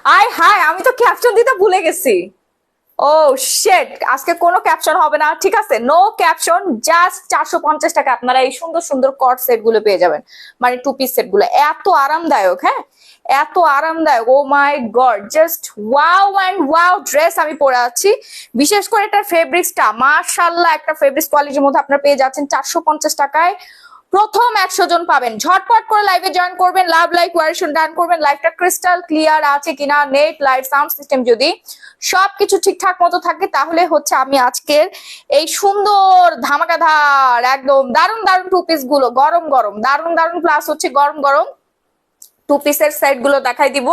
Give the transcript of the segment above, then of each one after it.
আয় হায়, আমি তো ক্যাপশন দিতে ভুলে গেছি। ও শেট, আজকে কোনো ক্যাপশন হবে না, ঠিক আছে? নো ক্যাপশন, জাস্ট 450 টাকা আপনারা এই সুন্দর সুন্দর কট সেট গুলো পেয়ে যাবেন, মানে টু পিস সেট গুলো। এত আরামদায়ক, হ্যাঁ এত আরামদায়ক, oh my god, just wow and wow dress আমি পরে আছি। বিশেষ করে এটার ফেব্রিক্সটা মাশাআল্লাহ, একটা ফেব্রিক্স কোয়ালিটির মধ্যে আপনারা পেয়ে যাচ্ছেন 450 টাকায়। প্রথম 100 জন পাবেন, ঝটপট করে লাইভে জয়েন করবেন, লাভ লাইক কোয়ারেশন ডান করবেন। লাইভটা ক্রিস্টাল ক্লিয়ার আছে কিনা, নেট লাইট সাউন্ড সিস্টেম যদি সবকিছু ঠিকঠাক মতো থাকে, তাহলে হচ্ছে আমি আজকের এই সুন্দর ধামাকাধার একদম দারুন দারুন টু পিস গুলো, গরম গরম দারুন দারুন, প্লাস হচ্ছে গরম গরম টু পিসের সেট গুলো দেখাই দিব।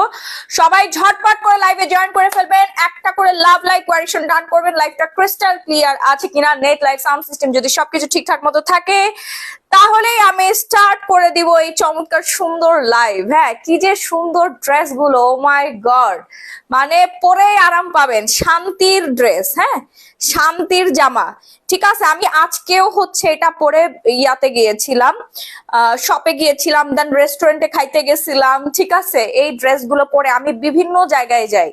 সবাই ঝটপট করে লাইভে জয়েন করে ফেলবেন, একটা করে লাভ লাইক কোয়ারেশন ডান করবেন। লাইভটা ক্রিস্টাল ক্লিয়ার আছে কিনা, নেট লাইট সাউন্ড সিস্টেম যদি সবকিছু ঠিকঠাক মতো থাকে, তাহলেই আমি স্টার্ট করে দিব এই চমৎকার সুন্দর লাইভ। হ্যাঁ, কি যে সুন্দর ড্রেস গুলো, ও মাই গড, মানে পরে আরাম পাবেন, শান্তির ড্রেস, হ্যাঁ শান্তির জামা। ঠিক আছে, আমি আজকেও হচ্ছে এটা পরে ইয়াতে গিয়েছিলাম, শপে গিয়েছিলাম, দেন রেস্টুরেন্টে খাইতে গেছিলাম। ঠিক আছে, এই ড্রেস গুলো পরে আমি বিভিন্ন জায়গায় যাই,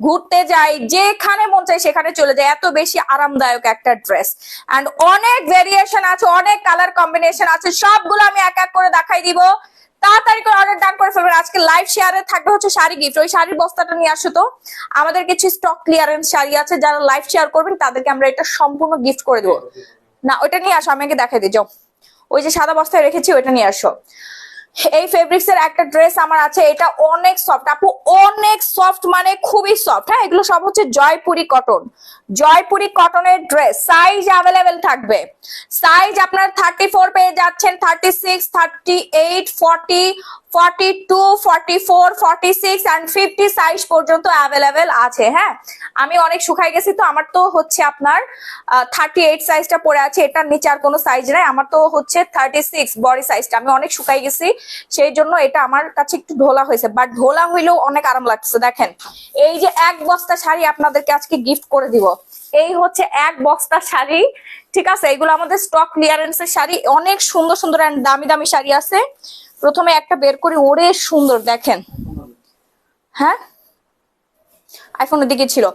ঘুরতে যাই, যেখানে মন চাই সেখানে চলে যাই, এত বেশি আরামদায়ক একটা ড্রেস। এন্ড অনেক ভেরিয়েশন আছে, অনেক কালার কম্বিনেশন আছে, সবগুলো আমি এক এক করে দেখাই দিব। তাড়াতাড়ি করে অর্ডার ডান করে ফেলবেন। আজকে লাইভ শেয়ারে থাকবে হচ্ছে শাড়ি গিফট, ওই শাড়ির বস্তাটা নিয়ে আসো তো। আমাদের কিছু স্টক ক্লিয়ারেন্স শাড়ি আছে, যারা লাইভ শেয়ার করবেন তাদেরকে আমরা এটা সম্পূর্ণ গিফট করে দেবো। না ওইটা নিয়ে আসো, আমাকে দেখাই দিই, যাও ওই যে সাদা বস্তায় রেখেছি ওইটা নিয়ে আসো। এই ফেব্রিক্স এর একটা ড্রেস আমার আছে, এটা অনেক সফট আপু, অনেক সফট, মানে খুবই সফট। হ্যাঁ, এগুলো সব হচ্ছে জয়পুরি কটন, জয়পুরি কটনের ড্রেস। সাইজ অ্যাভেলেবেল থাকবে, সাইজ আপনার 34 পেয়ে যাচ্ছেন, 36, 38, 40, 42, 44, 46 এন্ড 50 সাইজ পর্যন্ত অ্যাভেলেবেল আছে। হ্যাঁ, আমি অনেক শুকাই গেছি তো, আমার তো হচ্ছে আপনার 38 সাইজটা পরে আছে, এটার নিচে আর কোনো সাইজ নাই। আমার তো হচ্ছে 36 বডি সাইজটা, আমি অনেক শুকাই গেছি, সেই জন্য এটা আমার কাছে একটু ঢোলা হয়েছে, বাট ঢোলা হইলেও অনেক আরাম লাগতেছে। দেখেন, এই যে এক বস্তা শাড়ি আপনাদেরকে আজকে গিফট করে দিব, এই হচ্ছে এক বস্তা শাড়ি। ঠিক আছে, এগুলো আমাদের স্টক ক্লিয়ারেন্সের শাড়ি, অনেক সুন্দর সুন্দর এন্ড দামি দামি শাড়ি আছে। প্রথমে একটা বের করি, ওরে সুন্দর দেখেন। হ্যাঁ, আইফোনের দিকে ছিল।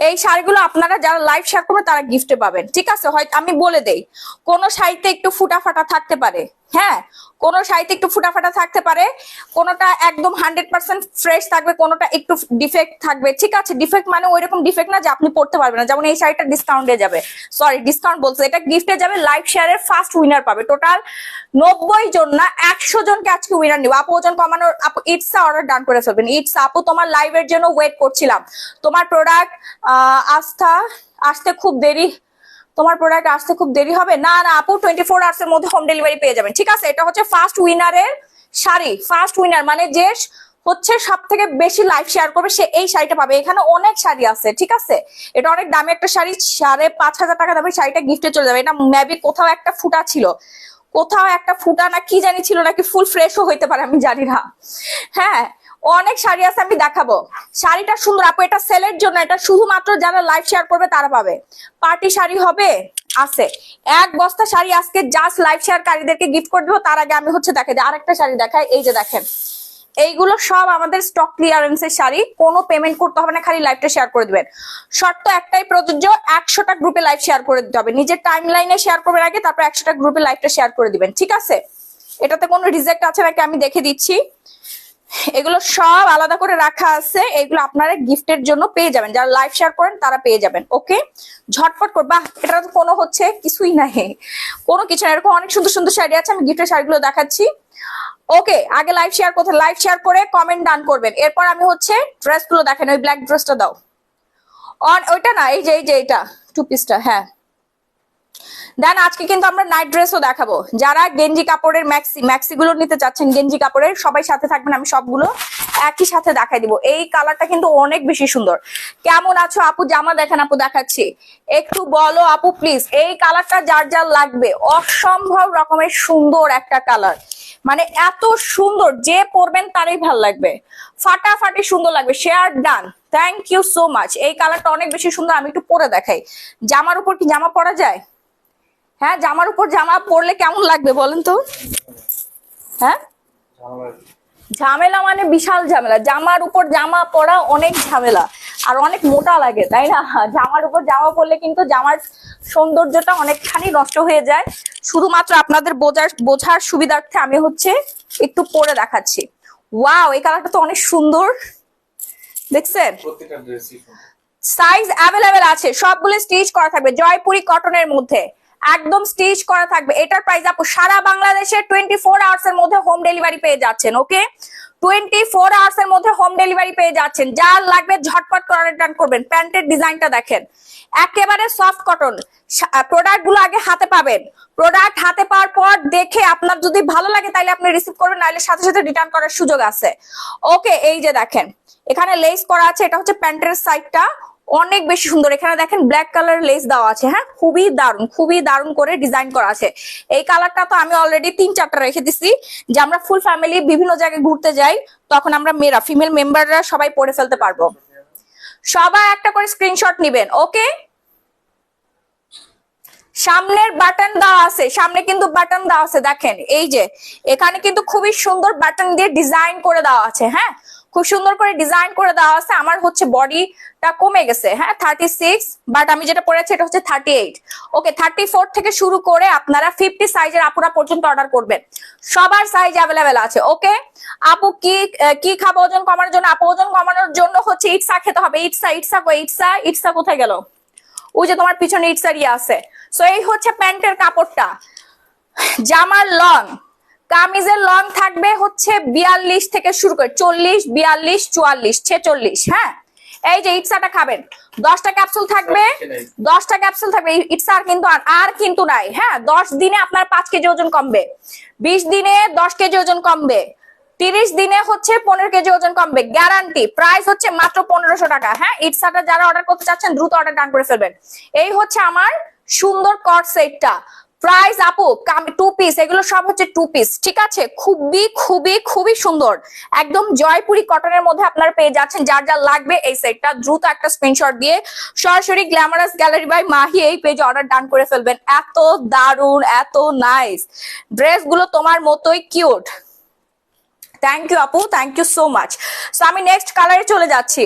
এই শাড়িগুলো আপনারা যারা লাইভ শেয়ার করবেন তারা গিফটে পাবেন। ঠিক আছে, হয়তো আমি বলে দেই, কোন শাড়িতে একটু ফুটা ফাটা থাকতে পারে, হ্যাঁ কোন শাড়িতে একটু ফুটা ফাটা থাকতে পারে, কোনটা একদম 100% ফ্রেশ থাকবে, কোনটা একটু ডিফেক্ট থাকবে। ঠিক আছে, ডিফেক্ট মানে ওইরকম ডিফেক্ট না যে আপনি পড়তে পারবেন না, যেমন এই শাড়িটা ডিসকাউন্টে যাবে, সরি ডিসকাউন্ট বলছে, এটা গিফটে যাবে। লাইভ শেয়ারের ফার্স্ট উইনার পাবে, টোটাল 90 জন না 100 জনকে আজকে উইনার নিব। আপু ওজন কমানোর, আপু ইটসা অর্ডার ডান করে ফেলবেন। ইটসা আপু, তোমার লাইভের জন্য ওয়েট করছিলাম, তোমার প্রোডাক্ট আস্থা আসতে খুব দেরি, তোমার প্রোডাক্ট আসতে খুব দেরি হবে। না না আপু, 24 আওয়ার্স এর মধ্যে হোম ডেলিভারি পেয়ে যাবেন। ঠিক আছে, এটা হচ্ছে ফার্স্ট উইনারের শাড়ি, ফার্স্ট উইনার মানে যে হচ্ছে সব থেকে বেশি লাইভ শেয়ার করবে সে এই শাড়িটা পাবে। এখানে অনেক শাড়ি আছে, ঠিক আছে, এটা অনেক দামি একটা শাড়ি, 5,500 টাকা দামের শাড়িটা গিফটে চলে যাবে। এটা মেবি কোথাও একটা ফুটা ছিল, কোথাও একটা ফুটা না কি জানি ছিল, নাকি ফুল ফ্রেশও হইতে পারে, আমি জানি না। হ্যাঁ, অনেক শাড়ি আছে, আমি দেখাবো। শাড়িটা সুন্দর আপু, এটা সেলের জন্য, এটা শুধুমাত্র যারা লাইভ শেয়ার করবে তারা পাবে। পার্টি শাড়ি হবে আছে, এক বস্তা শাড়ি আজকে জাস্ট লাইভ শেয়ারকারীদেরকে গিফট করে দেবো। তার আগে আমি হচ্ছে দেখাই দিই, আরেকটা শাড়ি দেখাই, এই যে দেখেন, এইগুলো সব আমাদের স্টক ক্লিয়ারেন্সের শাড়ি, কোনো পেমেন্ট করতে হবে না, খালি লাইভটা শেয়ার করে দিবেন। শর্ত একটাই প্রযোজ্য, 100টা গ্রুপে লাইভ শেয়ার করে দিতে হবে, নিজের টাইম লাইনে শেয়ার করবেন আগে, তারপর 100টা গ্রুপে লাইভটা শেয়ার করে দিবেন। ঠিক আছে, এটাতে কোনো রিজেক্ট আছে নাকি আমি দেখে দিচ্ছি। এগুলো সব আলাদা করে রাখা আছে, এগুলো আপনারা গিফটের জন্য পেয়ে যাবেন, যারা লাইভ শেয়ার করেন তারা পেয়ে যাবেন। ওকে, ঝটপট কর, বাহ এটা তো কোনো হচ্ছে কিছুই নাই, কোনো কিছু না, এরকম অনেক সুন্দর সুন্দর শাড়ি আছে, আমি গিফটের শাড়িগুলো দেখাচ্ছি। ওকে, আগে লাইভ শেয়ার করতে, লাইভ শেয়ার করে কমেন্ট ডান করবেন, এরপর আমি হচ্ছে ড্রেসগুলো দেখেন, ওই ব্ল্যাক ড্রেসটা দাও অন, ওইটা না, এই যে এটা টু পিসটা। হ্যাঁ, দেন আজকে কিন্তু আমরা নাইট ড্রেসও দেখাবো, যারা গেঞ্জি কাপড়ের ম্যাক্সি গুলো নিতে চাচ্ছেন, গেঞ্জি কাপড়ের, সবাই সাথে থাকবেন, আমি সবগুলো একই সাথে দেখাই দিব। এই কালারটা কিন্তু অনেক বেশি সুন্দর। কেমন আছো আপু, জামা দেখেন আপু, দেখাচ্ছি, একটু বলো আপু প্লিজ। এই কালারটা যার যার লাগবে, অসম্ভব রকমের সুন্দর একটা কালার, মানে এত সুন্দর, যে পরবেন তারই ভাল লাগবে, ফাটাফাটি সুন্দর লাগবে। Share done, thank you so much. এই কালারটা অনেক বেশি সুন্দর, আমি একটু পরে দেখাই। জামার উপর কি জামা পরা যায়? হ্যাঁ, জামার উপর জামা পরলে কেমন লাগবে বলেন তো? হ্যাঁ, ঝামেলা মানে বিশাল ঝামেলা, জামার উপর জামা পরা অনেক ঝামেলা, আর অনেক মোটা লাগে তাই না? জামার উপর জামা পরলে কিন্তু জামার সৌন্দর্যটা অনেকখানি নষ্ট হয়ে যায়। শুধুমাত্র আপনাদের বোঝার সুবিধার্থে আমি হচ্ছে একটু পরে দেখাচ্ছি। ওয়াও, এই কালারটা তো অনেক সুন্দর, দেখছেন? সাইজ অ্যাভেলেবেল আছে, সবগুলো স্টিচ করা থাকবে জয়পুরি কটনের মধ্যে, একদম স্টিচ করা থাকবে। এটার প্রাইস আপু সারা বাংলাদেশে 24 আওয়ার্স এর মধ্যে হোম ডেলিভারি পেয়ে যাচ্ছেন। ওকে, 24 আওয়ার্স এর মধ্যে হোম ডেলিভারি পেয়ে যাচ্ছেন। যার লাগবে ঝটপট করে রিটার্ন করবেন। প্যান্টের ডিজাইনটা দেখেন, একেবারে সফট কটন। প্রোডাক্ট গুলো আগে হাতে পাবেন, প্রোডাক্ট হাতে পাওয়ার পর দেখে আপনার যদি ভালো লাগে তাহলে আপনি রিসিভ করবেন, নাহলে সাথে সাথে রিটার্ন করার সুযোগ আছে। ওকে, এই যে দেখেন এখানে লেস করা আছে, এটা হচ্ছে প্যান্টের সাইডটা, অনেক বেশি সুন্দর। এখানে দেখেন ব্ল্যাক কালার লেস দেওয়া আছে, হ্যাঁ খুবই দারুণ করে ডিজাইন করা আছে। এই কালারটা তো আমি অলরেডি 3-4টা রেখে দিছি, যে আমরা ফুল ফ্যামিলি বিভিন্ন জায়গায় ঘুরতে যাই, তখন আমরা ফিমেল মেম্বাররা সবাই পরে ফেলতে পারবো। সবাই একটা করে স্ক্রিনশট নিবেন। ওকে, সামনের বাটন দেওয়া আছে, সামনে কিন্তু বাটন দেওয়া আছে, দেখেন এই যে এখানে কিন্তু খুবই সুন্দর বাটন দিয়ে ডিজাইন করে দেওয়া আছে। হ্যাঁ, খুব সুন্দর করে ডিজাইন করে দেওয়া আছে। আমার হচ্ছে বডিটা কমে গেছে, হ্যাঁ 36, বাট আমি যেটা পরেছি এটা হচ্ছে 38। ওকে, 34 থেকে শুরু করে আপনারা 50 সাইজের আপুরা পর্যন্ত অর্ডার করবেন, সবার সাইজ অ্যাভেলেবেল আছে। ওকে আপু, কি খাবো ওজন কমানোর জন্য? আপু ওজন কমানোর জন্য হচ্ছে ইটসা খেতে হবে। ইটসা কোথায় গেল? ওই যে তোমার পিছনে ইটসা ইয়ে আছে। সো এই হচ্ছে প্যান্টের কাপড়টা। জামার লং, কামিজের লং থাকবে হচ্ছে 42 থেকে শুরু করে 40, 42, 44, 46। হ্যাঁ, এই যে ইটসাটা খাবেন, 10টা ক্যাপসুল থাকবে, 10টা ক্যাপসুল থাকবে। ইটসা আর কিন্তু নাই। হ্যাঁ, 10 দিনে আপনার 5 কেজি ওজন কমবে, 20 দিনে 10 কেজি ওজন কমবে, 30 দিনে হচ্ছে 15 কেজি ওজন কমবে, গ্যারান্টি। প্রাইস হচ্ছে মাত্র 1500 টাকা। হ্যাঁ, ইটসাটা যারা অর্ডার করতে চাচ্ছেন দ্রুত অর্ডার ডান করে ফেলবেন। এই হচ্ছে আমার সুন্দর কট সেটটা। প্রাইস আপু 2 পিস, এগুলো সব হচ্ছে 2 পিস, ঠিক আছে? খুবই সুন্দর, একদম জয়পুরি কটনের মধ্যে আপনারা পেয়ে যাচ্ছেন। যার যার লাগবে এই সেটটা দ্রুত একটা স্ক্রিনশট দিয়ে সরাসরি গ্ল্যামারাস গ্যালারি বাই মাহি এই পেজে অর্ডার ডান করে ফেলবেন। এত দারুণ, এত নাইস ড্রেসগুলো, তোমার মতোই কিউট। থ্যাংক ইউ আপু, thank you so much. So আমি নেক্সট কালারে চলে যাচ্ছি,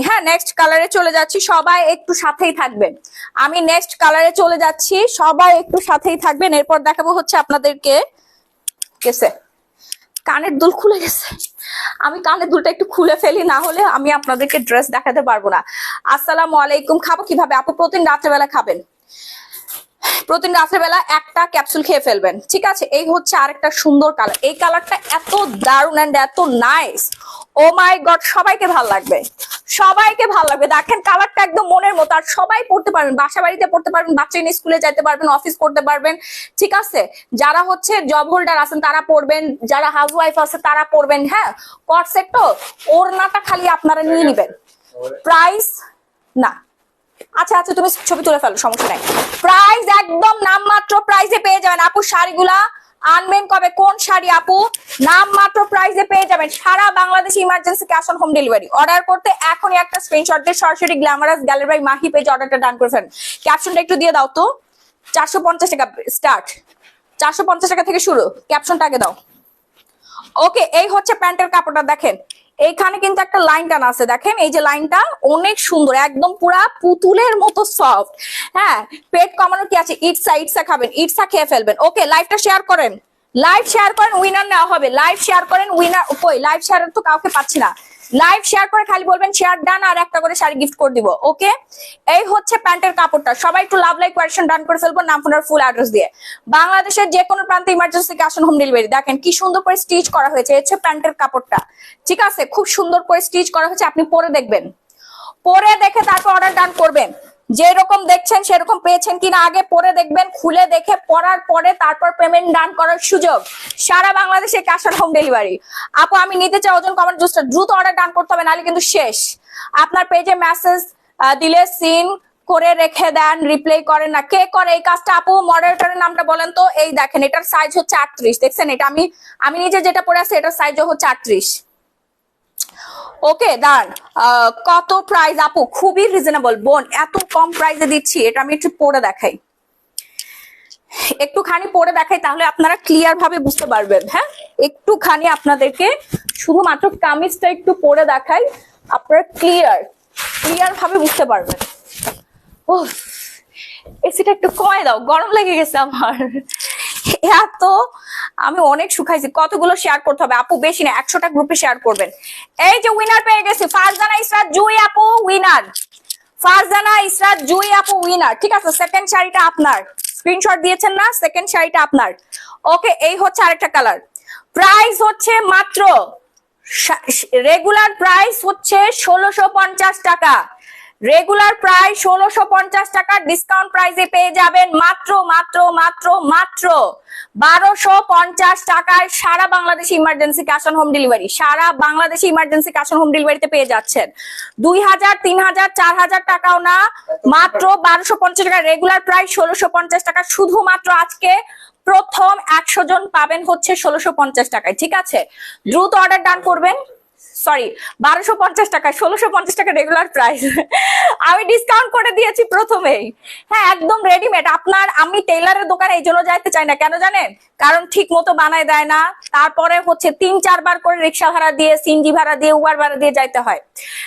হ্যাঁ নেক্সট কালারে চলে যাচ্ছি। সবাই একটু সাথেই থাকবেন, আমি নেক্সট কালারে চলে যাচ্ছি, সবাই একটু সাথেই থাকবেন। এরপর দেখাবো হচ্ছে আপনাদেরকে কানের দুল খুলে গেছে, আমি কানের দুলটা একটু খুলে ফেলি, না হলে আমি আপনাদেরকে ড্রেস দেখাতে পারবো না। আসসালামু আলাইকুম। খাবো কিভাবে আপু? প্রতিদিন রাত্রেবেলা খাবেন, প্রতিদিন রাত্রেবেলা একটা ক্যাপসুল খেয়ে ফেলবেন, ঠিক আছে? এই হচ্ছে আরেকটা সুন্দর কালার, এই কালারটা এত দারুণ এন্ড এত নাইস, ও মাই গড, সবাইকে ভালো লাগবে, দেখেন কালারটা একদম মনের মতো, আর সবাই পড়তে পারবেন, বাসা বাড়িতে পড়তে পারবেন, বাচ্চা নিয়ে স্কুলে যাইতে পারবেন, অফিস করতে পারবেন, ঠিক আছে? যারা হচ্ছে জব হোল্ডার আছেন তারা পড়বেন, যারা হাউস ওয়াইফ আছে তারা পড়বেন। হ্যাঁ, কট সেট তো, ওড়নাটা খালি আপনারা নিয়ে নিবেন। প্রাইস না, আচ্ছা তুমি ছবি তুলে ফেলো, সমস্যা নাই। প্রাইস একদম নামমাত্র প্রাইসে পেয়ে যাবেন আপু। শাড়িগুলা আনবেন কবে? কোন শাড়ি আপু? নামমাত্র প্রাইসে পেয়ে যাবেন, সারা বাংলাদেশে emergency cash on home delivery. Order করতে এখনই একটা স্ক্রিনশট দিয়ে সরাসরি গ্ল্যামারাস গ্যালারি বাই মাহি পেজে অর্ডারটা ডান করে ফেলেন। ক্যাপশনটা একটু দিয়ে দাও তো। 450 টাকা স্টার্ট, 450 টাকা থেকে শুরু। ক্যাপশনটা আগে দাও। ওকে, এই হচ্ছে প্যান্টের কাপড়টা, দেখেন এইখানে কিন্তু একটা লাইন টানা আছে, দেখেন এই যে লাইনটা অনেক সুন্দর, একদম পুরা পুতুলের মতো সফট। হ্যাঁ, পেট কমানোর কি আছে? ইটসা খাবেন, ইটসা খেয়ে ফেলবেন। ওকে, লাইভটা শেয়ার করেন, উইনার নেওয়া হবে। লাইভ শেয়ার করেন, উইনার কই? লাইভ শেয়ার তো কাউকে পাচ্ছি না। লাইভ শেয়ার করে খালি বলবেন শেয়ার ডান, আর একটা করে শাড়ি গিফট করে দিব। ওকে, এই হচ্ছে প্যান্টের কাপড়টা। সবাই একটু লাভ লাইক কোয়েশ্চেন ডান করে ফেলবো, নাম ফোনের ফুল অ্যাড্রেস দিয়ে। বাংলাদেশের যে কোনো প্রান্তে emergency cash on home delivery. দেখেন কি সুন্দর করে স্টিচ করা হয়েছে, এই হচ্ছে প্যান্টের কাপড়টা, ঠিক আছে? খুব সুন্দর করে স্টিচ করা হয়েছে, আপনি পরে দেখবেন, পরে দেখে তারপর অর্ডার ডান করবেন। যেরকম দেখছেন সেরকম পেয়েছেন কিনা আগে পরে দেখবেন, খুলে দেখে পরার পরে তারপর পেমেন্ট ডান করার সুযোগ। সারা বাংলাদেশে ক্যাশ অন হোম ডেলিভারি। আপু আমি নিতে চাই ওজন কমানোর জুসটা, দ্রুত অর্ডার ডান করতে হবে, নাহলে কিন্তু শেষ। আপনার পেজে মেসেজ দিলে সিন করে রেখে দেন, রিপ্লাই করেন না। কে করে এই কাজটা আপু? মডারেটরের নামটা বলেন তো। এই দেখেন এটার সাইজ হচ্ছে 38, দেখছেন? এটা আমি নিজে যেটা পরে আছি এটার সাইজ হচ্ছে 38। ওকে ডান। কত প্রাইস আপু? খুবই রিজনেবল বোন, এত কম প্রাইসে দিচ্ছি। এটা আমি একটু পরে দেখাই, একটুখানি পরে দেখাই, তাহলে আপনারা ক্লিয়ার ভাবে বুঝতে পারবেন। হ্যাঁ, একটুখানি আপনাদেরকে শুধুমাত্র কামিজটা একটু পরে দেখাই, আপনারা ক্লিয়ার ভাবে বুঝতে পারবেন। ও এসিটা একটু কমায় দাও, গরম লেগে গেছে আমার এত, আমি অনেক শুকাইছি। কতগুলো শেয়ার করতে হবে আপু? বেশি না, 100টা গ্রুপে শেয়ার করবেন। এই যে উইনার পেয়ে গেছি, ফারজানা ইসরাত জুই আপু উইনার, ফারজানা ইসরাত জুই আপু উইনার। ঠিক আছে, সেকেন্ড শাড়িটা আপনার, স্ক্রিনশট দিয়েছেন না, সেকেন্ড শাড়িটা আপনার। ওকে, এই হচ্ছে আরেকটা কালার। প্রাইস হচ্ছে মাত্র, রেগুলার প্রাইস হচ্ছে 1650 টাকা, রেগুলার প্রাইস 1650 টাকা, ডিসকাউন্ট প্রাইসে পেয়ে যাবেন মাত্র মাত্র মাত্র মাত্র 1250 টাকায় সারা বাংলাদেশে emergency cash on home delivery, সারা বাংলাদেশে ইমার্জেন্সি ক্যাশ অন হোম ডেলিভারিতে পেয়ে যাচ্ছেন। 2000, 3000, 4000 টাকাও না, মাত্র 1250 টাকা, রেগুলার প্রাইস 1650 টাকা। শুধুমাত্র আজকে প্রথম 100 জন পাবেন হচ্ছে 1650 টাকায়। ঠিক আছে, দ্রুত অর্ডার ডান করবেন। সরি, 1250 টাকা, 1650 টাকা রেগুলার প্রাইস, আমি ডিসকাউন্ট করে দিয়েছি প্রথমেই। হ্যাঁ, একদম রেডিমেড। আপনার, আমি টেইলারের দোকানে এই জন্য যাইতে চাই না, কেন জানেন? কারণ ঠিক মতো বানায় দেয় না, তারপরে হচ্ছে 3-4 বার করে রিক্সা ভাড়া দিয়ে, সিএনজি ভাড়া দিয়ে, উবার ভাড়া দিয়ে যাইতে হয়।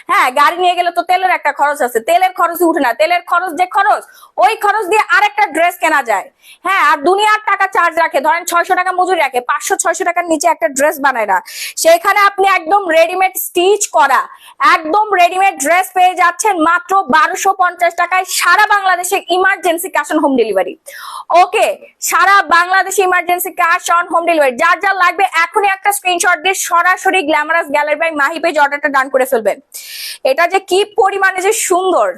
হ্যাঁ, গাড়ি নিয়ে গেলে তো তেলের একটা খরচ আছে, তেলের খরচ উঠে না, তেলের খরচ যে খরচ, ওই খরচ দিয়ে আরেকটা ড্রেস কেনা যায়। হ্যাঁ, আর দুনিয়ার টাকা চার্জ রাখে, ধরেন 600 টাকা মজুরি রাখে, 500-600 টাকার নিচে একটা ড্রেস বানায় না। সেখানে আপনি একদম রেডিমেড স্টিচ করা একদম রেডিমেড ড্রেস পেয়ে যাচ্ছেন মাত্র 1250 টাকায়, সারা বাংলাদেশে emergency cash on home delivery. Okay, সারা বাংলাদেশে emergency cash on home delivery. যার যার লাগবে এখনই একটা স্ক্রিনশট দিয়ে সরাসরি glamorous gallery by Mahi page অর্ডারটা ডান করে ফেলবেন। এটা যে কি পরিমাণে যে সুন্দর,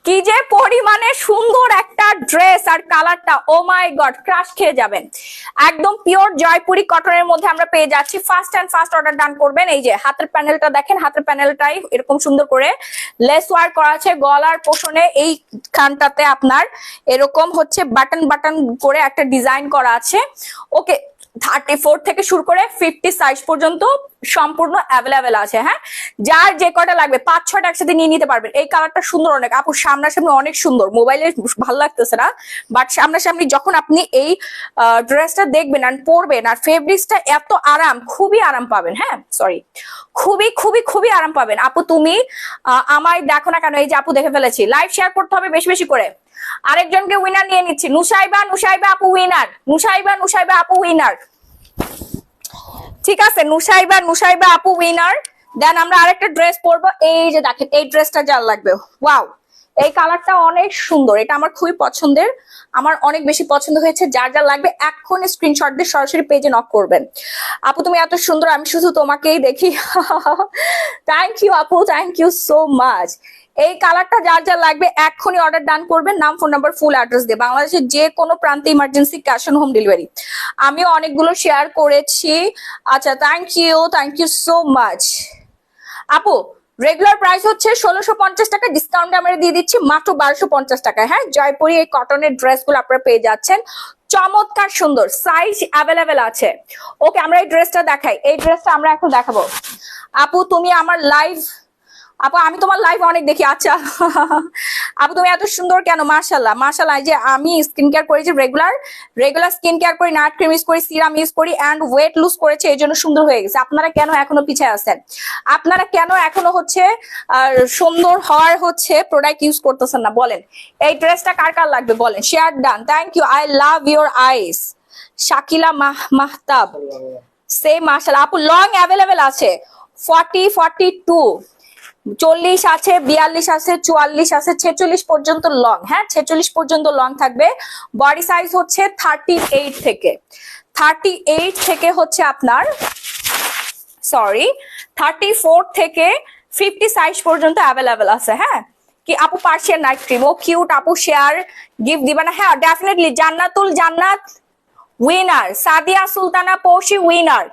কি যে পরিমাণে সুন্দর একটা ড্রেস, আর কালারটা ও মাই গড, ক্রাশ খেয়ে যাবেন। একদম পিওর জয়পুরি কটনের মধ্যে আমরা পেয়ে যাচ্ছি। First and first order done করবেন। এই যে হাতের প্যানেলটা দেখেন, হাতের প্যানেলটাই এরকম সুন্দর করে লেস ওয়ার্ক করা আছে। গলার পোষণে এই খানটাতে আপনার এরকম হচ্ছে বাটন বাটন করে একটা ডিজাইন করা আছে। ওকে, 34 থেকে শুরু করে 50 সাইজ পর্যন্ত সম্পূর্ণ অ্যাভেলেবেল আছে। হ্যাঁ, যার যে কটা লাগবে 5-6টা একসাথে নিয়ে নিতে পারবেন। এই কালারটা সুন্দর অনেক আপু, সামনাসামনি অনেক সুন্দর, মোবাইলে ভালো লাগতেছে না, বাট সামনাসামনি যখন আপনি এই ড্রেসটা দেখবেন আর পরবেন, আর ফেব্রিক্সটা এত আরাম, খুবই আরাম পাবেন। হ্যাঁ সরি, খুবই খুবই খুবই আরাম পাবেন। আপু তুমি আমায় দেখো না কেন? এই যে আপু দেখে ফেলেছি। লাইভ শেয়ার করতে হবে বেশি বেশি করে। আরেকজনকে উইনার নিয়ে নিচ্ছি, নুসাইবা আপু উইনার, নুসাইবা আপু উইনার। ঠিক আছে, নুসাইবা আপু উইনার। দেন আমরা আরেকটা ড্রেস পরবো। এই যে দেখেন, এই ড্রেসটা যার লাগবে, ওয়াও, এই কালারটা অনেক সুন্দর, এটা আমার খুবই পছন্দের, আমার অনেক বেশি পছন্দ হয়েছে। যার যার লাগবে এখন স্ক্রিনশট দিয়ে সরাসরি পেজে নক করবেন। আপু তুমি এত সুন্দর, আমি শুধু তোমাকেই দেখি। থ্যাংক ইউ আপু, থ্যাংক ইউ সো মাচ। এই কালারটা যার যার লাগবে এখনই অর্ডার ডান করবেন, নাম, ফোন নাম্বার, ফুল অ্যাড্রেস দিয়ে। বাংলাদেশের যে কোনো প্রান্তে emergency cash on home delivery. আমিও অনেকগুলো শেয়ার করেছি। আচ্ছা, থ্যাংক ইউ সো মাচ। আপু রেগুলার প্রাইস হচ্ছে 1650 টাকা, ডিসকাউন্ট আমরা দিয়ে দিচ্ছি মাত্র 1250 টাকা। হ্যাঁ, জয়পুরি এই কটনের ড্রেসগুলো আপনারা পেয়ে যাচ্ছেন, চমৎকার সুন্দর, সাইজ অ্যাভেলেবেল আছে। ওকে, আমরা এই ড্রেসটা দেখাই, এই ড্রেসটা আমরা এখন দেখাবো। আপু তুমি আমার লাইভ, আপু আমি তোমার লাইভ অনেক দেখি। আচ্ছা আপু তুমি এত সুন্দর কেন? মাশাআল্লাহ মাশাআল্লাহ। এই যে আমি স্কিন কেয়ার করেছি, রেগুলার স্কিন কেয়ার করি, নাইট ক্রিম ইউজ করি, সিরাম ইউজ করি, এন্ড ওয়েট লুজ করেছে, এই জন্য সুন্দর হয়ে গেছে। আপনারা কেন এখনো পিছিয়ে আছেন? আপনারা কেন এখনো হচ্ছে সুন্দর হওয়ার হচ্ছে প্রোডাক্ট ইউজ করতেছেন না? বলেন, এই ড্রেসটা কার কার লাগবে বলেন। Share done, thank you, I love your eyes. Shakila Mahtab সে মাশাআল্লাহ। আপু লং অ্যাভেলেবেল আছে, 40, 42, 40 আছে, 42 আছে, 44 আছে, 46 পর্যন্ত লং। হ্যাঁ, 46 পর্যন্ত লং থাকবে। বডি সাইজ হচ্ছে 38 থেকে হচ্ছে আপনার 34 থেকে 50 সাইজ পর্যন্ত অ্যাভেলেবেল আছে। হ্যাঁ, কি আপু Persian night cream, oh cute আপু, শেয়ার গিফট দিবা না? হ্যাঁ definitely. Jannat winner, Sadia Sultana Poushi winner.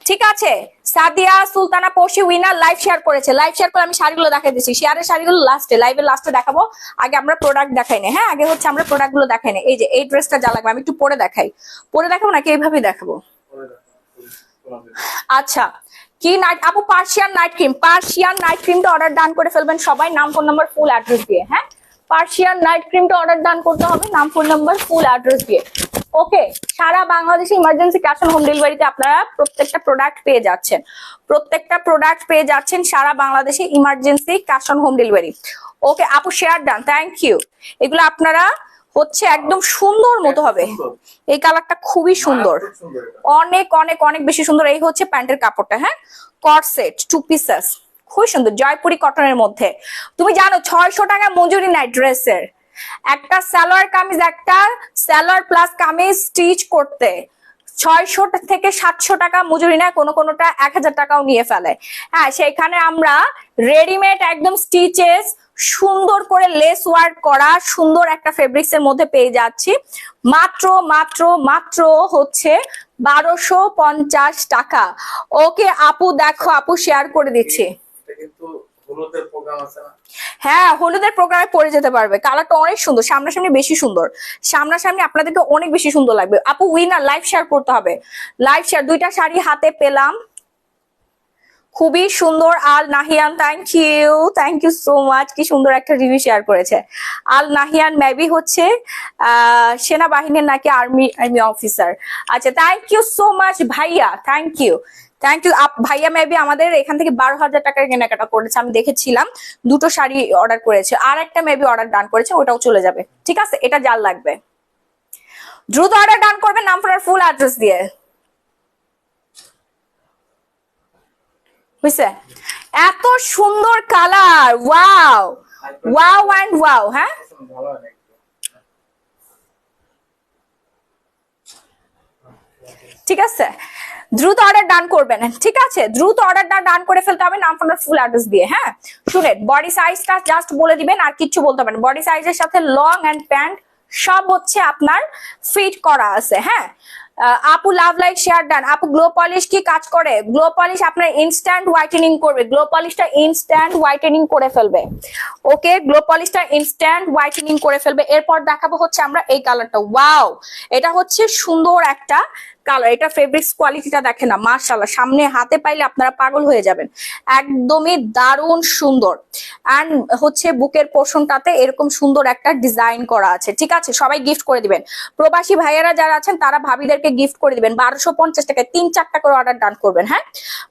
ঠিক আছে, Sadia Sultana Poushi winner live share করেছে। লাইভ শেয়ার করে আমি শাড়িগুলো দেখাই দিচ্ছি, শেয়ারের শাড়িগুলো লাস্টে, লাইভের লাস্টে দেখাবো। আগে আমরা প্রোডাক্ট দেখাই না। হ্যাঁ, আগে হচ্ছে আমরা প্রোডাক্ট গুলো দেখাই না। এই যে এই ড্রেসটা যা লাগবে আমি একটু পরে দেখাবো নাকি এইভাবেই দেখাবো? আচ্ছা, কি নাইট আপু? পার্সিয়ান নাইট ক্রিমটা অর্ডার ডান করে ফেলবেন সবাই, নাম, ফোন নাম্বার, ফুল অ্যাড্রেস দিয়ে। হ্যাঁ, পার্সিয়ান নাইট ক্রিমটা অর্ডার ডান করতে হবে, নাম, ফোন নাম্বার, ফুল অ্যাড্রেস দিয়ে। ওকে, সারা বাংলাদেশে ইমার্জেন্সি ক্যাশ অন হোম ডেলিভারিতে আপনারা প্রত্যেকটা প্রোডাক্ট পেয়ে যাচ্ছেন, প্রত্যেকটা প্রোডাক্ট পেয়ে যাচ্ছেন সারা বাংলাদেশে emergency cash on home delivery. Okay আপু, শেয়ার ডান, থ্যাংক ইউ। এগুলো আপনারা হচ্ছে একদম সুন্দর মতো হবে। এই কালারটা খুবই সুন্দর, অনেক অনেক অনেক বেশি সুন্দর। এই হচ্ছে প্যান্টের কাপড়টা, হ্যাঁ, কট সেট 2 পিসেস, খুবই সুন্দর জয়পুরি কটনের মধ্যে। তুমি জানো 600 টাকা মজুরি নাই ড্রেসের, একটা সালোয়ার কামিজ, একটা সালোয়ার প্লাস কামিজ স্টিচ করতে 600 থেকে 700 টাকা মজুরি নেয়, কোনোটা 1000 টাকাও নিয়ে ফেলে। হ্যাঁ, সেখানে আমরা রেডিমেড একদম স্টিচেস সুন্দর করে লেস ওয়ার্ক করা সুন্দর একটা ফেব্রিক্স এর মধ্যে পেয়ে যাচ্ছি মাত্র মাত্র মাত্র হচ্ছে 1250 টাকা। ওকে আপু, দেখো আপু শেয়ার করে দিচ্ছি। হ্যাঁ, হলুদের প্রোগ্রামে পরে যেতে পারবে, কালারটা অনেক সুন্দর, সামনাসামনি বেশি সুন্দর, সামনাসামনি আপনাদেরকে অনেক বেশি সুন্দর লাগবে। আপু উইনার লাইভ শেয়ার করতে হবে, লাইভ শেয়ার। 2টা শাড়ি হাতে পেলাম, খুবই সুন্দর। Al Nahiyan, thank you so much, কি সুন্দর একটা রিভিউ শেয়ার করেছে। আল নাহিয়ান মেবি হচ্ছে সেনাবাহিনীর নাকি আর্মি অফিসার। আচ্ছা, থ্যাংক ইউ সো মাচ ভাইয়া, থ্যাংক ইউ ভাইয়া। মেবি আমাদের এখান থেকে 12,000 টাকার কেনাকাটা করেছে, আমি দেখেছিলাম। 2টো শাড়ি অর্ডার করেছে, আর একটা মেবি অর্ডার ডান করেছে, ওটাও চলে যাবে। ঠিক আছে, এটা যার লাগবে দ্রুত অর্ডার ডান করবে, নাম ফোন ফুল অ্যাড্রেস দিয়ে। বুঝছে? এত সুন্দর colour, wow wow and wow. হ্যাঁ, ঠিক আছে, দ্রুত অর্ডার ডান করবেন। ঠিক আছে, দ্রুত অর্ডারটা ডান করে ফেলতে হবে, নাম ফোনের ফুল অ্যাড্রেস দিয়ে। হ্যাঁ, শুনেন, বডি সাইজটা জাস্ট বলে দিবেন, আর কিচ্ছু বলতে হবে না। বডি সাইজের সাথে লং এন্ড প্যান্ট সব হচ্ছে আপনার ফিট করা আছে। হ্যাঁ, আপু লাভ লাইক শেয়ার ডান। আপু গ্লো পলিশ কি কাজ করে? গ্লো পলিশ আপনার ইনস্ট্যান্ট হোয়াইটেনিং করবে, গ্লো পলিশটা ইনস্ট্যান্ট হোয়াইটেনিং করে ফেলবে। ওকে, গ্লো পলিশটা ইনস্ট্যান্ট হোয়াইটেনিং করে ফেলবে। এরপর দেখাবো হচ্ছে আমরা এই কালারটা, ওয়াও, এটা হচ্ছে সুন্দর একটা কালার। এটা ফেব্রিক্স কোয়ালিটিটা দেখেন না, মাশাআল্লাহ, সামনে হাতে পাইলে আপনারা পাগল হয়ে যাবেন, একদমই দারুণ সুন্দর। এন্ড হচ্ছে বুকের পোর্শনটাতে এরকম সুন্দর একটা ডিজাইন করা আছে। ঠিক আছে, সবাই গিফট করে দিবেন, প্রবাসী ভাইয়েরা যারা আছেন তারা ভাবিদেরকে গিফট করে দিবেন। 1250 টাকায় 3-4টা করে অর্ডার ডান করবেন। হ্যাঁ,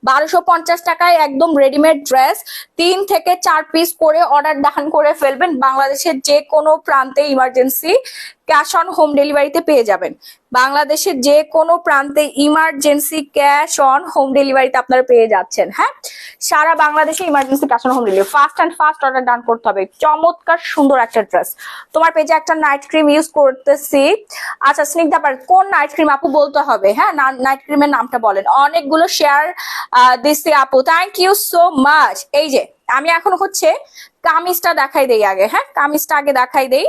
1250 টাকায় একদম রেডিমেড ড্রেস 3 থেকে 4 পিস করে অর্ডার ডান করে ফেলবেন। বাংলাদেশের যে কোনো প্রান্তে ইমার্জেন্সি ক্যাশ অন হোম ডেলিভারিতে পেয়ে যাবেন, বাংলাদেশের যে কোনো প্রান্তে ইমার্জেন্সি ক্যাশ অন হোম ডেলিভারিতে আপনারা পেয়ে যাচ্ছেন। হ্যাঁ, সারা বাংলাদেশে emergency cash on home delivery. First order ডান করতে হবে। চমৎকার সুন্দর একটা ড্রেস। তোমার পেজে একটা নাইট ক্রিম ইউজ করতেছি। আচ্ছা স্নিগ্ধা পার, কোন নাইট ক্রিম আপু বলতে হবে? হ্যাঁ, নাইট ক্রিমের নামটা বলেন। অনেকগুলো শেয়ার দিচ্ছি আপু, থ্যাংক ইউ সো মাচ। এই যে আমি এখন হচ্ছে কামিজটা দেখাই দেই আগে। হ্যাঁ, কামিজটা আগে দেখাই দেই।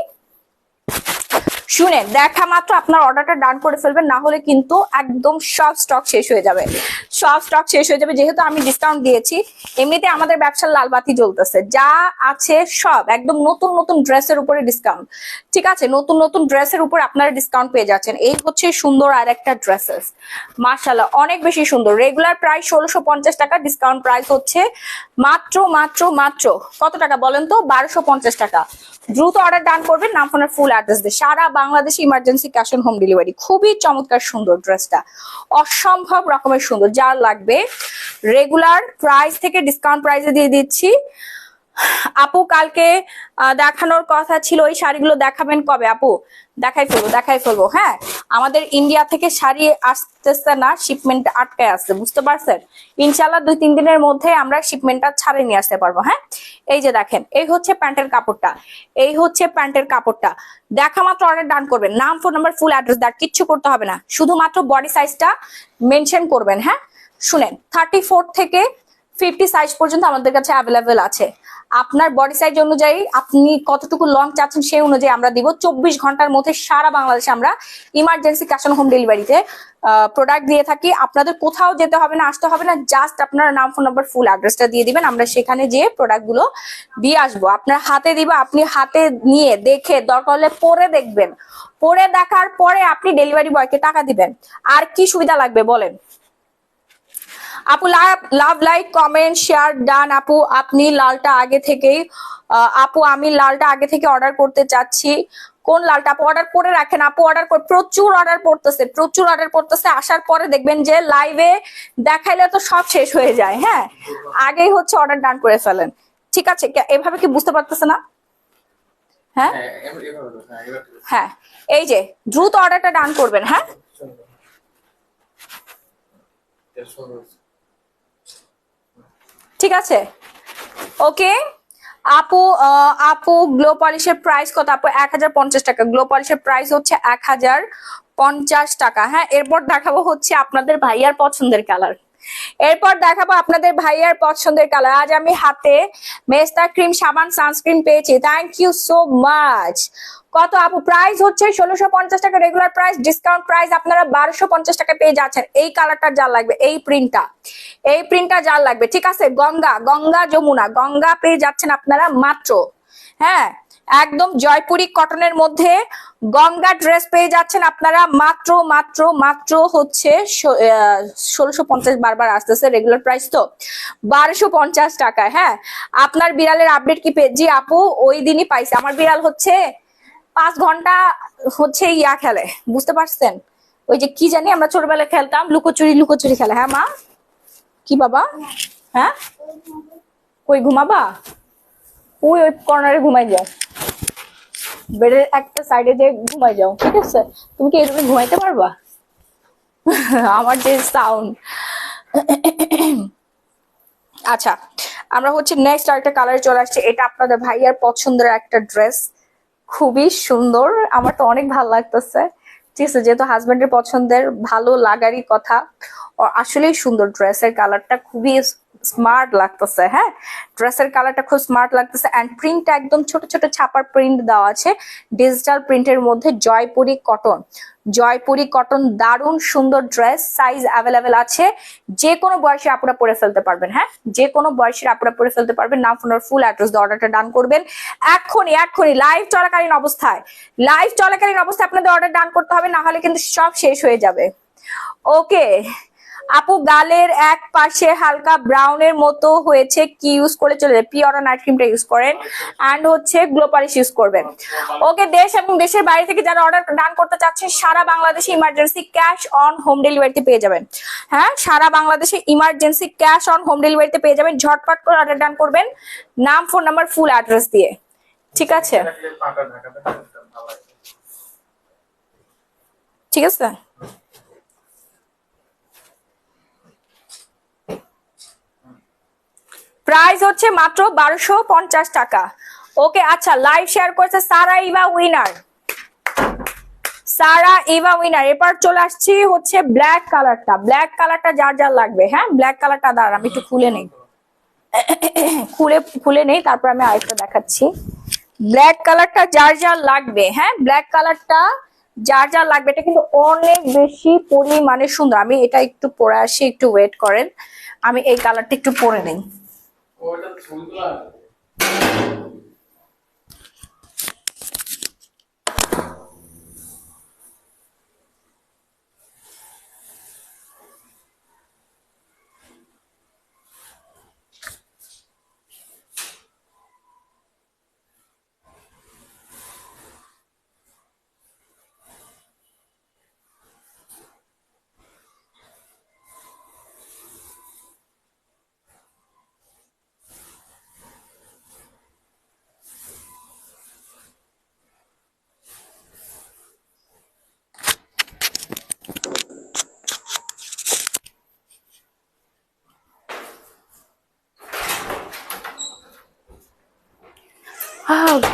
শুনেন, দেখা মাত্র আপনার অর্ডারটা ডান করে ফেলবেন, না হলে কিন্তু একদম সব স্টক শেষ হয়ে যাবে, সব স্টক শেষ হয়ে যাবে। যেহেতু আমি ডিসকাউন্ট দিয়েছি, এমনিতে আমাদের ব্যবসার লাল বাতি জ্বলতেছে, যা আছে সব একদম নতুন নতুন ড্রেসের উপরে ডিসকাউন্ট। ঠিক আছে, নতুন নতুন ড্রেসের উপর আপনারা ডিসকাউন্ট পেয়ে যাচ্ছেন। এই হচ্ছে সুন্দর আর একটা ড্রেসেস, মাশাআল্লাহ অনেক বেশি সুন্দর। রেগুলার প্রাইস 1650 টাকা, ডিসকাউন্ট প্রাইস হচ্ছে মাত্র মাত্র মাত্র কত টাকা বলেন তো? 1250 টাকা। দ্রুত অর্ডার ডান করবেন, নাম ফোনের ফুল অ্যাড্রেস দিয়ে। সারা বাংলাদেশে emergency cash on home delivery. খুবই চমৎকার সুন্দর ড্রেসটা, অসম্ভব রকমের সুন্দর। যার লাগবে রেগুলার প্রাইস থেকে ডিসকাউন্ট প্রাইসে দিয়ে দিচ্ছি। আপু কালকে দেখানোর কথা ছিল, ওই শাড়িগুলো দেখাবেন কবে? আপু দেখাই ফেলবো। হ্যাঁ, আমাদের ইন্ডিয়া থেকে শাড়ি আসতেছে না, শিপমেন্ট আটকায় আসছে, বুঝতে পারছেন? ইনশাল্লাহ 2-3 দিনের মধ্যে আমরা শিপমেন্টটা ছাড়ে নিয়ে আসতে পারবো। হ্যাঁ, এই যে দেখেন, এই হচ্ছে প্যান্টের কাপড়টা, দেখা মাত্র অর্ডার ডান করবেন, নাম ফোন নাম্বার ফুল অ্যাড্রেস দেওয়ার কিচ্ছু করতে হবে না, শুধুমাত্র বডি সাইজটা মেনশন করবেন। হ্যাঁ, শুনেন, 34 থেকে 50 সাইজ পর্যন্ত আমাদের কাছে অ্যাভেলেবেল আছে। আপনার বডি সাইজ অনুযায়ী আপনি কতটুকু লং চাচ্ছেন সেই অনুযায়ী আমরা দিব। 24 ঘন্টার মধ্যে সারা বাংলাদেশে আমরা ইমার্জেন্সি ক্যাশ অন হোম ডেলিভারিতে প্রোডাক্ট দিয়ে থাকি। আপনাদের কোথাও যেতে হবে না, আসতে হবে না, জাস্ট আপনার নাম ফোন নাম্বার ফুল অ্যাড্রেসটা দিয়ে দিবেন, আমরা সেখানে যেয়ে প্রোডাক্ট গুলো দিয়ে আসবো। আপনার হাতে দিব, আপনি হাতে নিয়ে দেখে দরকার হলে পরে দেখবেন, পরে দেখার পরে আপনি ডেলিভারি বয়কে টাকা দিবেন। আর কি সুবিধা লাগবে বলেন? আপু love like comment share done. আপু আপনি লালটা আগে থেকেই, আপু আমি লালটা আগে থেকে অর্ডার করতে চাচ্ছি, কোন লালটা? আপু অর্ডার করে রাখেন, আপু অর্ডার করে, প্রচুর অর্ডার পড়তেছে, প্রচুর অর্ডার পড়তেছে। আসার পরে দেখবেন যে লাইভে দেখাইলে তো সব শেষ হয়ে যায়। হ্যাঁ, আগেই হচ্ছে অর্ডার ডান করে ফেলেন। ঠিক আছে, এভাবে কি বুঝতে পারতেছে না? হ্যাঁ হ্যাঁ, এই যে দ্রুত অর্ডারটা ডান করবেন। হ্যাঁ, ঠিক আছে, ওকে। আপু আপু গ্লো পলিশের প্রাইস কত? আপু 1050 টাকা। গ্লো পলিশের প্রাইস হচ্ছে 1050 টাকা। হ্যাঁ, এরপর দেখাবো হচ্ছে আপনাদের ভাইয়ার পছন্দের কালার। এরপর দেখাবো আপনাদের ভাইয়ার পছন্দের কালার। আজ আমি হাতে মেস্তা ক্রিম, সাবান, সানস্ক্রিন পেয়েছি। Thank you so much. কত আপু? প্রাইস হচ্ছে 1650 টাকা রেগুলার প্রাইস, ডিসকাউন্ট প্রাইস আপনারা 1250 টাকা পেয়ে যাচ্ছেন। এই কালারটা যার লাগবে, এই প্রিন্টটা যার লাগবে, ঠিক আছে। গঙ্গা, গঙ্গা যমুনা, গঙ্গা পেয়ে যাচ্ছেন আপনারা মাত্র, হ্যাঁ, একদম জয়পুরি কটনের মধ্যে গঙ্গা ড্রেস পেয়ে যাচ্ছেন আপনারা মাত্র মাত্র মাত্র হচ্ছে 1650। বারবার আসতেছে, রেগুলার প্রাইস তো 1250 টাকায়। হ্যাঁ, আপনার বিড়ালের আপডেট কি পেয়েছি আপু? ওই দিনই পাইছে। আমার বিড়াল হচ্ছে 5 ঘন্টা হচ্ছে ইয়া খেলে, বুঝতে পারছেন? ওই যে কি জানি আমরা ছোটবেলায় খেলতাম, লুকোচুরি লুকোচুরি খেলে। হ্যাঁ মা, কি বাবা? হ্যাঁ, কই ঘুমাবা? ওই ওই কর্নারে ঘুমাই যাও, বেডের একটা সাইডে যে ঘুমাই যাও, ঠিক আছে? তুমি কি এইভাবে ঘুমাইতে পারবা? আমার যে সাউন্ড। আচ্ছা, আমরা হচ্ছে নেক্সট আরেকটা কালারে চলে আসছে। এটা আপনাদের ভাইয়ার পছন্দের একটা ড্রেস, খুবই সুন্দর, আমার তো অনেক ভালো লাগতেছে। ঠিক আছে, যেহেতু হাজবেন্ডের পছন্দের, ভালো লাগারই কথা। আসলেই সুন্দর, ড্রেসের কালারটা খুবই স্মার্ট লাগতেছে। হ্যাঁ, ড্রেসের কালারটা খুব স্মার্ট লাগতেছে। অ্যান্ড প্রিন্টটা একদম ছোট ছোট ছাপার প্রিন্ট দেওয়া আছে, ডিজিটাল প্রিন্টের মধ্যে। জয়পুরি কটন, জয়পুরি কটন, দারুণ সুন্দর ড্রেস। সাইজ অ্যাভেলেবেল আছে, যে কোনো বয়সে আপনারা পরে ফেলতে পারবেন। হ্যাঁ, যে কোনো বয়সের আপনারা পরে ফেলতে পারবেন। নাম, ফোন, ফুল অ্যাড্রেস দিয়ে অর্ডারটা ডান করবেন এক্ষুনি, এক্ষুনি লাইভ চলাকালীন অবস্থায়, লাইভ চলাকালীন অবস্থায় আপনাদের অর্ডার ডান করতে হবে, না হলে কিন্তু সব শেষ হয়ে যাবে। ওকে আপু, গালের এক পাশে হালকা ব্রাউনের মতো হয়েছে, কি ইউজ করে চলে যায়? পিওর নাইট ক্রিমটা ইউজ করেন, অ্যান্ড হচ্ছে গ্লো পলিশ ইউজ করবেন। ওকে, দেশ এবং দেশের বাইরে থেকে যারা অর্ডার ডান করতে চাচ্ছেন, সারা বাংলাদেশে ইমার্জেন্সি ক্যাশ অন হোম ডেলিভারিতে পেয়ে যাবেন। হ্যাঁ, সারা বাংলাদেশে ইমার্জেন্সি ক্যাশ অন হোম ডেলিভারিতে পেয়ে যাবেন। ঝটপট করে অর্ডার ডান করবেন, নাম, ফোন নাম্বার, ফুল অ্যাড্রেস দিয়ে, ঠিক আছে? ঠিক আছে, প্রাইস হচ্ছে মাত্র 1250 টাকা। ওকে, আচ্ছা, লাইভ শেয়ার করেছে সারা ইভা উইনার, সারা ইভা উইনার। এবার চলে আসছি হচ্ছে ব্ল্যাক কালারটা, ব্ল্যাক কালারটা যার যার লাগবে। হ্যাঁ, ব্ল্যাক কালারটা দাঁড়ান আমি একটু খুলে নেই, খুলে নেই, তারপর আমি আরেকটা দেখাচ্ছি। ব্ল্যাক কালারটা যার যার লাগবে, হ্যাঁ, ব্ল্যাক কালারটা যার যার লাগবে। এটা কিন্তু অনেক বেশি পরিমাণে সুন্দর। আমি এটা একটু পরে আসি, একটু ওয়েট করেন, আমি এই কালারটা একটু পরে নেই।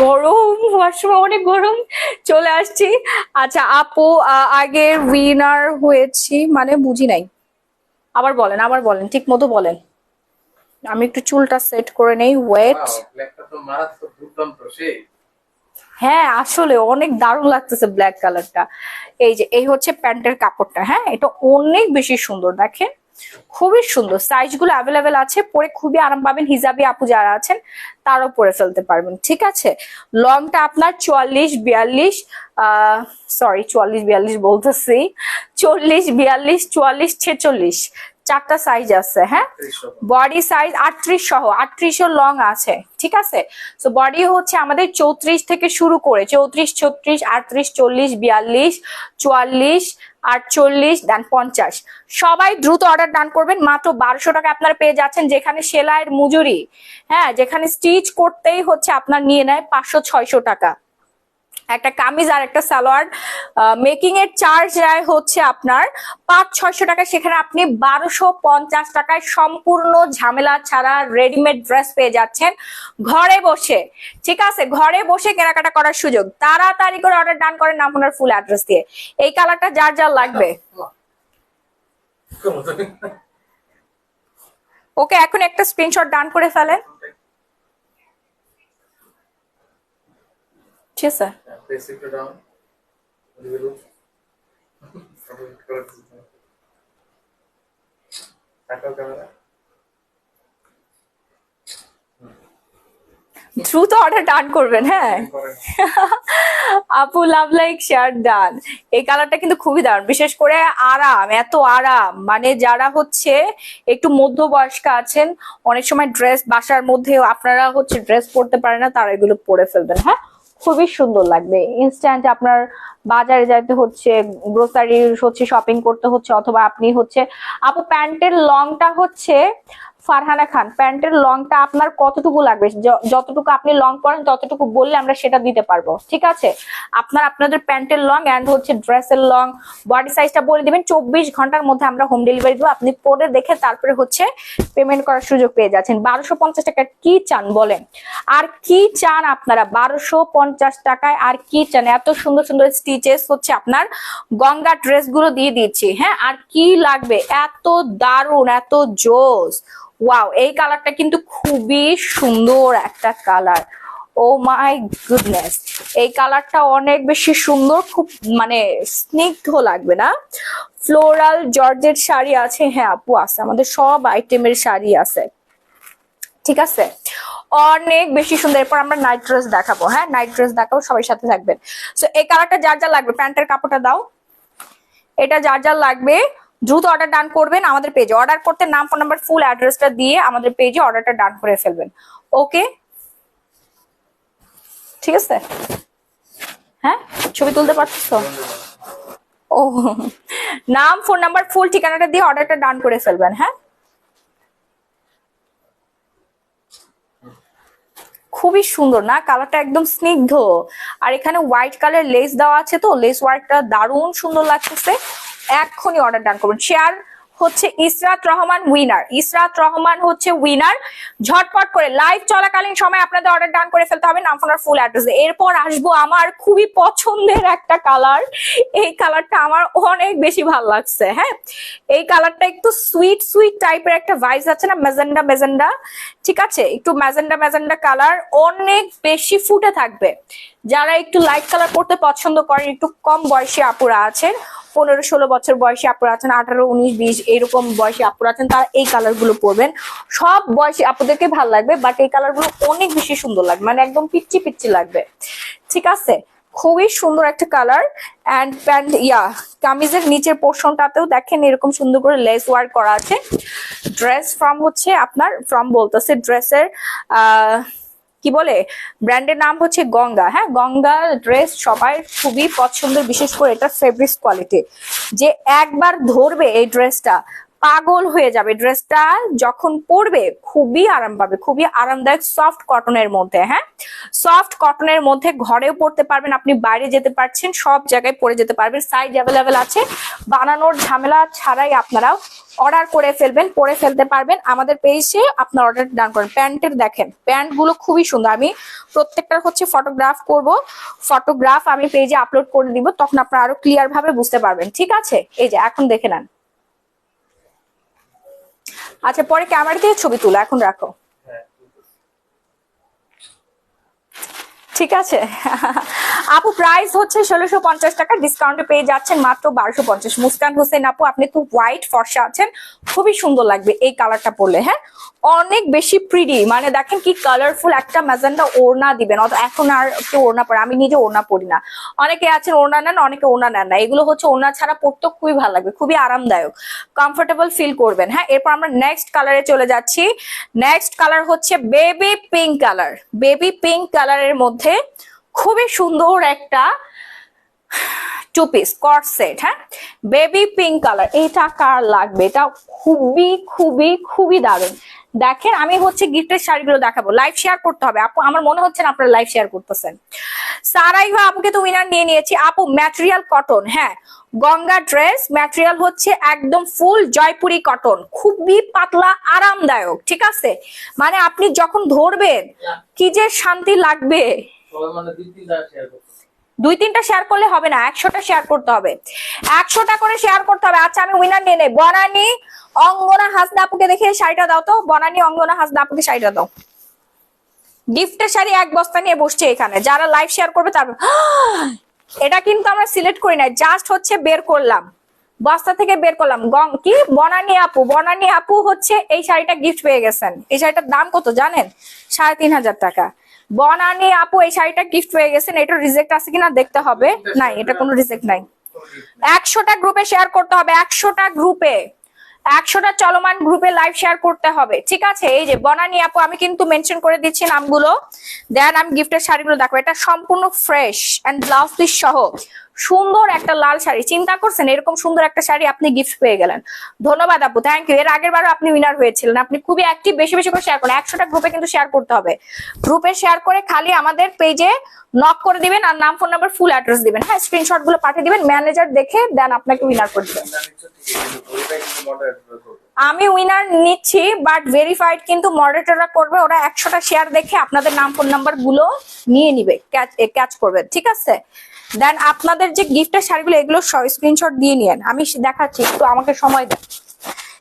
গরম, ওয়াশরুমে অনেক গরম, চলে আসছি। আচ্ছা আপু, আগের উইনার হয়েছি মানে বুঝি নাই, আবার বলেন, আবার বলেন, ঠিক মতো বলেন। আমি একটু চুলটা সেট করে নেই, ওয়েট। হ্যাঁ, আসলে অনেক দারুণ লাগতেছে ব্ল্যাক কালারটা। এই যে এই হচ্ছে প্যান্টের কাপড়টা। হ্যাঁ, এটা অনেক বেশি সুন্দর, দেখেন খুবই সুন্দর। সাইজ গুলো অ্যাভেলেবেল আছে, পরে খুবই আরাম পাবেন। হিজাবি আপু যারা আছেন তারও পরে ফেলতে পারবেন, ঠিক আছে। লংটা আপনার 44-42, সরি 44-42 বলতেছি, 40-42, 44-46, 4টা সাইজ আছে, হ্যাঁ বডি সাইজ 38 সহ, 38 লং আছে, ঠিক আছে। তো বডি হচ্ছে আমাদের 34 থেকে শুরু করে 34, 36, 38, 40, 42, 44, 48 দেন 50। সবাই দ্রুত অর্ডার ডান করবেন। মাত্র 1200 টাকা আপনারা পেয়ে যাচ্ছেন, যেখানে সেলাইয়ের মজুরি, হ্যাঁ যেখানে স্টিচ করতেই হচ্ছে আপনার নিয়ে নেয় 500-600 টাকা। একটা কামিজ আর একটা সালোয়ার মেকিং এর চার্জ নেয় হচ্ছে আপনার 500-600 টাকা, সেখানে আপনি 1250 টাকায় সম্পূর্ণ ঝামেলা ছাড়া রেডিমেড ড্রেস পেয়ে যাচ্ছেন ঘরে বসে, ঠিক আছে। ঘরে বসে কেনাকাটা করার সুযোগ। তাড়াতাড়ি করে অর্ডার ডান করেন নাম আপনার ফুল অ্যাড্রেস দিয়ে। এই কালারটা যার যার লাগবে ওকে এখন একটা স্ক্রিনশট ডান করে ফেলেন, ঠিক আছে। দ্রুত অর্ডার ডান করবেন, হ্যাঁ আপু লাভ লাইক শেয়ার ডান। এই কালারটা কিন্তু খুবই দারুণ, বিশেষ করে আরাম, এত আরাম, মানে যারা হচ্ছে একটু মধ্যবয়স্ক আছেন, অনেক সময় ড্রেস বাসার মধ্যে আপনারা হচ্ছে ড্রেস পরতে পারেন না, তারা এগুলো পরে ফেলবেন, হ্যাঁ খুবই সুন্দর লাগবে। ইনস্ট্যান্ট আপনার বাজারে যাইতে হচ্ছে, গ্রোসারি হচ্ছে শপিং করতে হচ্ছে, অথবা আপনি হচ্ছে আপু প্যান্টের লংটা হচ্ছে ফারহানা খান, প্যান্টের লংটা আপনার কতটুকু লাগবে, যতটুকু আপনি লং পরেন ততটুকু বললে আমরা সেটা দিতে পারবো, ঠিক আছে। আপনাদের প্যান্টের লং এন্ড হচ্ছে ড্রেসের লং, বডি সাইজটা বলে দিবেন, 24 ঘন্টার মধ্যে আমরা হোম ডেলিভারি দেবো। আপনি পরে দেখে তারপরে হচ্ছে পেমেন্ট করার সুযোগ পেয়ে যাচ্ছেন। 1250 টাকার কি চান বলেন, আর কি চান আপনারা 1250 টাকায়, আর কি চান? এত সুন্দর সুন্দর স্টিচেস হচ্ছে আপনার গঙ্গা ড্রেস গুলো দিয়ে দিচ্ছি, হ্যাঁ আর কি লাগবে, এত দারুণ, এত জোস। ওয়াও, এই কালারটা কিন্তু খুবই সুন্দর একটা কালার, ও মাই গুডনেস, এই কালারটা অনেক বেশি সুন্দর, খুব মানে স্নিগ্ধ লাগবে না। ফ্লোরাল জর্জেট শাড়ি আছে, হ্যাঁ আপু আছে, আমাদের সব আইটেমের শাড়ি আছে, ঠিক আছে অনেক বেশি সুন্দর। এরপর আমরা নাইট ড্রেস দেখাবো, হ্যাঁ নাইট ড্রেস দেখাবো, সবাই সাথে থাকবেন। সো এই কালারটা যার যার লাগবে, প্যান্টের কাপড়টা দাও, এটা যার যার লাগবে দ্রুত অর্ডার ডান করবেন। আমাদের পেজে অর্ডার করতে নাম, ফোন নাম্বার, ফুল অ্যাড্রেসটা দিয়ে আমাদের পেজে অর্ডারটা ডান করে ফেলবেন, ওকে ঠিক আছে। হ্যাঁ ছবি তুলতে পারছো? ও নাম, ফোন নাম্বার, ফুল ঠিকানাটা দিয়ে অর্ডারটা ডান করে ফেলবেন, হ্যাঁ খুবই সুন্দর না কালারটা, একদম স্নিগ্ধ। আর এখানে হোয়াইট কালার লেস দেওয়া আছে, তো লেস ওয়ার্কটা দারুণ সুন্দর লাগতেছে। এক্ষুনি অর্ডার ডান করবেন। শেয়ার হচ্ছে ইসরাত রহমান উইনার, ইসরাত রহমান হচ্ছে উইনার। ঝটপট করে লাইভ চলাকালীন সময় আপনাদের অর্ডার ডান করে ফেলতে হবে নাম, ফোন আর ফুল অ্যাড্রেস। এরপর আসবো আমার খুবই পছন্দের একটা কালার, এই কালারটা আমার অনেক বেশি ভালো লাগছে, হ্যাঁ এই কালারটা একটু সুইট সুইট টাইপের একটা ভাইবস আছে না, মেজেন্ডা মেজেন্ডা, ঠিক আছে একটু ম্যাজেন্ডা ম্যাজেন্ডা কালার, অনেক বেশি ফুটে থাকবে। যারা একটু লাইট কালার পড়তে পছন্দ করেন, একটু কম বয়সী আপুরা আছেন, 15-16 বছর বয়সী আপুরা আছেন, 18-19-20 এইরকম বয়সী আপুরা আছেন, তারা এই কালার গুলো পরবেন। সব বয়সী আপুদেরকে ভালো লাগবে, বাট এই কালার গুলো অনেক বেশি সুন্দর লাগবে, মানে একদম পিচ্ছি পিচ্ছি লাগবে, ঠিক আছে খুবই সুন্দর একটা কালার। অ্যান্ড প্যান্ট কামিজের নিচের পোর্শনটাতেও দেখেন এরকম সুন্দর করে লেস ওয়ার্ক করা আছে। ড্রেস ফ্রম হচ্ছে আপনার, ফ্রম বলতেছে ড্রেসের কি বলে ব্র্যান্ডের নাম হচ্ছে গঙ্গা, হ্যাঁ গঙ্গা ড্রেস সবাই খুবই পছন্দের, বিশেষ করে এটা ফেব্রিক্স কোয়ালিটি, যে একবার ধরবে এই ড্রেসটা পাগল হয়ে যাবে। ড্রেসটা যখন পরবে খুবই আরাম পাবে, খুবই আরামদায়ক, সফট কটনের মধ্যে, হ্যাঁ সফট কটনের মধ্যে ঘরেও পরতে পারবেন, আপনি বাইরে যেতে পারছেন, সব জায়গায় পরে যেতে পারবেন, সাইজ অ্যাভেলেবেল আছে, বানানোর ঝামেলা ছাড়াই আপনারা অর্ডার করে ফেলবেন, পরে ফেলতে পারবেন। আমাদের পেজে আপনার অর্ডার ডান করেন। প্যান্টের দেখেন প্যান্ট গুলো খুবই সুন্দর, আমি প্রত্যেকটার হচ্ছে ফটোগ্রাফ করব, ফটোগ্রাফ আমি পেজে আপলোড করে দিব, তখন আপনারা আরো ক্লিয়ার ভাবে বুঝতে পারবেন, ঠিক আছে এই যে এখন দেখে নেন। আচ্ছা পরে ক্যামেরা দিয়ে ছবি তুলো, এখন রাখো, ঠিক আছে। আপু প্রাইস হচ্ছে 1650 টাকা, ডিসকাউন্টে পেয়ে যাচ্ছেন মাত্র 1250। মুস্কান হোসেন আপু, আপনি তো হোয়াইট ফর্সা আছেন, খুবই সুন্দর লাগবে এই কালারটা পরলে। হ্যাঁ, অনেক বেশি প্রিটি, মানে দেখেন কি কালারফুল একটা ম্যাজেন্ডা ওড়না দিবেন। অত এখন আর কেউ ওড়না পরে, আমি নিজে ওড়না পরি না, অনেকে আছেন ওড়না নেন, অনেকে ওড়না নেন না। এগুলো হচ্ছে ওড়না ছাড়া পরতে খুবই ভালো লাগবে, খুবই আরামদায়ক, কমফোর্টেবল ফিল করবেন। হ্যাঁ, এরপর আমরা নেক্সট কালারে চলে যাচ্ছি। নেক্সট কালার হচ্ছে baby pink colour. Baby pink কালারের মধ্যে খুবই সুন্দর একটা টু পিস কট সেট। হ্যাঁ, বেবি পিঙ্ক কালার, এটা কার লাগবে? এটা খুবই খুবই খুবই দারুণ। দেখেন আমি হচ্ছে গিফটের শাড়িগুলো দেখাবো, লাইভ শেয়ার করতে হবে আপু, আমার মনে হচ্ছে না আপনারা লাইভ শেয়ার করতেছেন। সারাইভা আপুকে তো উইনার নিয়ে নিয়েছি আপু, ম্যাটেরিয়াল কটন। হ্যাঁ, গঙ্গা ড্রেস, ম্যাটেরিয়াল হচ্ছে একদম ফুল জয়পুরি কটন, খুবই পাতলা আরামদায়ক। ঠিক আছে, মানে আপনি যখন ধরবেন কি যে শান্তি লাগবে। 2-3টা শেয়ার করলে হবে না, 100টা শেয়ার করতে হবে, 100টা করে শেয়ার করতে হবে। আচ্ছা আমি উইনার নিয়ে নেই। বনানী অঙ্গনা হাসদা আপুকে দেখে শাড়িটা দাও তো, বনানী অঙ্গনা হাসদা আপুকে শাড়িটা দাও। গিফটের শাড়ি এক বস্তা নিয়ে বসছে এখানে, যারা লাইভ শেয়ার করবে তার। এটা কিন্তু আমরা সিলেক্ট করি না, জাস্ট হচ্ছে বের করলাম, বস্তা থেকে বের করলাম। কি বনানী আপু, বনানী আপু হচ্ছে এই শাড়িটা গিফট পেয়ে গেছেন। এই শাড়িটার দাম কত জানেন? 3500 টাকা। বনানী আপু এই শাড়িটা গিফট পেয়ে গেছেন। এটা রিজেক্ট আছে কিনা দেখতে হবে। নাই, এটা কোনো রিজেক্ট নাই। 100টা গ্রুপে শেয়ার করতে হবে, 100টা গ্রুপে, 100টা চলমান গ্রুপে লাইভ শেয়ার করতে হবে। ঠিক আছে, এই যে বনানী আপু, আমি কিন্তু মেনশন করে দিচ্ছি নামগুলো। দেন আমি গিফটের শাড়িগুলো দেখো, এটা সম্পূর্ণ ফ্রেশ এন্ড ব্লাউজ পিস সহ সুন্দর একটা লাল শাড়ি। চিন্তা করছেন এরকম সুন্দর একটা শাড়ি আপনি গিফট পেয়ে গেলেন। ধন্যবাদ আপু, থ্যাংক ইউ। এর আগের বারও আপনি উইনার হয়েছিলেন। আপনি খুবই অ্যাক্টিভ, বেশি বেশি করে শেয়ার করেন। 100টা গ্রুপে কিন্তু শেয়ার করতে হবে। গ্রুপে শেয়ার করে খালি আমাদের পেজে নক করে দিবেন আর নাম, ফোন নাম্বার, ফুল অ্যাড্রেস দিবেন। হ্যাঁ, স্ক্রিনশট গুলো পাঠিয়ে দিবেন, ম্যানেজার দেখে দেন আপনাকে উইনার করে দিবেন। আমি উইনার নিচ্ছি, বাট ভেরিফাইড কিন্তু মডারেটররা করবে। ওরা 100টা শেয়ার দেখে আপনাদের নাম, ফোন নাম্বার গুলো নিয়ে নিবে, ক্যাচ করবে। ঠিক আছে, দেন আপনাদের যে গিফটের শাড়িগুলো এগুলো স্ক্রিনশট দিয়ে নিয়েন। আমি দেখাচ্ছি, একটু আমাকে সময় দেন,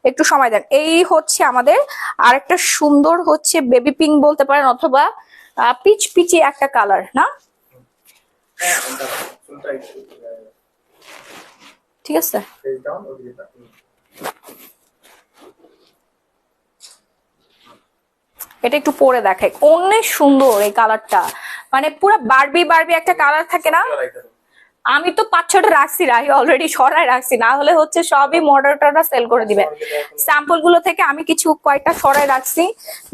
একটু সময় দেন। এই হচ্ছে আমাদের আরেকটা সুন্দর হচ্ছে বেবি পিঙ্ক বলতে পারেন, অথবা পিচ পিচি একটা কালার না? ঠিক আছে, এটা একটু পরে দেখাই, অনেক সুন্দর এই কালারটা, মানে পুরো বারবি বারবি একটা কালার থাকে না? আমি তো 5-6টা রাখছি, অলরেডি সরাই রাখছি, না হলে হচ্ছে সবই মডারেটররা সেল করে দিবে। স্যাম্পল গুলো থেকে আমি কিছু কয়েকটা সরাই রাখছি,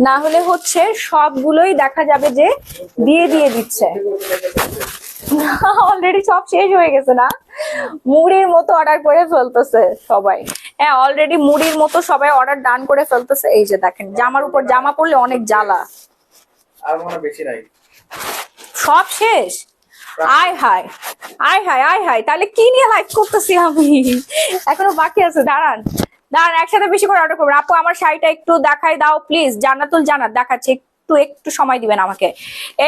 না হলে হচ্ছে সবগুলোই দেখা যাবে যে দিয়ে দিচ্ছে। অলরেডি সব শেষ হয়ে গেছে না? মুড়ির মতো অর্ডার করে ফেলতেছে সবাই। হ্যাঁ, অলরেডি মুড়ির মতো সবাই অর্ডার ডান করে ফেলতেছে। এই যে দেখেন, জামার উপর জামা পড়লে অনেক জ্বালা। আর মনে বেশি নাই, সব শেষ। আয় হায়, আয় হায়, আয় হায়, তাহলে কি নিয়ে লাইভ করতেছি আমি? এখনো বাকি আছে, দাঁড়ান দাঁড়ান, একসাথে বেশি করে অর্ডার করবেন। আপু আমার শাড়িটা একটু দেখাই দাও প্লিজ। জান্নাতুল জান্নাত দেখাচ্ছে, একটু সময় দিবেন আমাকে।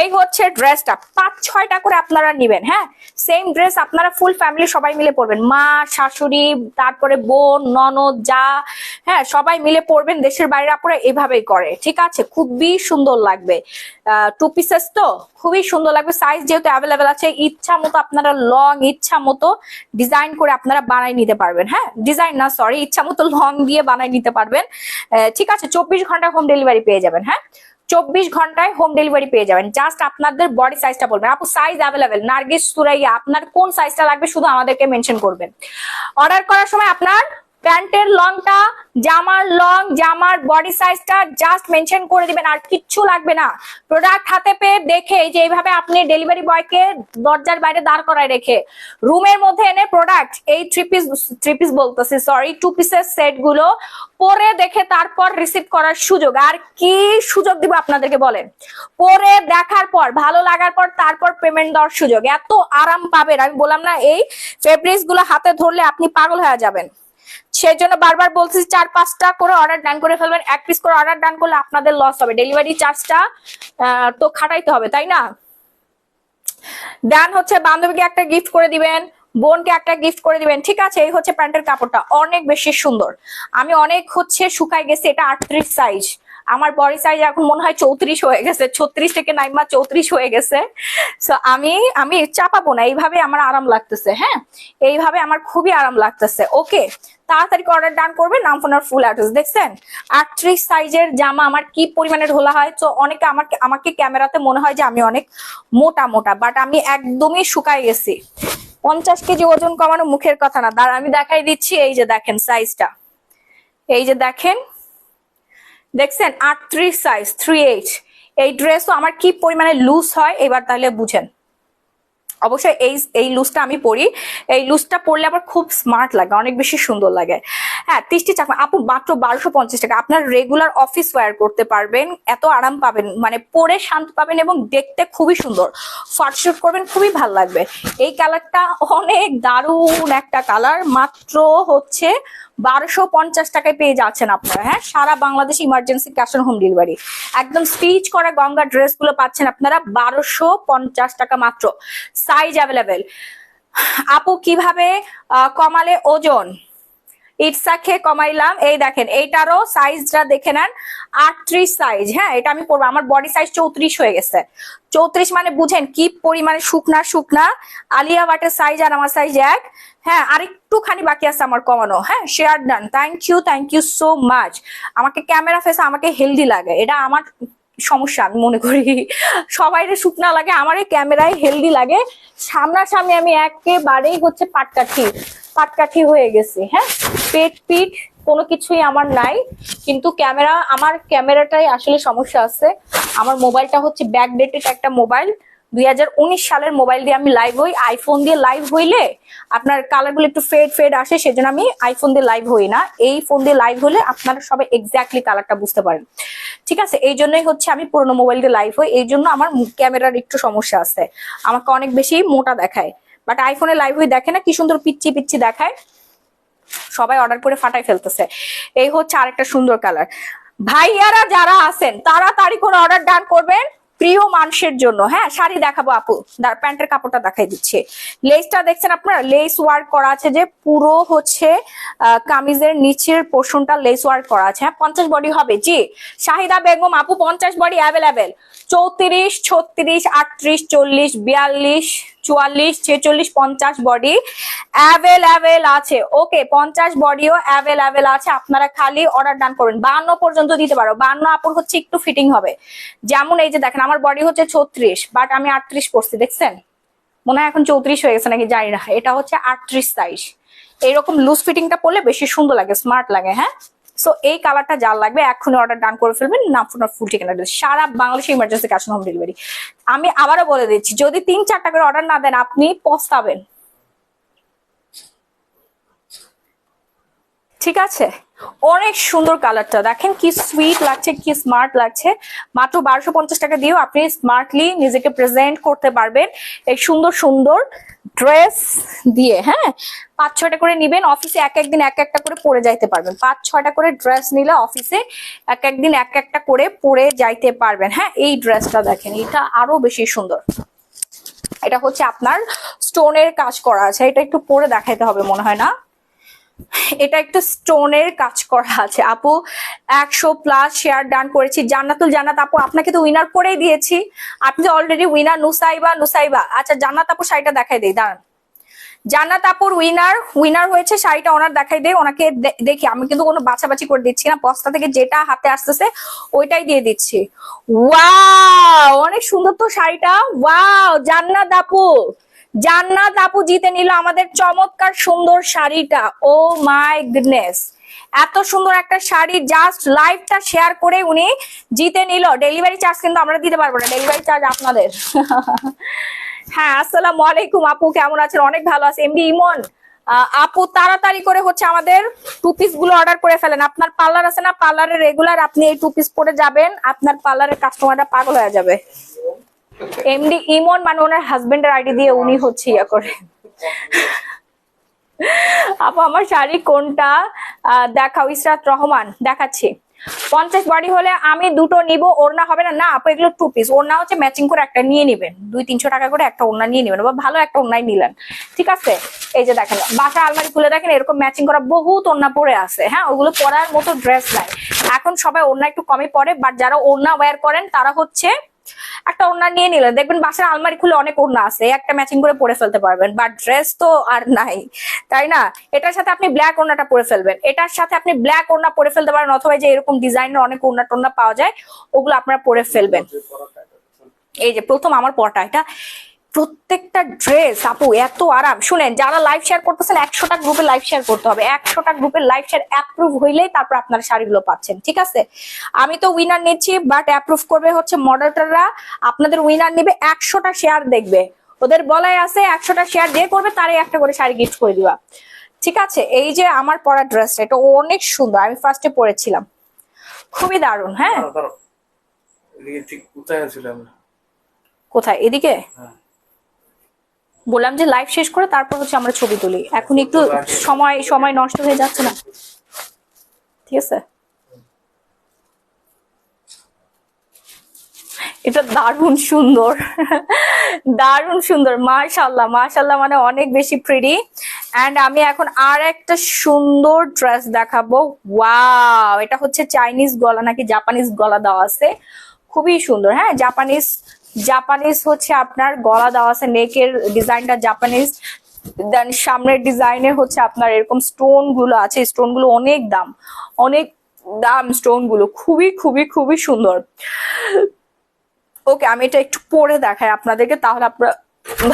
এই হচ্ছে ড্রেসটা, 5-6টা করে আপনারা নিবেন। হ্যাঁ, সেম ড্রেস আপনারা ফুল ফ্যামিলি সবাই মিলে পরবেন, মা, শাশুড়ি, তারপরে বোন, ননদ, যা, হ্যাঁ সবাই মিলে পরবেন। দেশের বাইরে আপনারা এভাবেই করে। ঠিক আছে, খুবই সুন্দর লাগবে। 2 পিসেস তো খুবই সুন্দর লাগবে। সাইজ যেহেতু অ্যাভেলেবেল আছে, ইচ্ছা মতো আপনারা লং, ইচ্ছা মতো ডিজাইন করে আপনারা বানাই নিতে পারবেন। হ্যাঁ, ডিজাইন না, সরি, ইচ্ছা মতো লং দিয়ে বানাই নিতে পারবেন। ঠিক আছে, 24 ঘন্টা হোম ডেলিভারি পেয়ে যাবেন। হ্যাঁ, 24 ঘন্টায় হোম ডেলিভারি পেয়ে যাবেন। জাস্ট আপনাদের বডি সাইজটা বলবেন। আপু সাইজ অ্যাভেলেবেল, নার্গিস, সুরাইয়া, আপনার কোন সাইজটা লাগবে শুধু আমাদেরকে মেনশন করবেন। অর্ডার করার সময় আপনার প্যান্টের লংটা, জামার লং, জামার বডি সাইজটা জাস্ট মেনশন করে দিবেন, আর কিচ্ছু লাগবে না। প্রোডাক্ট হাতে পেয়ে দেখে যে এইভাবে আপনি ডেলিভারি বয়কে দরজার বাইরে দাঁড় করায় রেখে রুমের মধ্যে এনে প্রোডাক্ট, এই 3 পিস বলতেছি, সরি 2 পিসের সেট গুলো পরে দেখে তারপর রিসিভ করার সুযোগ। আর কি সুযোগ দিব আপনাদেরকে বলেন? পরে দেখার পর, ভালো লাগার পর তারপর পেমেন্ট দেওয়ার সুযোগ। এত আরাম পাবেন, আমি বললাম না, এই ফেব্রিক্স গুলো হাতে ধরলে আপনি পাগল হয়ে যাবেন। সেই জন্য বারবার বলছি 4-5টা করে অর্ডার ডান করে ফেলবেন। 1 পিস করে অর্ডার ডান করলে আপনাদের লস হবে, ডেলিভারি চার্জটা তো খাটাইতে হবে, তাই না? ডান হচ্ছে বান্ধবীকে একটা গিফট করে দিবেন, বোনকে একটা গিফট করে দিবেন। ঠিক আছে, এই হচ্ছে প্যান্টের কাপড়টা, অনেক বেশি সুন্দর। আমি অনেক হচ্ছে শুকাই গেছে, এটা 38 সাইজ, আমার বডি সাইজ এখন মনে হয় 34 হয়ে গেছে, 36 থেকে নাইমা 34 হয়ে গেছে। সো আমি আমি চাপাবো না, এইভাবে আমার আরাম লাগতেছে। হ্যাঁ, এইভাবে আমার খুবই আরাম লাগতেছে। ওকে, তাড়াতাড়ি অর্ডার ডান করবে। নাম ফোন আর ফুল অ্যাড্রেস। দেখছেন 38 সাইজের জামা আমার কি পরিমাণে ঢোলা হয়। তো অনেকে আমাকে ক্যামেরাতে মনে হয় যে আমি অনেক মোটা মোটা, বাট আমি একদমই শুকাই গেছি। 50 কেজি ওজন কমানো মুখের কথা না, দাঁড়া আমি দেখাই দিচ্ছি। এই যে দেখেন সাইজটা, এই যে দেখেন, দেখছেন 38 সাইজ 38। এই ড্রেসও আমার কি পরিমাণে লুজ হয় এবার তাহলে বুঝেন। অবশ্যই এই লুজটা আমি পরি, এই লুজটা পরলে আবার খুব স্মার্ট লাগে, অনেক বেশি সুন্দর লাগে। হ্যাঁ, 30টি চাকমা আপু মাত্র 1250 টাকা। আপনার রেগুলার অফিস ওয়্যার করতে পারবেন, এত আরাম পাবেন, মানে পরে শান্ত পাবেন এবং দেখতে খুবই সুন্দর। ফটোশুট করবেন, খুবই ভালো লাগবে। এই কালারটা অনেক দারুণ একটা কালার, মাত্র হচ্ছে 1250 টাকায় পেয়ে যাচ্ছেন আপনারা। হ্যাঁ, সারা Bangladesh emergency cash on home delivery. একদম স্টিচ করা গঙ্গা ড্রেস গুলো পাচ্ছেন আপনারা 1250 টাকা মাত্র। Size available. আপু কিভাবে কমালে ওজন? ইটসাকে কমাইলাম। এই দেখেন এইটারও সাইজটা দেখে নেন, 38 সাইজ। হ্যাঁ, এটা আমি পরবো। আমার বডি সাইজ 34 হয়ে গেছে। 34 মানে বুঝেন কি পরিমাণে শুকনা শুকনা। আলিয়া ভাটের সাইজ আর আমার সাইজ এক। হ্যাঁ, আরেকটুখানি বাকি আছে আমার কমানো। হ্যাঁ, share done, thank you so much. আমাকে ক্যামেরা ফেসে আমাকে হেলদি লাগে, এটা আমার সমস্যা। আমি মনে করি সবাই শুকনা লাগে, আমার এই ক্যামেরায় হেলদি লাগে। সামনাসামনি আমি একেবারেই হচ্ছে পাটকাঠি হয়ে গেছি। হ্যাঁ, পেট পিট কোনো কিছুই আমার নাই, কিন্তু আমার ক্যামেরাটাই আসলে সমস্যা আছে। আমার মোবাইলটা হচ্ছে ব্যাকডেটেড একটা মোবাইল, 2019 সালের মোবাইল দিয়ে আমি লাইভ হই। আইফোন দিয়ে লাইভ হইলে আপনার কালারগুলো একটু ফেড আসে, সেজন্য আমি আইফোন দিয়ে লাইভ হই না। এই ফোন দিয়ে লাইভ হলে আপনারা সবাই এক্স্যাক্টলি কালারটা বুঝতে পারেন। ঠিক আছে, এই জন্যই হচ্ছে আমি পুরোনো মোবাইল দিয়ে লাইভ হই, এই জন্য আমার ক্যামেরার একটু সমস্যা আছে, আমাকে অনেক বেশি মোটা দেখায়। বাট আইফোনে লাইভ হয়ে দেখে না কি সুন্দর পিচ্ছি পিচ্ছি দেখায়। সবাই অর্ডার করে ফাটাই ফেলতেছে। এই হচ্ছে আরেকটা সুন্দর কালার। ভাইয়ারা যারা আছেন তাড়াতাড়ি করে অর্ডার ডান করবেন প্রিয় মানুষের জন্য। হ্যাঁ, শাড়ি দেখাবো আপু, প্যান্টের কাপড়টা দেখাই দিচ্ছে। লেসটা দেখছেন আপনারা, লেস ওয়ার্ক করা আছে, যে পুরো হচ্ছে কামিজের নিচের পোর্শনটা লেস ওয়ার্ক করা আছে। হ্যাঁ, 50 বডি হবে। জি শাহিদা বেগম আপু, 50 বডি অ্যাভেলেবেল। 34, 36, 38, 40, 42, 44, 46, 50 বডি অ্যাভেলেবেল আছে। ওকে, 50 বডিও অ্যাভেলেবেল আছে। আপনারা খালি অর্ডার ডান করবেন। 52 পর্যন্ত দিতে পারো। 52 আপুর হচ্ছে একটু ফিটিং হবে। যেমন এই যে দেখেন আমার বডি হচ্ছে 36, বাট আমি 38 পড়ছি, দেখছেন? মনে হয় এখন 34 হয়ে গেছে নাকি জানি না। এটা হচ্ছে 38 সাইজ। এইরকম লুজ ফিটিংটা পরলে বেশি সুন্দর লাগে, স্মার্ট লাগে। হ্যাঁ, সো এই কালারটা যার লাগবে এখনই অর্ডার ডান করে ফেলবেন। নাম ফোন ফুল ঠিকানা, সারা বাংলাদেশে emergency cash on home delivery. আমি আবারও বলে দিচ্ছি, যদি 3-4 করে অর্ডার না দেন আপনি পস্তাবেন। ঠিক আছে, অনেক সুন্দর কালারটা দেখেন, কি সুইট লাগছে, কি স্মার্ট লাগছে। মাত্র 1250 টাকা দিয়েও আপনি স্মার্টলি নিজেকে প্রেজেন্ট করতে পারবেন এই সুন্দর সুন্দর ড্রেস দিয়ে। হ্যাঁ, 5-6টা করে নিবেন, অফিসে এক একদিন এক একটা করে পরে যাইতে পারবেন। 5-6টা করে ড্রেস নিলে অফিসে এক একদিন এক একটা করে পরে যাইতে পারবেন। হ্যাঁ, এই ড্রেসটা দেখেন, এটা আরো বেশি সুন্দর। এটা হচ্ছে আপনার স্টোনের কাজ করা আছে, এটা একটু পরে দেখাইতে হবে মনে হয় না। এটা একটু স্টোনের কাজ করা আছে। আপু 100+ শেয়ার ডান করেছি। জান্নাতুল জান্নাত আপু, আপনাকে তো উইনার করেই দিয়েছি, আপনি তো অলরেডি উইনার। নুসাইবা আচ্ছা, জান্নাত আপু শাড়িটা দেখাই দেই, দাঁড়ান। জান্নাত আপুর উইনার হয়েছে, শাড়িটা ওনার দেখাই দেই। ওনাকে দেখি, আমি কিন্তু কোনো বাছাবাছি করে দিচ্ছি না, বস্তা থেকে যেটা হাতে আসতেছে ওইটাই দিয়ে দিচ্ছি। ওয়াও, অনেক সুন্দর তো শাড়িটা। ওয়াও, জান্নাত আপু জিতে নিল আমাদের চমৎকার সুন্দর শাড়িটা। ও মাই গুডনেস, এত সুন্দর একটা শাড়ি, জাস্ট লাইভটা শেয়ার করে উনি জিতে নিল। ডেলিভারি চার্জ কিন্তু আমরা দিতে পারবো না, ডেলিভারি চার্জ আপনাদের। হ্যাঁ, আসসালামু আলাইকুম আপু, কেমন আছেন? অনেক ভালো আছে। এমডি ইমন আপু, তাড়াতাড়ি করে হচ্ছে আমাদের 2 পিস গুলো অর্ডার করে ফেলেন। আপনার পার্লার আছে না, পার্লারে রেগুলার আপনি এই 2 পিস পরে যাবেন, আপনার পার্লারের কাস্টমাররা পাগল হয়ে যাবে। এমডি ইমন মানে ওনার হাজবেন্ডের আইডি দিয়ে উনি হচ্ছে ইয়া করে। আপু আমার শাড়ি কোনটা দেখাও? ইসরাত রহমান দেখাচ্ছি। 50 বডি হলে আমি দুটো নিব, ওড়না হবে না? না আপু, এগুলো 2 পিস। ওড়না হচ্ছে ম্যাচিং করে একটা নিয়ে নেবেন, 200-300 টাকা করে একটা ওড়না নিয়ে নেবেন, বা ভালো একটা ওড়নাই নিলেন, ঠিক আছে? এই যে দেখেন, বাসা আলমারি খুলে দেখেন এরকম ম্যাচিং করা বহুত ওড়না পরে আছে, হ্যাঁ, ওগুলো পরার মতো ড্রেস নাই। এখন সবাই ওড়না একটু কমই পরে, বাট যারা ওড়না ওয়্যার করেন তারা হচ্ছে একটা ওড়না নিয়ে নিলেন, দেখবেন বাসার আলমারি খুলে অনেক ওড়না আছে, একটা ম্যাচিং করে পরে ফেলতে পারবেন, বাট ড্রেস তো আর নাই, তাই না? এটার সাথে আপনি ব্ল্যাক ওড়নাটা পরে ফেলবেন, এটার সাথে আপনি ব্ল্যাক ওড়না পরে ফেলতে পারেন, অথবা যে এরকম ডিজাইনের অনেক ওড়না টোড়না পাওয়া যায়, ওগুলো আপনারা পরে ফেলবেন। এই যে প্রথম আমার পরটা, এটা প্রত্যেকটা ড্রেস আপু এত আরাম। শুনেন, যারা লাইভ শেয়ার করতেছেন 100টা গ্রুপে লাইভ শেয়ার করতে হবে, 100টা গ্রুপের লাইভ শেয়ার অ্যাপ্রুভ হইলেই তারপর আপনারা শাড়িগুলো পাচ্ছেন, ঠিক আছে? আমি তো উইনার নিচ্ছি, বাট অ্যাপ্রুভ করবে হচ্ছে মডারেটররা। আপনাদের উইনার নিবে 100টা শেয়ার দেখবে, ওদের বলাই আছে 100টা শেয়ার দিয়ে করবে তারই একটা করে শাড়ি গিফট করে দিবা, ঠিক আছে? এই যে আমার পরা ড্রেসটা, এটা অনেক সুন্দর, আমি ফার্স্টে পরেছিলাম, খুবই দারুণ। হ্যাঁ, কোথায়? এদিকে বললাম যে লাইভ শেষ করে তারপর হচ্ছে আমরা ছবি তুলি, এখন একটু সময় সময় নষ্ট হয়ে যাচ্ছে না, ঠিক আছে? এটা দারুণ সুন্দর, দারুণ সুন্দর, মাশাআল্লাহ মাশাআল্লাহ, মানে অনেক বেশি প্রিটি। এন্ড আমি এখন আর একটা সুন্দর ড্রেস দেখাবো। ওয়াও, এটা হচ্ছে চাইনিজ গলা নাকি জাপানিজ গলা দেওয়া আছে, খুবই সুন্দর। হ্যাঁ, জাপানিজ জাপানিজ হচ্ছে আপনার গলা দেওয়া আছে, নেকের ডিজাইনটা জাপানিজ, দেন সামনের ডিজাইনের হচ্ছে আপনার এরকম স্টোন গুলো আছে, স্টোন গুলো অনেক দাম, অনেক দাম স্টোন গুলো, খুবই খুবই খুবই সুন্দর। ওকে, আমি এটা একটু পরে দেখাই আপনাদেরকে, তাহলে আপনারা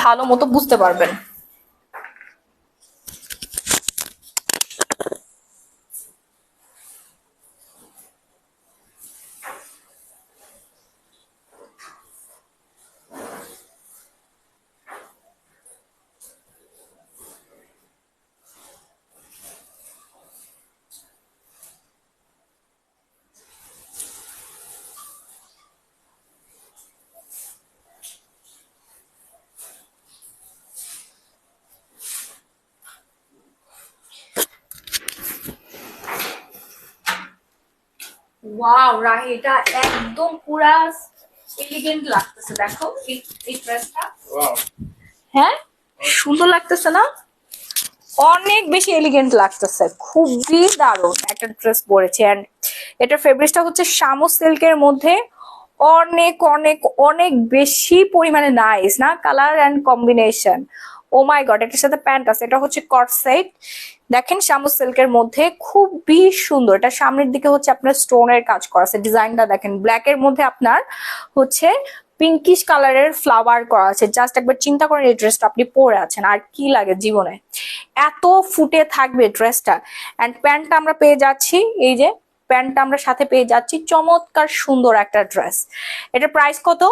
ভালো মতো বুঝতে পারবেন। ওয়াও রাহি, এটা একদম পুরা এলিগেন্ট লাগতেছে, দেখো এই ড্রেসটা। হ্যাঁ, সুন্দর লাগতেছে না? অনেক বেশি এলিগেন্ট লাগতেছে, খুবই দারুণ একটা ড্রেস পরেছে। এন্ড এটার ফেব্রিকটা হচ্ছে শামু সিল্কের মধ্যে, অনেক অনেক অনেক বেশি পরিমাণে নাইস না, colour and combination. Oh my God, এটার সাথে প্যান্ট আছে, এটা হচ্ছে কট সেট, দেখেন শামু সিল্কের মধ্যে খুবই সুন্দর। এটা সামনের দিকে হচ্ছে আপনার স্টোনের কাজ করা আছে, ডিজাইনটা দেখেন, ব্ল্যাক এর মধ্যে আপনার হচ্ছে পিঙ্কিশ কালারের ফ্লাওয়ার করা আছে। জাস্ট একবার চিন্তা করেন এই ড্রেসটা আপনি পরে আছেন, আর কি লাগে জীবনে, এত ফুটে থাকবে ড্রেসটা। এন্ড প্যান্টটা আমরা পেয়ে যাচ্ছি, এই যে প্যান্টটা আমরা সাথে পেয়ে যাচ্ছি, চমৎকার সুন্দর একটা ড্রেস। এটার প্রাইস কত?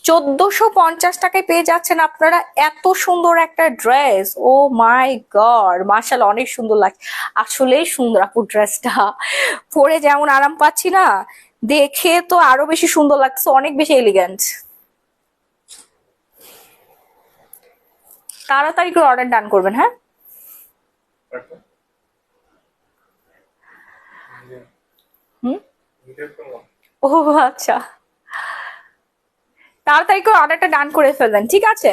1450 টাকায় পেয়ে যাচ্ছেন আপনারা এত সুন্দর একটা ড্রেস। ও মাই গড, মাশাআল্লাহ, অনেক সুন্দর লাগছে, আসলেই সুন্দর আপু ড্রেসটা, পরে যেমন আরাম পাচ্ছি না, দেখে তো আরো বেশি সুন্দর লাগছে, অনেক বেশি এলিগেন্ট। তাড়াতাড়ি করে অর্ডার ডান করবেন। হ্যাঁ, হুম, ও আচ্ছা, তাড়াতাড়ি করে অর্ডারটা ডান করে ফেলবেন, ঠিক আছে?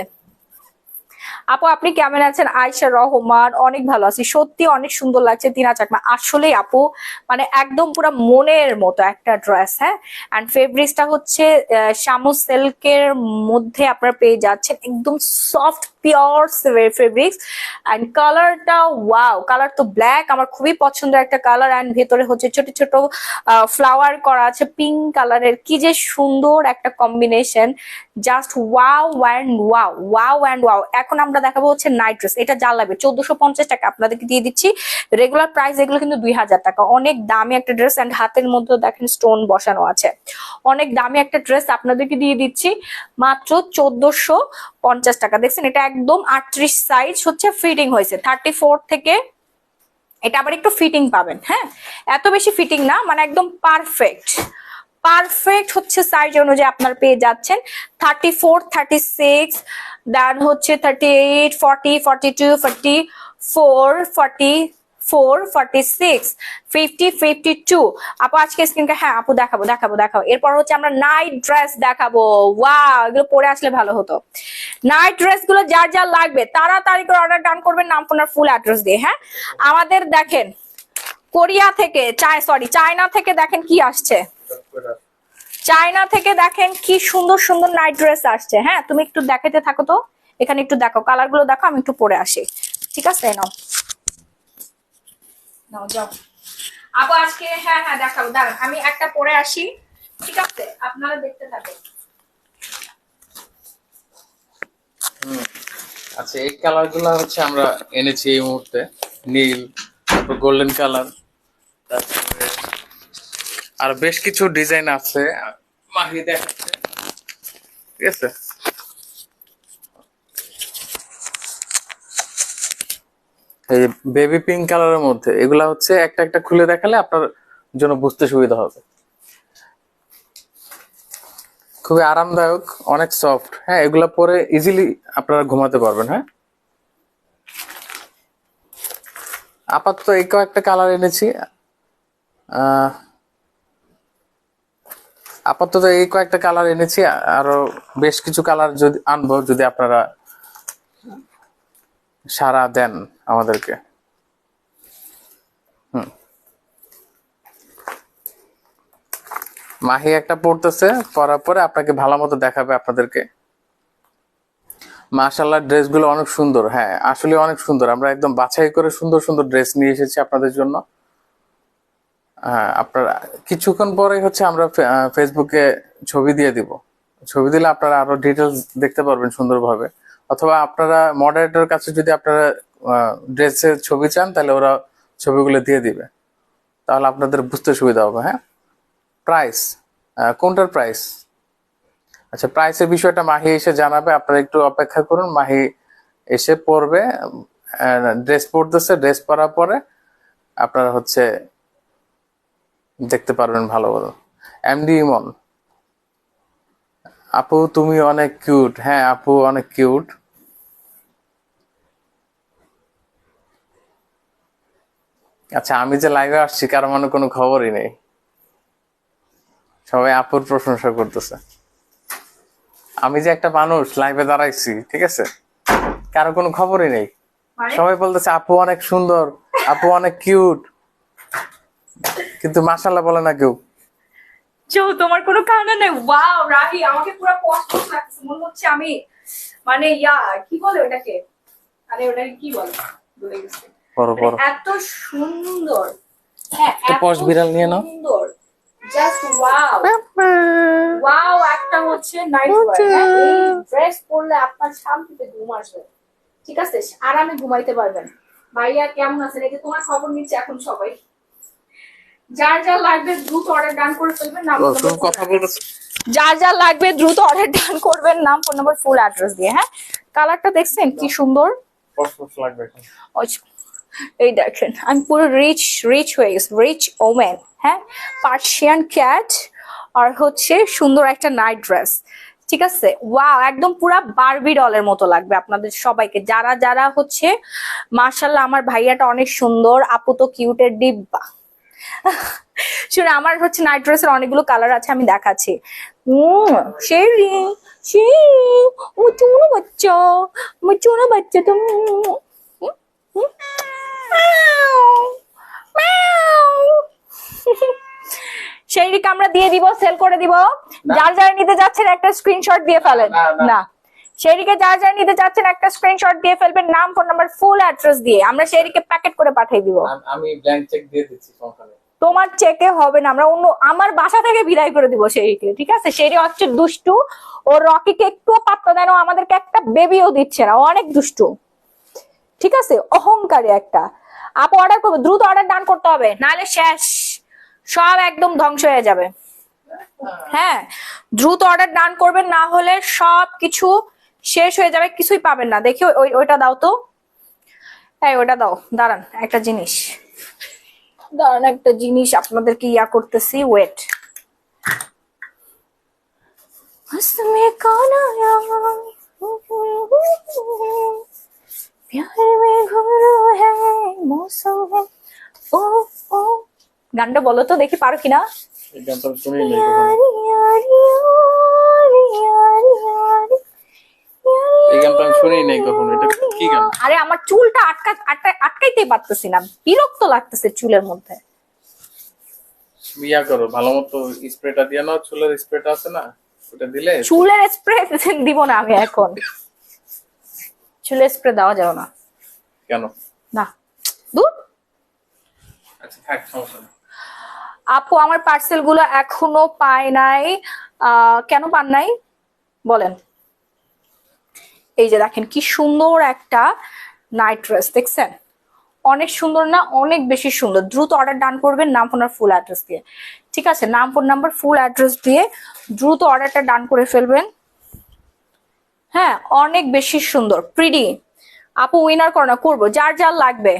আপু আপনি কেমন আছেন? আয়শা রহমান, অনেক ভালো আছি, সত্যি অনেক সুন্দর লাগছে তিনা চাকমা, আসলেই আপু মানে একদম পুরো মনের মতো একটা ড্রেস। হ্যাঁ, এন্ড ফেব্রিক্সটা হচ্ছে শামু সিল্কের মধ্যে আপনারা পেয়ে যাচ্ছেন, একদম সফট পিওর ফেব্রিক্স। এন্ড কালারটা ওয়াও, কালার তো ব্ল্যাক, আমার খুবই পছন্দের একটা কালার। এন্ড ভেতরে হচ্ছে ছোট ছোট ফ্লাওয়ার করা আছে পিঙ্ক কালারের, কি যে সুন্দর একটা combination, just wow and wow, wow and wow. এখন আমরা দেখাবো হচ্ছে নাইট ড্রেস, এটা যা লাগবে 1450 টাকা আপনাদেরকে দিয়ে দিচ্ছি, রেগুলার প্রাইস এগুলো কিন্তু 2000 টাকা, অনেক দামি একটা ড্রেস। এন্ড হাতের মধ্যে দেখেন স্টোন বসানো আছে, অনেক দামি একটা ড্রেস আপনাদেরকে দিয়ে দিচ্ছি মাত্র 1450 টাকা। দেখছেন, এটা একদম 38 সাইজ হচ্ছে ফিটিং হয়েছে, 34 থেকে এটা আবার একটু ফিটিং পাবেন। হ্যাঁ, এত বেশি ফিটিং না, মানে একদম পারফেক্ট, পারফেক্ট হচ্ছে সাইজ অনুযায়ী আপনারা পেয়ে যাচ্ছেন। 34, 36, দেন হচ্ছে 38, 40, 42, 44, 40, 46, 50, 52। আপু আজকে স্ক্রিনটা, হ্যাঁ আপু দেখাবো দেখাবো দেখাবো। এরপর হচ্ছে আমরা নাইট ড্রেস দেখাবো। ওয়াও, এগুলো পরে আসলে ভালো হতো। নাইট ড্রেস গুলো যার যার লাগবে তাড়াতাড়ি করে অর্ডার ডান করবেন, নাম ফোন আর ফুল অ্যাড্রেস দিয়ে। হ্যাঁ, আমাদের দেখেন কোরিয়া থেকে, চায়না থেকে দেখেন কি আসছে। চায়না থেকে দেখেন কি সুন্দর সুন্দর নাইট ড্রেস আসছে। হ্যাঁ, তুমি একটু দেখাতে থাকো তো, এখানে একটু দেখো, কালার গুলো দেখো, আমি একটু পরে আসি। ঠিক আছে, নাও নাও যাও আপু আজকে। হ্যাঁ হ্যাঁ দেখাবো, দাঁড়ান আমি একটা পরে আসি। ঠিক আছে, আপনারা দেখতে থাকেন। আচ্ছা, এই কালার গুলা হচ্ছে আমরা এনেছি এই মুহূর্তে, নীল, তারপর গোল্ডেন কালার, তারপরে আর বেশ কিছু ডিজাইন আছে, মাহি দেখাচ্ছে। ঠিক আছে, এই বেবি পিঙ্ক কালারের মধ্যে এগুলা হচ্ছে একটা একটা খুলে দেখালে আপনার জন্য বুঝতে সুবিধা হবে। খুবই আরামদায়ক, অনেক সফট। হ্যাঁ, এগুলা পরে ইজিলি আপনারা ঘুমাতে পারবেন। হ্যাঁ, আপাতত এই কয়েকটা কালার এনেছি। আপাতত এই কয়েকটা কালার এনেছি, আরো বেশ কিছু কালার যদি আনবো, যদি আপনারা সাড়া দেন আমাদেরকে। মাহি একটা পড়তেছে, পরার পরে আপনাকে ভালো মতো দেখাবে আপনাদেরকে। মাশাআল্লাহ, ড্রেসগুলো অনেক সুন্দর। হ্যাঁ, আসলে অনেক সুন্দর। আমরা একদম বাছাই করে সুন্দর সুন্দর ড্রেস নিয়ে এসেছি আপনাদের জন্য। হ্যাঁ, আপনারা কিছুক্ষণ পরে হচ্ছে আমরা ফেসবুকে ছবি দিয়ে দিব। ছবি দিলে আপনারা আরো ডিটেলস দেখতে পারবেন সুন্দরভাবে। অথবা আপনারা মডারেটরের কাছে যদি আপনারা ড্রেসের ছবি চান, তাহলে ওরা ছবিগুলো দিয়ে দিবে, তাহলে আপনাদের বুঝতে সুবিধা হবে। হ্যাঁ, প্রাইস, কোনটার প্রাইস? আচ্ছা, প্রাইসের বিষয়টা মাহি এসে জানাবে, আপনারা একটু অপেক্ষা করুন। মাহি এসে পড়বে, ড্রেস পরতেছে, ড্রেস পরার পরে আপনারা হচ্ছে দেখতে পারবেন ভালো ভালো। এমডি ইমন, আপু তুমি অনেক কিউট। হ্যাঁ আপু অনেক কিউট। আচ্ছা, আমি যে লাইভে আসছি কারো মনে কোনো খবরই নেই, সবাই আপুর প্রশংসা করতেছে। আমি যে একটা মানুষ লাইভে দাঁড়াইছি, ঠিক আছে, কারো কোনো খবরই নেই। সবাই বলতেছে আপু অনেক সুন্দর, আপু অনেক কিউট, কিন্তু মাশাআল্লাহ বলে না কেউ। তোমার কোনো কারণ নেই। ওয়াও রাহি, আমাকে পুরো কষ্ট লাগছে, মনে হচ্ছে আমি মানে কি বলে ওটাকে, আরে ওটাকে কি বলে ভুলে গেছি। এত সুন্দর, হ্যাঁ এত পশ বিড়াল নিয়ে নাও। সুন্দর, জাস্ট ওয়াও ওয়াও। একটা হচ্ছে নাইট ওয়্যার, এই ড্রেস পরলে আপনার শান্তিতে ঘুম আসবে। ঠিক আছে, আরামে ঘুমাইতে পারবেন। ভাইয়া কেমন আছেন? এই যে তোমার খবর নিচ্ছে এখন সবাই। যার যা লাগবে দ্রুত অর্ডার ডান করে ফেলবেন, নাম কথা বলতেছে। যার যা লাগবে দ্রুত অর্ডার ডান করবেন, নাম ফোন নাম্বার ফুল অ্যাড্রেস দিয়ে। হ্যাঁ, কালারটা দেখছেন কি সুন্দর। এই দেখেন, আমি পুরো রিচ রিচ হয়ে গেছি, রিচ ওমেন। হ্যাঁ, পার্সিয়ান ক্যাট আর হচ্ছে সুন্দর একটা নাইট ড্রেস। ঠিক আছে, ওয়াও, একদম পুরা বারবি ডলের মতো লাগবে আপনাদের সবাইকে। যারা যারা হচ্ছে, মাশাআল্লাহ আমার ভাইয়াটা অনেক সুন্দর, আপু তো কিউটের ডিব্বা। শুনে, আমার হচ্ছে নাইট ড্রেসের অনেকগুলো কালার আছে, আমি দেখাচ্ছি। শেরি শেরি, ও চুনো বাচ্চা, আমার চুনো বাচ্চা তো। সেইরিকে আমরা দিয়ে দিব, সেল করে দিব। যার যারা নিতে যাচ্ছেন একটা স্ক্রিনশট দিয়ে ফেলেন। না, সেইরিকে যার যারা নিতে যাচ্ছেন একটা স্ক্রিনশট দিয়ে ফেলবেন, নাম ফোন নাম্বার ফুল অ্যাড্রেস দিয়ে। আমরা সেইরিকে প্যাকেট করে পাঠিয়ে দিব। আমি ব্ল্যাঙ্ক চেক দিয়ে দিচ্ছি, তোমার চেকে হবে না, আমরা অন্য আমার বাসা থেকে বিদায় করে দিব সেইরিকে। ঠিক আছে, সেইরি হচ্ছে দুষ্টু, ও রকিকে একটুও পাত্তা দেয় না, আমাদেরকে একটা বেবিও দিচ্ছে না, অনেক দুষ্টু। ঠিক আছে, অহংকারী একটা। আপু অর্ডার করবো, দ্রুত অর্ডার ডান করতে হবে, নাহলে শেষ, সব একদম ধ্বংস হয়ে যাবে। হ্যাঁ, দ্রুত অর্ডার ডান করবেন, না হলে সব কিছু শেষ হয়ে যাবে, কিছুই পাবেন না। দেখি ওইটা দাও তো, এই ওইটা দাও। দাঁড়ান একটা জিনিস, দাঁড়ান একটা জিনিস আপনাদেরকে করতেছি, ওয়েট। प्यार में घुंघरू है मौसम है ओ ओ গানটা বলো তো দেখি পারো কিনা এই গানটা আমি শুনেই নাই কখনো। यारी यारी यारी यारी यारी এই গানটা আমি শুনেই নাই কখনো, এটা কি গান? আরে আমার চুলটা আটকাইতেই পারতেছি না, বিরক্ত লাগতেছে চুলের মধ্যে। ইয়া করো ভালো মতো, স্প্রেটা দিয়ে নাও, চুলের স্প্রেটা আছে না, ওটা দিলে। চুলের স্প্রে দিব না আমি এখন, চুলের স্প্রে দেওয়া যাবে না। কেন? না দূর। আচ্ছা থাক, সমস্যা নেই। আপু আমার পার্সেল গুলো এখনো পায় নাই, কেন পান নাই বলেন? এই যে দেখেন কি সুন্দর একটা নাইট ড্রেস, দেখছেন? অনেক সুন্দর না? অনেক বেশি সুন্দর। দ্রুত অর্ডার ডান করবেন নাম ফোন আর ফুল অ্যাড্রেস দিয়ে, ঠিক আছে? নাম ফোন নাম্বার ফুল অ্যাড্রেস দিয়ে দ্রুত অর্ডারটা ডান করে ফেলবেন। হ্যাঁ অনেক বেশি সুন্দর, প্রিটি। আপু উইনার করোনা করবো, যার যার লাগবে,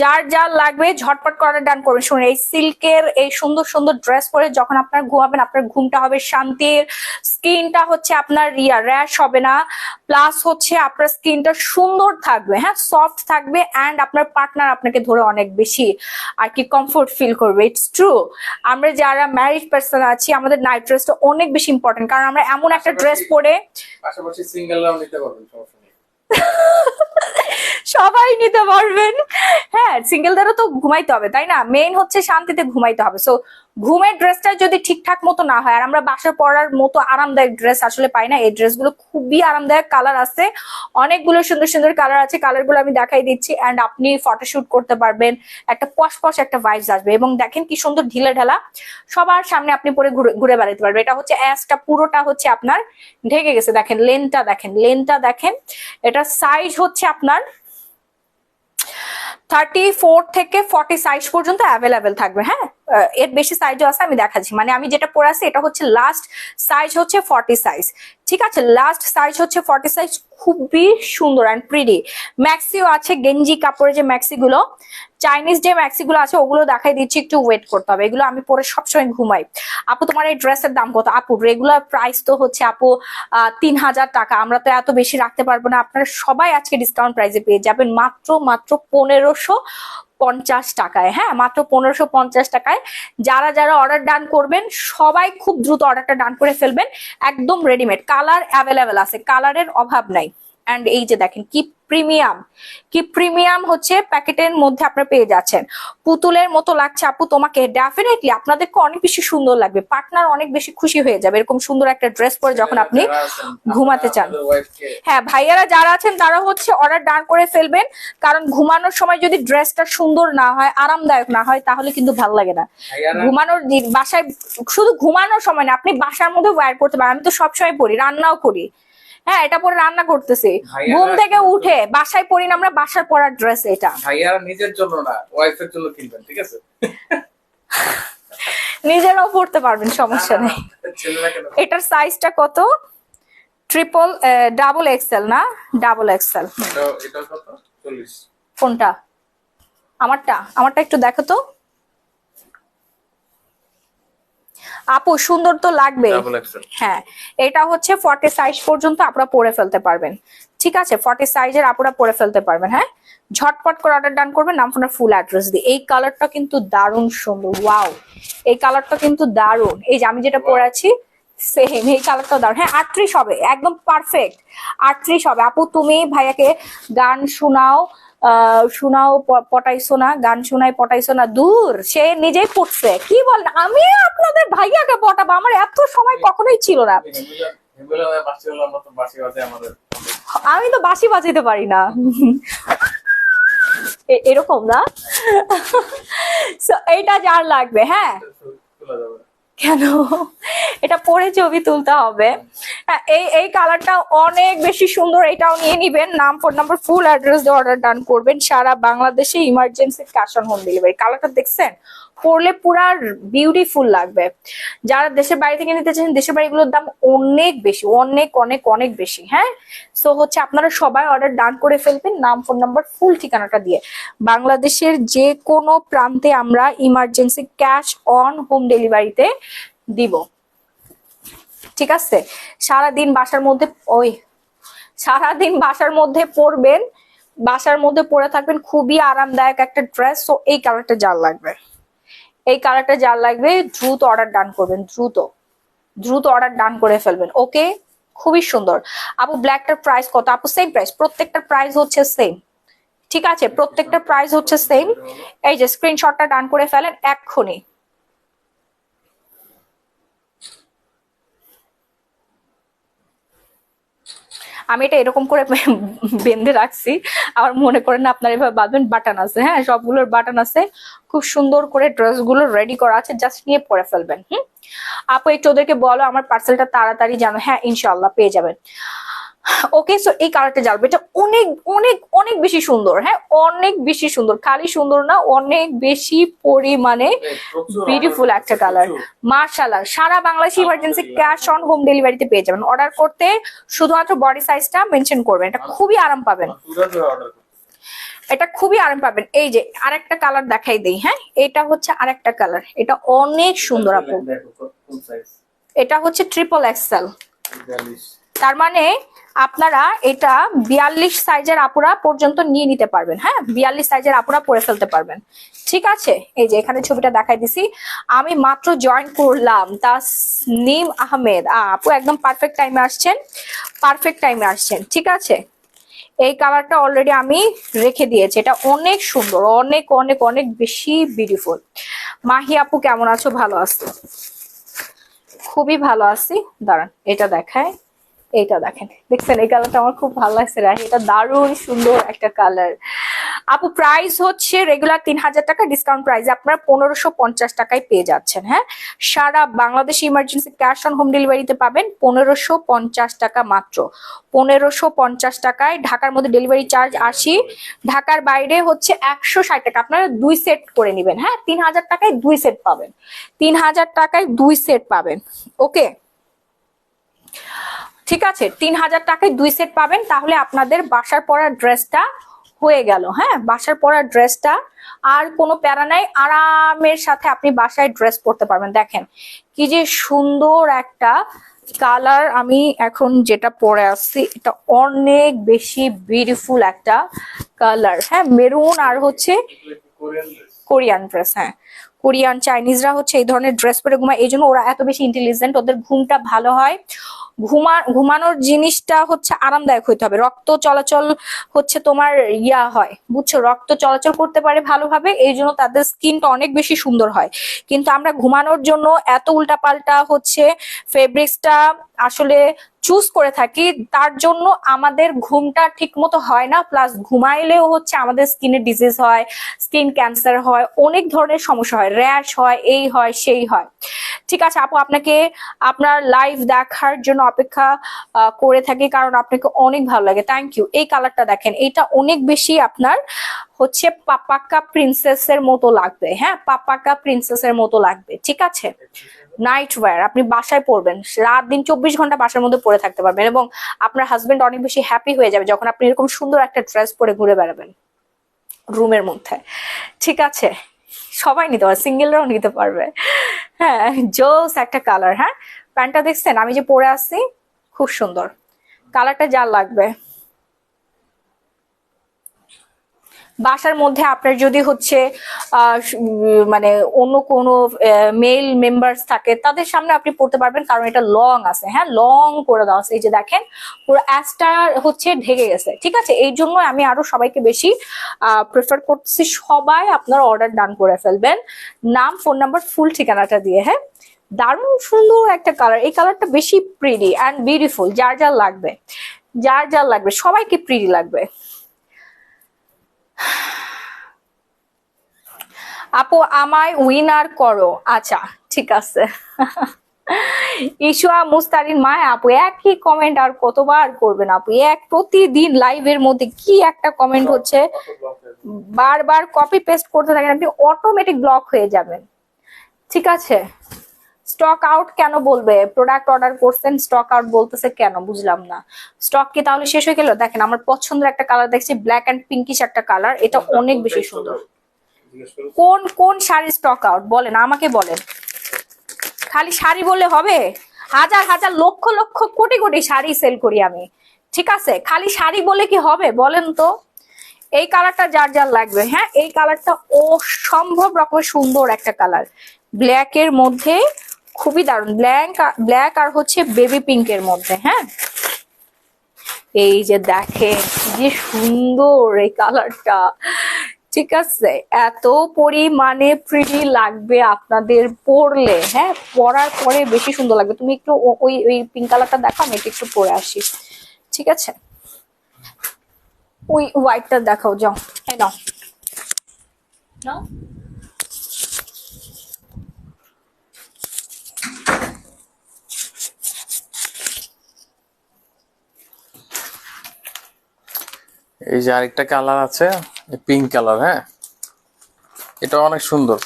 যার যার লাগবে ঝটপট করে ডান করবেন। শুনুন, এই সিল্কের এই সুন্দর সুন্দর ড্রেস পরে যখন আপনার ঘুমাবেন, আপনার ঘুমটা হবে শান্তির, স্কিনটা হচ্ছে আপনার র্যাশ হবে না, প্লাস হচ্ছে আপনার স্কিনটা সুন্দর থাকবে, হ্যাঁ সফট থাকবে, অ্যান্ড আপনার পার্টনার আপনাকে ধরে অনেক বেশি আর কি কমফোর্ট ফিল করবে। ইটস ট্রু, আমরা যারা ম্যারিড পার্সন আছি আমাদের নাইট ড্রেসটা অনেক বেশি ইম্পর্টেন্ট, কারণ আমরা এমন একটা ড্রেস পরে, পাশাপাশি সিঙ্গেলরাও নিতে পারবেন, সমস্যা নেই। সবাই নিতে পারবেন। হ্যাঁ সিঙ্গেলদেরও তো ঘুমাইতে হবে তাই না, মেইন হচ্ছে শান্তিতে ঘুমাইতে হবে। সো ঘুমের ড্রেসটা যদি ঠিকঠাক মতো না হয়, আর আমরা বাসায় পরার মতো আরামদায়ক ড্রেস আসলে পাই না। এই ড্রেসগুলো খুবই আরামদায়ক, কালার আছে অনেকগুলো, সুন্দর সুন্দর কালার আছে, কালারগুলো আমি দেখাই দিচ্ছি, অ্যান্ড আপনি ফটোশুট করতে পারবেন, একটা পশ পশ একটা ভাইবস আসবে। এবং দেখেন কি সুন্দর ঢিলে ঢালা, সবার সামনে আপনি পরে ঘুরে ঘুরে বেড়াতে পারবেন। এটা হচ্ছে অ্যাসটা পুরোটা হচ্ছে আপনার ঢেকে গেছে, দেখেন লেনটা, দেখেন লেনটা দেখেন। এটা সাইজ হচ্ছে আপনার 34 থেকে 40 সাইজ পর্যন্ত অ্যাভেলেবেল থাকবে। হ্যাঁ এর বেশি সাইজও আছে, আমি দেখাচ্ছি। মানে আমি যেটা পরে আছি এটা হচ্ছে লাস্ট সাইজ হচ্ছে 40 সাইজ, ঠিক আছে? লাস্ট সাইজ হচ্ছে 40 সাইজ, খুবই সুন্দর অ্যান্ড প্রিটি। ম্যাক্সিও আছে, গেঞ্জি কাপড়ের যে ম্যাক্সি গুলো, চাইনিজ যে ম্যাক্সি গুলো আছে ওগুলো দেখাই দিচ্ছি, একটু ওয়েট করতে হবে। এগুলো আমি পরে সবসময় ঘুমাই। আপু তোমার এই ড্রেসের দাম কত? আপু রেগুলার প্রাইস তো হচ্ছে আপু 3000 টাকা, আমরা তো এত বেশি রাখতে পারবো না। আপনারা সবাই আজকে ডিসকাউন্ট প্রাইসে পেয়ে যাবেন মাত্র 1550 টাকায়। হ্যাঁ মাত্র 1550 টাকায়। যারা যারা অর্ডার ডান করবেন সবাই খুব দ্রুত অর্ডারটা ডান করে ফেলবেন, একদম রেডিমেড, কালার অ্যাভেলেবেল আছে, কালারের অভাব নাই। অ্যান্ড এই যে দেখেন কি প্রিমিয়াম, কি প্রিমিয়াম হচ্ছে প্যাকেটের মধ্যে আপনারা পেয়ে যাচ্ছেন। পুতুলের মতো লাগছে আপু তোমাকে, ডেফিনেটলি আপনাদেরকে অনেক বেশি সুন্দর লাগবে, পার্টনার অনেক বেশি খুশি হয়ে যাবে এরকম সুন্দর একটা ড্রেস পরে যখন আপনি ঘুমাতে চান। হ্যাঁ ভাইয়ারা যারা আছেন তারা হচ্ছে অর্ডার ডান করে ফেলবেন, কারণ ঘুমানোর সময় যদি ড্রেসটা সুন্দর না হয়, আরামদায়ক না হয়, তাহলে কিন্তু ভালো লাগে না। ঘুমানোর বাসায় শুধু ঘুমানোর সময় না, আপনি বাসার মধ্যে ওয়্যার করতে পারেন। আমি তো সবসময় পরি, রান্নাও করি। হ্যাঁ এটা পরে রান্না করতেছি, ঘুম থেকে উঠে বাসায় পরি না আমরা, বাসার পরার ড্রেস এটা। ভাইয়ারা নিজের জন্য না, ওয়াইফের জন্য কিনবেন, ঠিক আছে? নিজেরাও পড়তে পারবেন, সমস্যা নেই। এটার সাইজটা কত? ডাবল এক্সেল না, ডাবল এক্সেল। এটা কত? 40। কোনটা? আমারটা একটু দেখো তো আপু, সুন্দর তো লাগবে। হ্যাঁ এটা হচ্ছে 40 সাইজ পর্যন্ত আপনারা পরে ফেলতে পারবেন, ঠিক আছে? 40 সাইজের আপনারা পরে ফেলতে পারবেন। হ্যাঁ ঝটপট করে অর্ডার ডান করবেন নাম ফোনের ফুল অ্যাড্রেস দিয়ে। এই কালারটা কিন্তু দারুণ সুন্দর, ওয়াও এই কালারটা কিন্তু দারুণ। এই যে আমি যেটা পরে আছি সেম এই কালারটাও দারুণ। হ্যাঁ 38 হবে, একদম পারফেক্ট 38 হবে। আপু তুমি ভাইয়াকে গান শোনাও, পটাইছো না, গান শোনাই পটাইছো না, দূর সে নিজেই পড়ছে। কি বলেন, আমি আপনাদের ভাইয়াকে পটাবো? আমার এত সময় কখনোই ছিল না। আমি তো বাঁশি বাজাইতে পারি না, এরকম না। এইটা যার লাগবে, হ্যাঁ কেন এটা পরে ছবি তুলতে হবে। এই কালারটা অনেক বেশি সুন্দর, এটাও নিয়ে নিবেন। নাম ফোন নাম্বার ফুল অ্যাড্রেস দিয়ে অর্ডার ডান করবেন। সারা বাংলাদেশে emergency cash on home delivery. কালারটা দেখছেন, পরলে পুরা বিউটিফুল লাগবে। যারা দেশের বাড়ি থেকে নিতে চান, দেশের বাড়িগুলোর দাম অনেক বেশি, অনেক অনেক অনেক বেশি। হ্যাঁ সো হচ্ছে আপনারা সবাই অর্ডার ডান করে ফেলবেন নাম ফোন নাম্বার ফুল ঠিকানাটা দিয়ে। বাংলাদেশের যে কোনো প্রান্তে আমরা ইমার্জেন্সি ক্যাশ অন হোম ডেলিভারিতে দিব, ঠিক আছে? সারাদিন বাসার মধ্যে সারাদিন বাসার মধ্যে পরবেন, বাসার মধ্যে পরে থাকবেন, খুবই আরামদায়ক একটা ড্রেস। তো এই কালারটা যার লাগবে, এই কালারটা যার লাগবে দ্রুত অর্ডার ডান করবেন, দ্রুত দ্রুত অর্ডার ডান করে ফেলবেন। ওকে, খুবই সুন্দর। আপু ব্ল্যাকটার প্রাইস কত? আপু সেম প্রাইস, প্রত্যেকটার প্রাইস হচ্ছে সেম, ঠিক আছে, প্রত্যেকটার প্রাইস হচ্ছে সেম। এই যে স্ক্রিনশটটা ডান করে ফেলেন এক্ষুনি। আমি এটা এরকম করে বেঁধে রাখছি, আবার মনে করেন না আপনার এভাবে বাঁধবেন, বাটন আছে, হ্যাঁ সবগুলোর বাটন আছে, খুব সুন্দর করে ড্রেস গুলো রেডি করা আছে, জাস্ট নিয়ে পরে ফেলবেন। আপু একটু ওদেরকে বলো আমার পার্সেলটা তাড়াতাড়ি জানো। হ্যাঁ ইনশাল্লাহ পেয়ে যাবেন। ওকে, সো এই কালারটা জ্বালবে, এটা অনেক অনেক অনেক বেশি সুন্দর, হ্যাঁ অনেক বেশি সুন্দর, খালি সুন্দর না অনেক বেশি পরিমাণে বিউটিফুল একটা কালার। মার্শাল্লাহ, সারা Bangladesh emergency cash on home ডেলিভারিতে পেয়ে যাবেন। অর্ডার করতে শুধুমাত্র বডি সাইজটা মেনশন করবেন, এটা খুবই আরাম পাবেন, এটা খুবই আরাম পাবেন। এই যে আরেকটা কালার দেখাই দেই, হ্যাঁ এটা হচ্ছে আরেকটা কালার, এটা অনেক সুন্দর আপু, এটা হচ্ছে ট্রিপল এক্সেল, তার মানে আপনারা এটা 42 সাইজের আপুরা পর্যন্ত নিয়ে নিতে পারবেন, হ্যাঁ 42 সাইজের আপুরা পরে ফেলতে পারবেন, ঠিক আছে। এই যে এখানে ছবিটা দেখাই দিছি, আমি মাত্র জয়েন করলাম, তাসনিম আহমেদ আপু একদম পারফেক্ট টাইমে আসছেন, পারফেক্ট টাইমে আসছেন, ঠিক আছে। এই কালারটা অলরেডি আমি রেখে দিয়েছি, এটা অনেক সুন্দর, অনেক অনেক অনেক বেশি বিউটিফুল। মাহি আপু কেমন আছো? ভালো আছি, খুবই ভালো আছি। দাঁড়ান এটা দেখায়, এইটা দেখেন, দেখছেন এই কালারটা আমার খুব ভালো লাগছে, এটা দারুণ সুন্দর একটা কালার। আপু প্রাইস হচ্ছে রেগুলার 3000 টাকা, ডিসকাউন্ট প্রাইসে আপনারা 1550 টাকায় পেয়ে যাচ্ছেন, হ্যাঁ সারা Bangladesh emergency cash on home ডেলিভারিতে পাবেন 1550 টাকা মাত্র, 1550 টাকায়। ঢাকার মধ্যে ডেলিভারি চার্জ 80, ঢাকার বাইরে হচ্ছে 160 টাকা। আপনারা 2 সেট করে নেবেন, হ্যাঁ 3000 টাকায় 2 সেট পাবেন, 3000 টাকায় 2 সেট পাবেন। ওকে ঠিক আছে, 3000 টাকায় 2 সেট পাবেন, তাহলে আপনাদের বাসার পরা ড্রেসটা হয়ে গেল, হ্যাঁ বাসার পরা ড্রেসটা আর কোনো প্যারা নাই, আরামের সাথে আপনি বাসায় ড্রেস পরতে পারবেন। দেখেন কি যে সুন্দর একটা কালার, আমি এখন যেটা পরে আসছি এটা অনেক বেশি বিউটিফুল একটা কালার, হ্যাঁ মেরুন আর হচ্ছে কোরিয়ান ড্রেস, হ্যাঁ কোরিয়ান চাইনিজরা হচ্ছে এই ধরনের ড্রেস পরে ঘুমায়, এই জন্য ওরা এত বেশি ইন্টেলিজেন্ট, ওদের ঘুমটা ভালো হয়। ঘুমানোর জিনিসটা হচ্ছে আরামদায়ক হইতে হবে, রক্ত চলাচল হচ্ছে তোমার ইয়া হয় বুঝছো, রক্ত চলাচল করতে পারে ভালোভাবে, এই জন্য তাদের স্কিনটা অনেক বেশি সুন্দর হয়। কিন্তু আমরা ঘুমানোর জন্য এত উল্টাপাল্টা হচ্ছে ফেব্রিক্সটা আসলে চুজ করে থাকি, তার জন্য আমাদের ঘুমটা ঠিক মতো হয় না, প্লাস ঘুমাইলেও হচ্ছে আমাদের স্কিনে ডিজিজ হয়, স্কিন ক্যান্সার হয়, অনেক ধরনের সমস্যা হয়, র্যাশ হয়, এই হয় সেই হয়। ঠিক আছে আপু, আপনাকে আপনার লাইভ দেখার জন্য অপেক্ষা করে থাকি, কারণ আপনাকে অনেক ভালো লাগে, থ্যাংক ইউ। এই কালারটা দেখেন, এটা অনেক বেশি আপনার হচ্ছে পাপাকা প্রিন্সেসের মতো লাগবে, হ্যাঁ পাপাকা প্রিন্সেসের মতো লাগবে, ঠিক আছে। নাইট ওয়্যার আপনি বাসায় পরবেন, রাত দিন 24 ঘন্টা বাসার মধ্যে পরে থাকতে পারবেন, এবং আপনার হাজবেন্ড অনেক বেশি হ্যাপি হয়ে যাবে যখন আপনি এরকম সুন্দর একটা ড্রেস পরে ঘুরে বেড়াবেন রুমের মধ্যে, ঠিক আছে। সবাই নিতে পারবে, সিঙ্গেলরাও নিতে পারবে, হ্যাঁ জোস একটা কালার। হ্যাঁ প্যান্টটা দেখছেন আমি যে পরে আসছি, খুব সুন্দর কালারটা, যার লাগবে। বাসার মধ্যে আপনার যদি হচ্ছে মানে অন্য কোনো মেল মেম্বার্স থাকে তাদের সামনে আপনি পড়তে পারবেন, কারণ এটা লং আছে, হ্যাঁ লং করে দেওয়া আছে, এই যে দেখেন পুরো অ্যাসটা হচ্ছে ঢেকে গেছে, ঠিক আছে। এই জন্য আমি আরো সবাইকে বেশি প্রেফার করছি, সবাই আপনার অর্ডার ডান করে ফেলবেন, নাম ফোন নাম্বার ফুল ঠিকানাটা দিয়ে, হ্যাঁ দারুণ সুন্দর একটা কালার, এই কালারটা বেশি প্রিটি অ্যান্ড বিউটিফুল, যার যার লাগবে, যার যার লাগবে সবাইকে প্রিটি লাগবে। আপু আমায় উইনার করো, আচ্ছা ঠিক আছে। ইসুয়া মুস্তারিন মায় আপু একই কমেন্ট আর কতবার করবেন আপু, এক প্রতিদিন লাইভের মধ্যে কি একটা কমেন্ট হচ্ছে, বারবার কপি পেস্ট করতে থাকেন, আপনি অটোমেটিক ব্লক হয়ে যাবেন, ঠিক আছে। স্টক আউট কেন বলবে? প্রোডাক্ট অর্ডার করছেন স্টক আউট বলতেছে কেন, বুঝলাম না। স্টক কি তাহলে শেষ হয়ে গেল? দেখেন আমার পছন্দের একটা কালার দেখছি, ব্ল্যাক এন্ড পিঙ্কিশ একটা কালার, এটা অনেক বেশি সুন্দর। কোন কোন শাড়ি স্টক আউট বলেন, আমাকে বলেন, খালি শাড়ি বললে হবে? হাজার হাজার লক্ষ লক্ষ কোটি কোটি শাড়ি সেল করি আমি, ঠিক আছে, খালি শাড়ি বলে কি হবে বলেন তো? এই কালারটা যার যার লাগবে, হ্যাঁ এই কালারটা অসম্ভব রকমের সুন্দর একটা কালার, ব্ল্যাক এর মধ্যে খুবই দারুণ, ব্ল্যাক আর হচ্ছে বেবি পিঙ্ক এর মধ্যে। হ্যাঁ এই যে দেখেন যে সুন্দর এই কালারটা, ঠিক আছে, এত পরিমাণে প্রিটি লাগবে আপনাদের পরলে, হ্যাঁ পরার পরে বেশি সুন্দর লাগবে। তুমি একটু ওই ওই পিঙ্ক কালারটা দেখো, আমি এটা একটু পরে আসি, ঠিক আছে? ওই হোয়াইটটা দেখাও, যাও এই নাও নাও। এই যে আরেকটা কালার আছে, পিঙ্ক কালার। হ্যাঁ, এটা অনেক সুন্দর।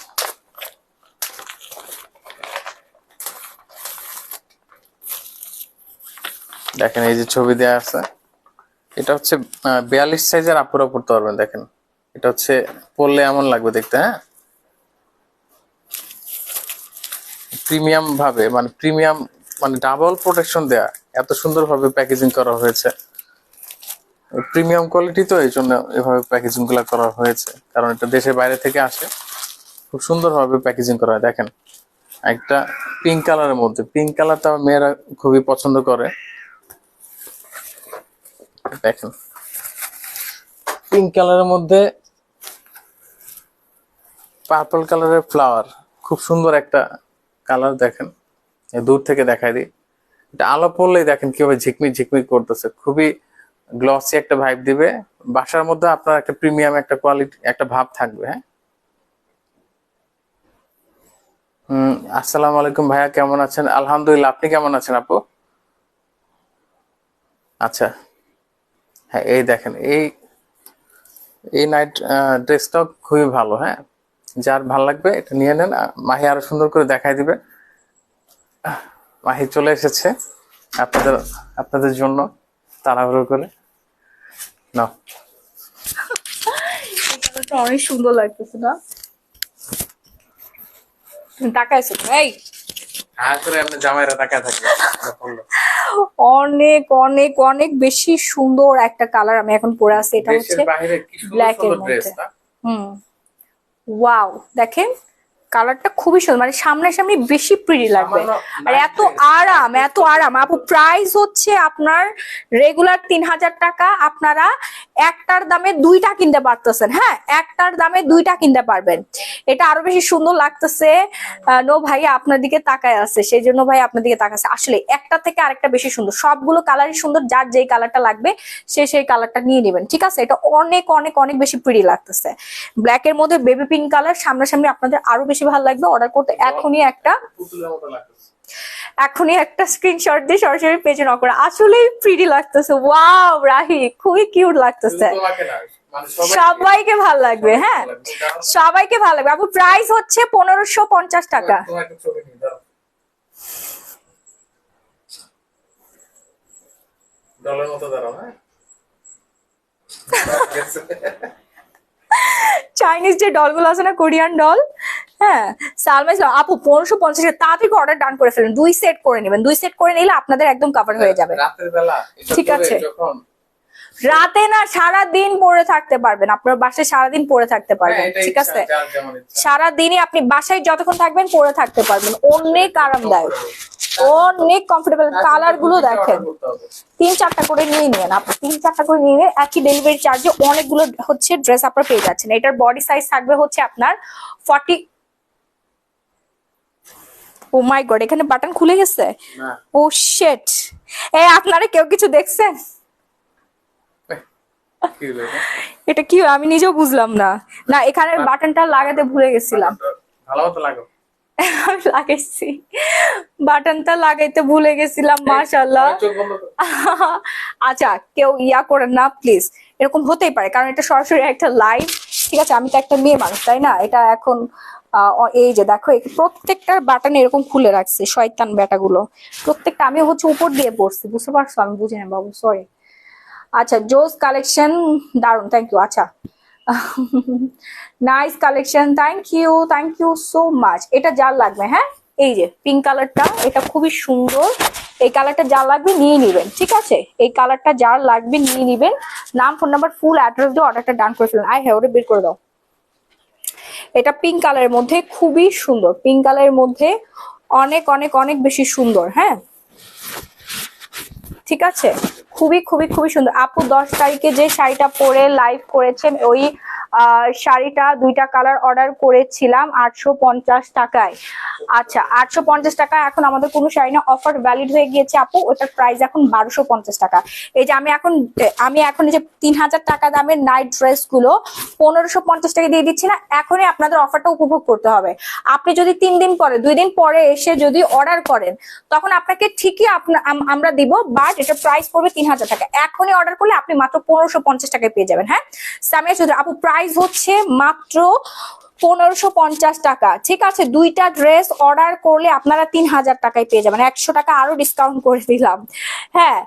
দেখেন এই যে ছবি দেওয়া আছে, এটা হচ্ছে 42 সাইজের আপুরা পড়তে পারবেন। দেখেন এটা হচ্ছে পরলে এমন লাগবে দেখতে। হ্যাঁ, প্রিমিয়াম ভাবে, মানে প্রিমিয়াম, মানে ডাবল প্রোটেকশন দেয়া, এত সুন্দর ভাবে প্যাকেজিং করা হয়েছে। প্রিমিয়াম কোয়ালিটি, তো এই জন্য এভাবে প্যাকেজিং গুলা করা হয়েছে, কারণ এটা দেশের বাইরে থেকে আসে। খুব সুন্দর ভাবে প্যাকেজিং করা হয়। দেখেন একটা পিঙ্ক কালারের মধ্যে, পিঙ্ক কালারটা মেয়েরা খুবই পছন্দ করে। দেখেন পিঙ্ক কালারের মধ্যে পার্পল কালারের ফ্লাওয়ার, খুব সুন্দর একটা কালার। দেখেন দূর থেকে দেখাই দিই, এটা আলো পড়লেই দেখেন কিভাবে ঝিকমিক ঝিকমিক করতেছে, খুবই গ্লসি একটা ভাইব দিবে। বাসার মধ্যে আপনার একটা প্রিমিয়াম একটা কোয়ালিটি, একটা ভাব থাকবে। হ্যাঁ, আসসালামু আলাইকুম ভাইয়া, কেমন আছেন? আলহামদুলিল্লাহ, আপনি কেমন আছেন আপু? আচ্ছা, হ্যাঁ এই দেখেন এই এই নাইট ড্রেসটাও খুবই ভালো। হ্যাঁ, যার ভালো লাগবে এটা নিয়ে নেন। মাহি আরো সুন্দর করে দেখাই দিবে। মাহি চলে এসেছে আপনাদের আপনাদের জন্য তাড়াহুড়ো করে। না, এটা অনেক সুন্দর লাগতেছে না? তুমি তাকাইছো তো? এই হ্যাঁ করে আপনি জামাইরা তাকায় থাকবে। অনেক অনেক অনেক বেশি সুন্দর একটা কালার আমি এখন পরে আছি, এটা হচ্ছে দেশের বাইরে কি সুন্দর ব্ল্যাক এর সুন্দর ড্রেস মধ্যে। না? হুম, ওয়াও, দেখেন কালারটা খুবই সুন্দর, মানে সামনাসামনি বেশি প্রিটি লাগবে। সামান্য আর এত আরাম, এত আরাম আপু। প্রাইস হচ্ছে আপনার রেগুলার 3000 টাকা, আপনারা একটার দামে দুইটা কিনতে পারতেছেন। হ্যাঁ, একটার দামে দুইটা কিনতে পারবেন। এটা আরো বেশি সুন্দর লাগতেছে। নো ভাইয়া আপনার দিকে তাকায় আছে, সেই জন্য ভাই আপনার দিকে তাকাচ্ছে। আসলে একটা থেকে আরেকটা বেশি সুন্দর, সবগুলো কালারই সুন্দর, যার যেই কালারটা লাগবে সে সেই কালারটা নিয়ে নেবেন, ঠিক আছে? এটা অনেক অনেক অনেক বেশি প্রিটি লাগতেছে। ব্ল্যাক এর মধ্যে বেবি পিঙ্ক কালার, সামনাসামনি আপনাদের আরো বেশি ভালো লাগবে। অর্ডার করতে পুতুলের মতো লাগতেছে। এখনই একটা স্ক্রিনশট দিয়ে সরাসরি পেজে নক করে। আসলেই প্রিটি লাগতেছে, ওয়াও রাহি, খুবই কিউট লাগতেছে। শুধু তোমাকে না, মানে সবাইকে ভালো লাগবে। হ্যাঁ, সবাইকে ভালো লাগবে আপু। প্রাইস হচ্ছে 1550 টাকা। তোমার একটা ছবি নিয়ে দাও, ডলের মতো দাঁড়াও। হ্যাঁ, চাইনিজ যে ডলগুলো আছে না, কোরিয়ান ডল, হ্যাঁ সালমা ইসলাম আপু 1550 টাকা। তাড়াতাড়ি অর্ডার ডান করে ফেলুন, 2 সেট করে নেবেন। 2 সেট করে নিলে আপনাদের একদম কভার হয়ে যাবে। রাতের বেলা এটা ঠিক পরে আছে, যখন রাতে না, সারা দিন পরে থাকতে পারবেন, আপনার বাসায় সারাদিন পরে থাকতে হ্যাঁ, পারবেন, এটা ঠিক ইচ্ছা, আছে? যার যেমন ইচ্ছা। সারা দিনই আপনি বাসায় যতক্ষণ থাকবেন পরে থাকতে পারবেন, অনেক আরামদায়ক, অনেক কমফোর্টেবল। কালার গুলো দেখেন, 3-4টা করে নিয়ে নিন আপনি, 3-4টা করে নিয়ে নিন। একই ডেলিভারি চার্জে অনেকগুলো হচ্ছে ড্রেস আপনার পেয়ে যাচ্ছেন। এটার বডি সাইজ থাকবে হচ্ছে আপনার 40। ও মাই গড, এখানে বাটন খুলে গেছে। না, ও শিট, আপনারা কেউ কিছু দেখছেন? কি হলো এটা? এটা কি, আমি নিজেও বুঝলাম না। না, এখানে বাটনটা লাগাতে ভুলে গেছিলাম। ভালো মতো লাগো। আমি লাগাইছি, বাটনটা লাগাইতে ভুলে গেছিলাম, মাশাআল্লাহ। চোখ বন্ধ করো। আচ্ছা, কেউ ইয়া করেন না প্লিজ, এরকম হতেই পারে, কারণ এটা সরাসরি একটা লাইভ, ঠিক আছে? আমি তো একটা মেয়ে মানুষ, তাই না? এটা এখন এই যে দেখো, প্রত্যেকটার বাটন এরকম খুলে রাখছে, শয়তান ব্যাটাগুলো প্রত্যেকটা। আমি হচ্ছে উপর দিয়ে পড়ছি, বুঝতে পারছো? আমি বুঝি না বাবু, সরি। আচ্ছা, জোস কালেকশন, দারুন, থ্যাংক ইউ। আচ্ছা, nice collection, thank you so much. এটা যার লাগবে, হ্যাঁ এই যে পিঙ্ক কালারটা, এটা খুবই সুন্দর, এই কালারটা যার লাগবে নিয়ে নিবেন, ঠিক আছে? এই কালারটা যার লাগবে নিয়ে নিবেন, নাম ফোন নাম্বার ফুল অ্যাড্রেস দিয়ে অর্ডারটা ডান করে ফেলেন। আই হ্যাঁ, ওটা বের করে দাও। এটা পিঙ্ক কালারের মধ্যে খুবই সুন্দর, পিঙ্ক কালারের মধ্যে অনেক অনেক অনেক বেশি সুন্দর। হ্যাঁ, ঠিক আছে, খুবই খুবই খুবই সুন্দর। আপু 10 তারিখে যে শাড়িটা পরে লাইভ করেছেন, ওই শাড়িটা 2টা কালার অর্ডার করেছিলাম 850 টাকায়। আচ্ছা, 850 টাকা। এখন আমাদের কোনো শাড়ি না, অফার ভ্যালিড হয়ে গিয়েছে আপু, ওটার প্রাইস এখন 1250 টাকা। এই যে আমি এখন এই যে 3000 টাকা দামের নাইট ড্রেস গুলো 1550 টাকা দিয়ে দিচ্ছি না, এখনই আপনাদের অফারটা উপভোগ করতে হবে। আপনি যদি 3 দিন পরে 2 দিন পরে এসে যদি অর্ডার করেন, তখন আপনাকে ঠিকই আমরা দিব, বাট এটা প্রাইস পড়বে 3000 টাকা। এখনই অর্ডার করলে আপনি মাত্র 1550 টাকায় পেয়ে যাবেন। হ্যাঁ, সামিয়া চৌধুরী আপু, প্রাইস হচ্ছে মাত্র 1550 টাকা, ঠিক আছে? 2টা ড্রেস অর্ডার করলে আপনারা 3000 টাকায় পেয়ে যাবেন, 100 টাকা আরো ডিসকাউন্ট করে দিলাম। হ্যাঁ,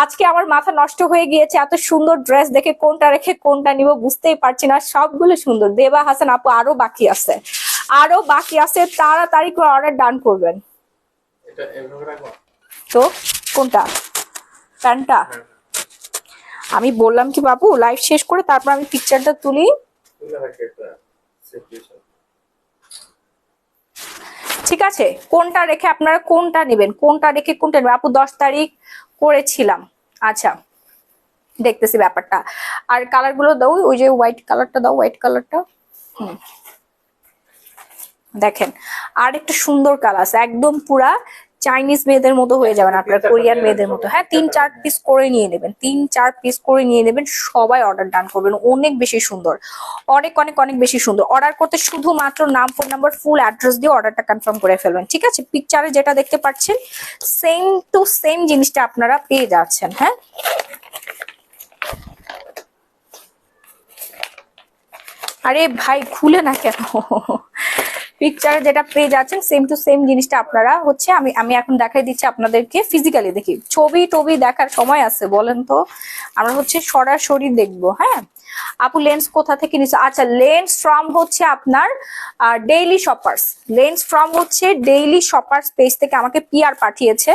আজকে আমার মাথা নষ্ট হয়ে গিয়েছে, এত সুন্দর ড্রেস দেখে কোনটা রেখে কোনটা নিব বুঝতেই পারছি না, সবগুলো সুন্দর। দেবা হাসান আপু, আরো বাকি আছে, আরো বাকি আছে, তাড়াতাড়ি করে অর্ডার ডান করবেন। তো কোনটা? প্যান্টটা? আমি বললাম কি বাবু, লাইভ শেষ করে তারপর আমি পিকচারটা তুলি। ঠিক আছে, কোনটা রেখে আপনারা কোনটা নেবেন, কোনটা রেখে কোনটা নেবেন? আপু 10 তারিখ করেছিলাম। আচ্ছা, দেখতেছি ব্যাপারটা। আর কালার গুলো দাও, ওই যে হোয়াইট কালারটা দাও, হোয়াইট কালারটা। দেখেন, আর একটা সুন্দর কালার আছে, একদম পুরা চাইনিজ মেয়েদের মতো হয়ে যাবেন আপনার, কোরিয়ান মেয়েদের মতো। হ্যাঁ, 3-4 পিস করে নিয়ে নেবেন, 3-4 পিস করে নিয়ে নেবেন, সবাই অর্ডার ডান করবেন। অনেক বেশি সুন্দর, অনেক অনেক অনেক বেশি সুন্দর। অর্ডার করতে শুধুমাত্র নাম ফোন নাম্বার ফুল অ্যাড্রেস দিয়ে অর্ডারটা কনফার্ম করে ফেলবেন, ঠিক আছে? পিকচারে যেটা দেখতে পাচ্ছেন সেম টু সেম জিনিসটা আপনারা পেয়ে যাচ্ছেন। হ্যাঁ, আরে ভাই খুলে না কেন? পিকচারে যেটা পেয়ে যাচ্ছেন সেম টু সেম জিনিসটা আপনারা হচ্ছে, আমি এখন দেখাই দিচ্ছি আপনাদেরকে ফিজিক্যালি। দেখি, ছবি টবি দেখার সময় আছে বলেন তো? আমরা হচ্ছে সরাসরি দেখবো। হ্যাঁ আপু, লেন্স কোথা থেকে নিচ্ছে? আচ্ছা, লেন্স ফ্রম হচ্ছে আপনার ডেইলি শপার্স। লেন্স ফ্রম হচ্ছে ডেইলি শপার্স পেজ থেকে আমাকে পিআর পাঠিয়েছে,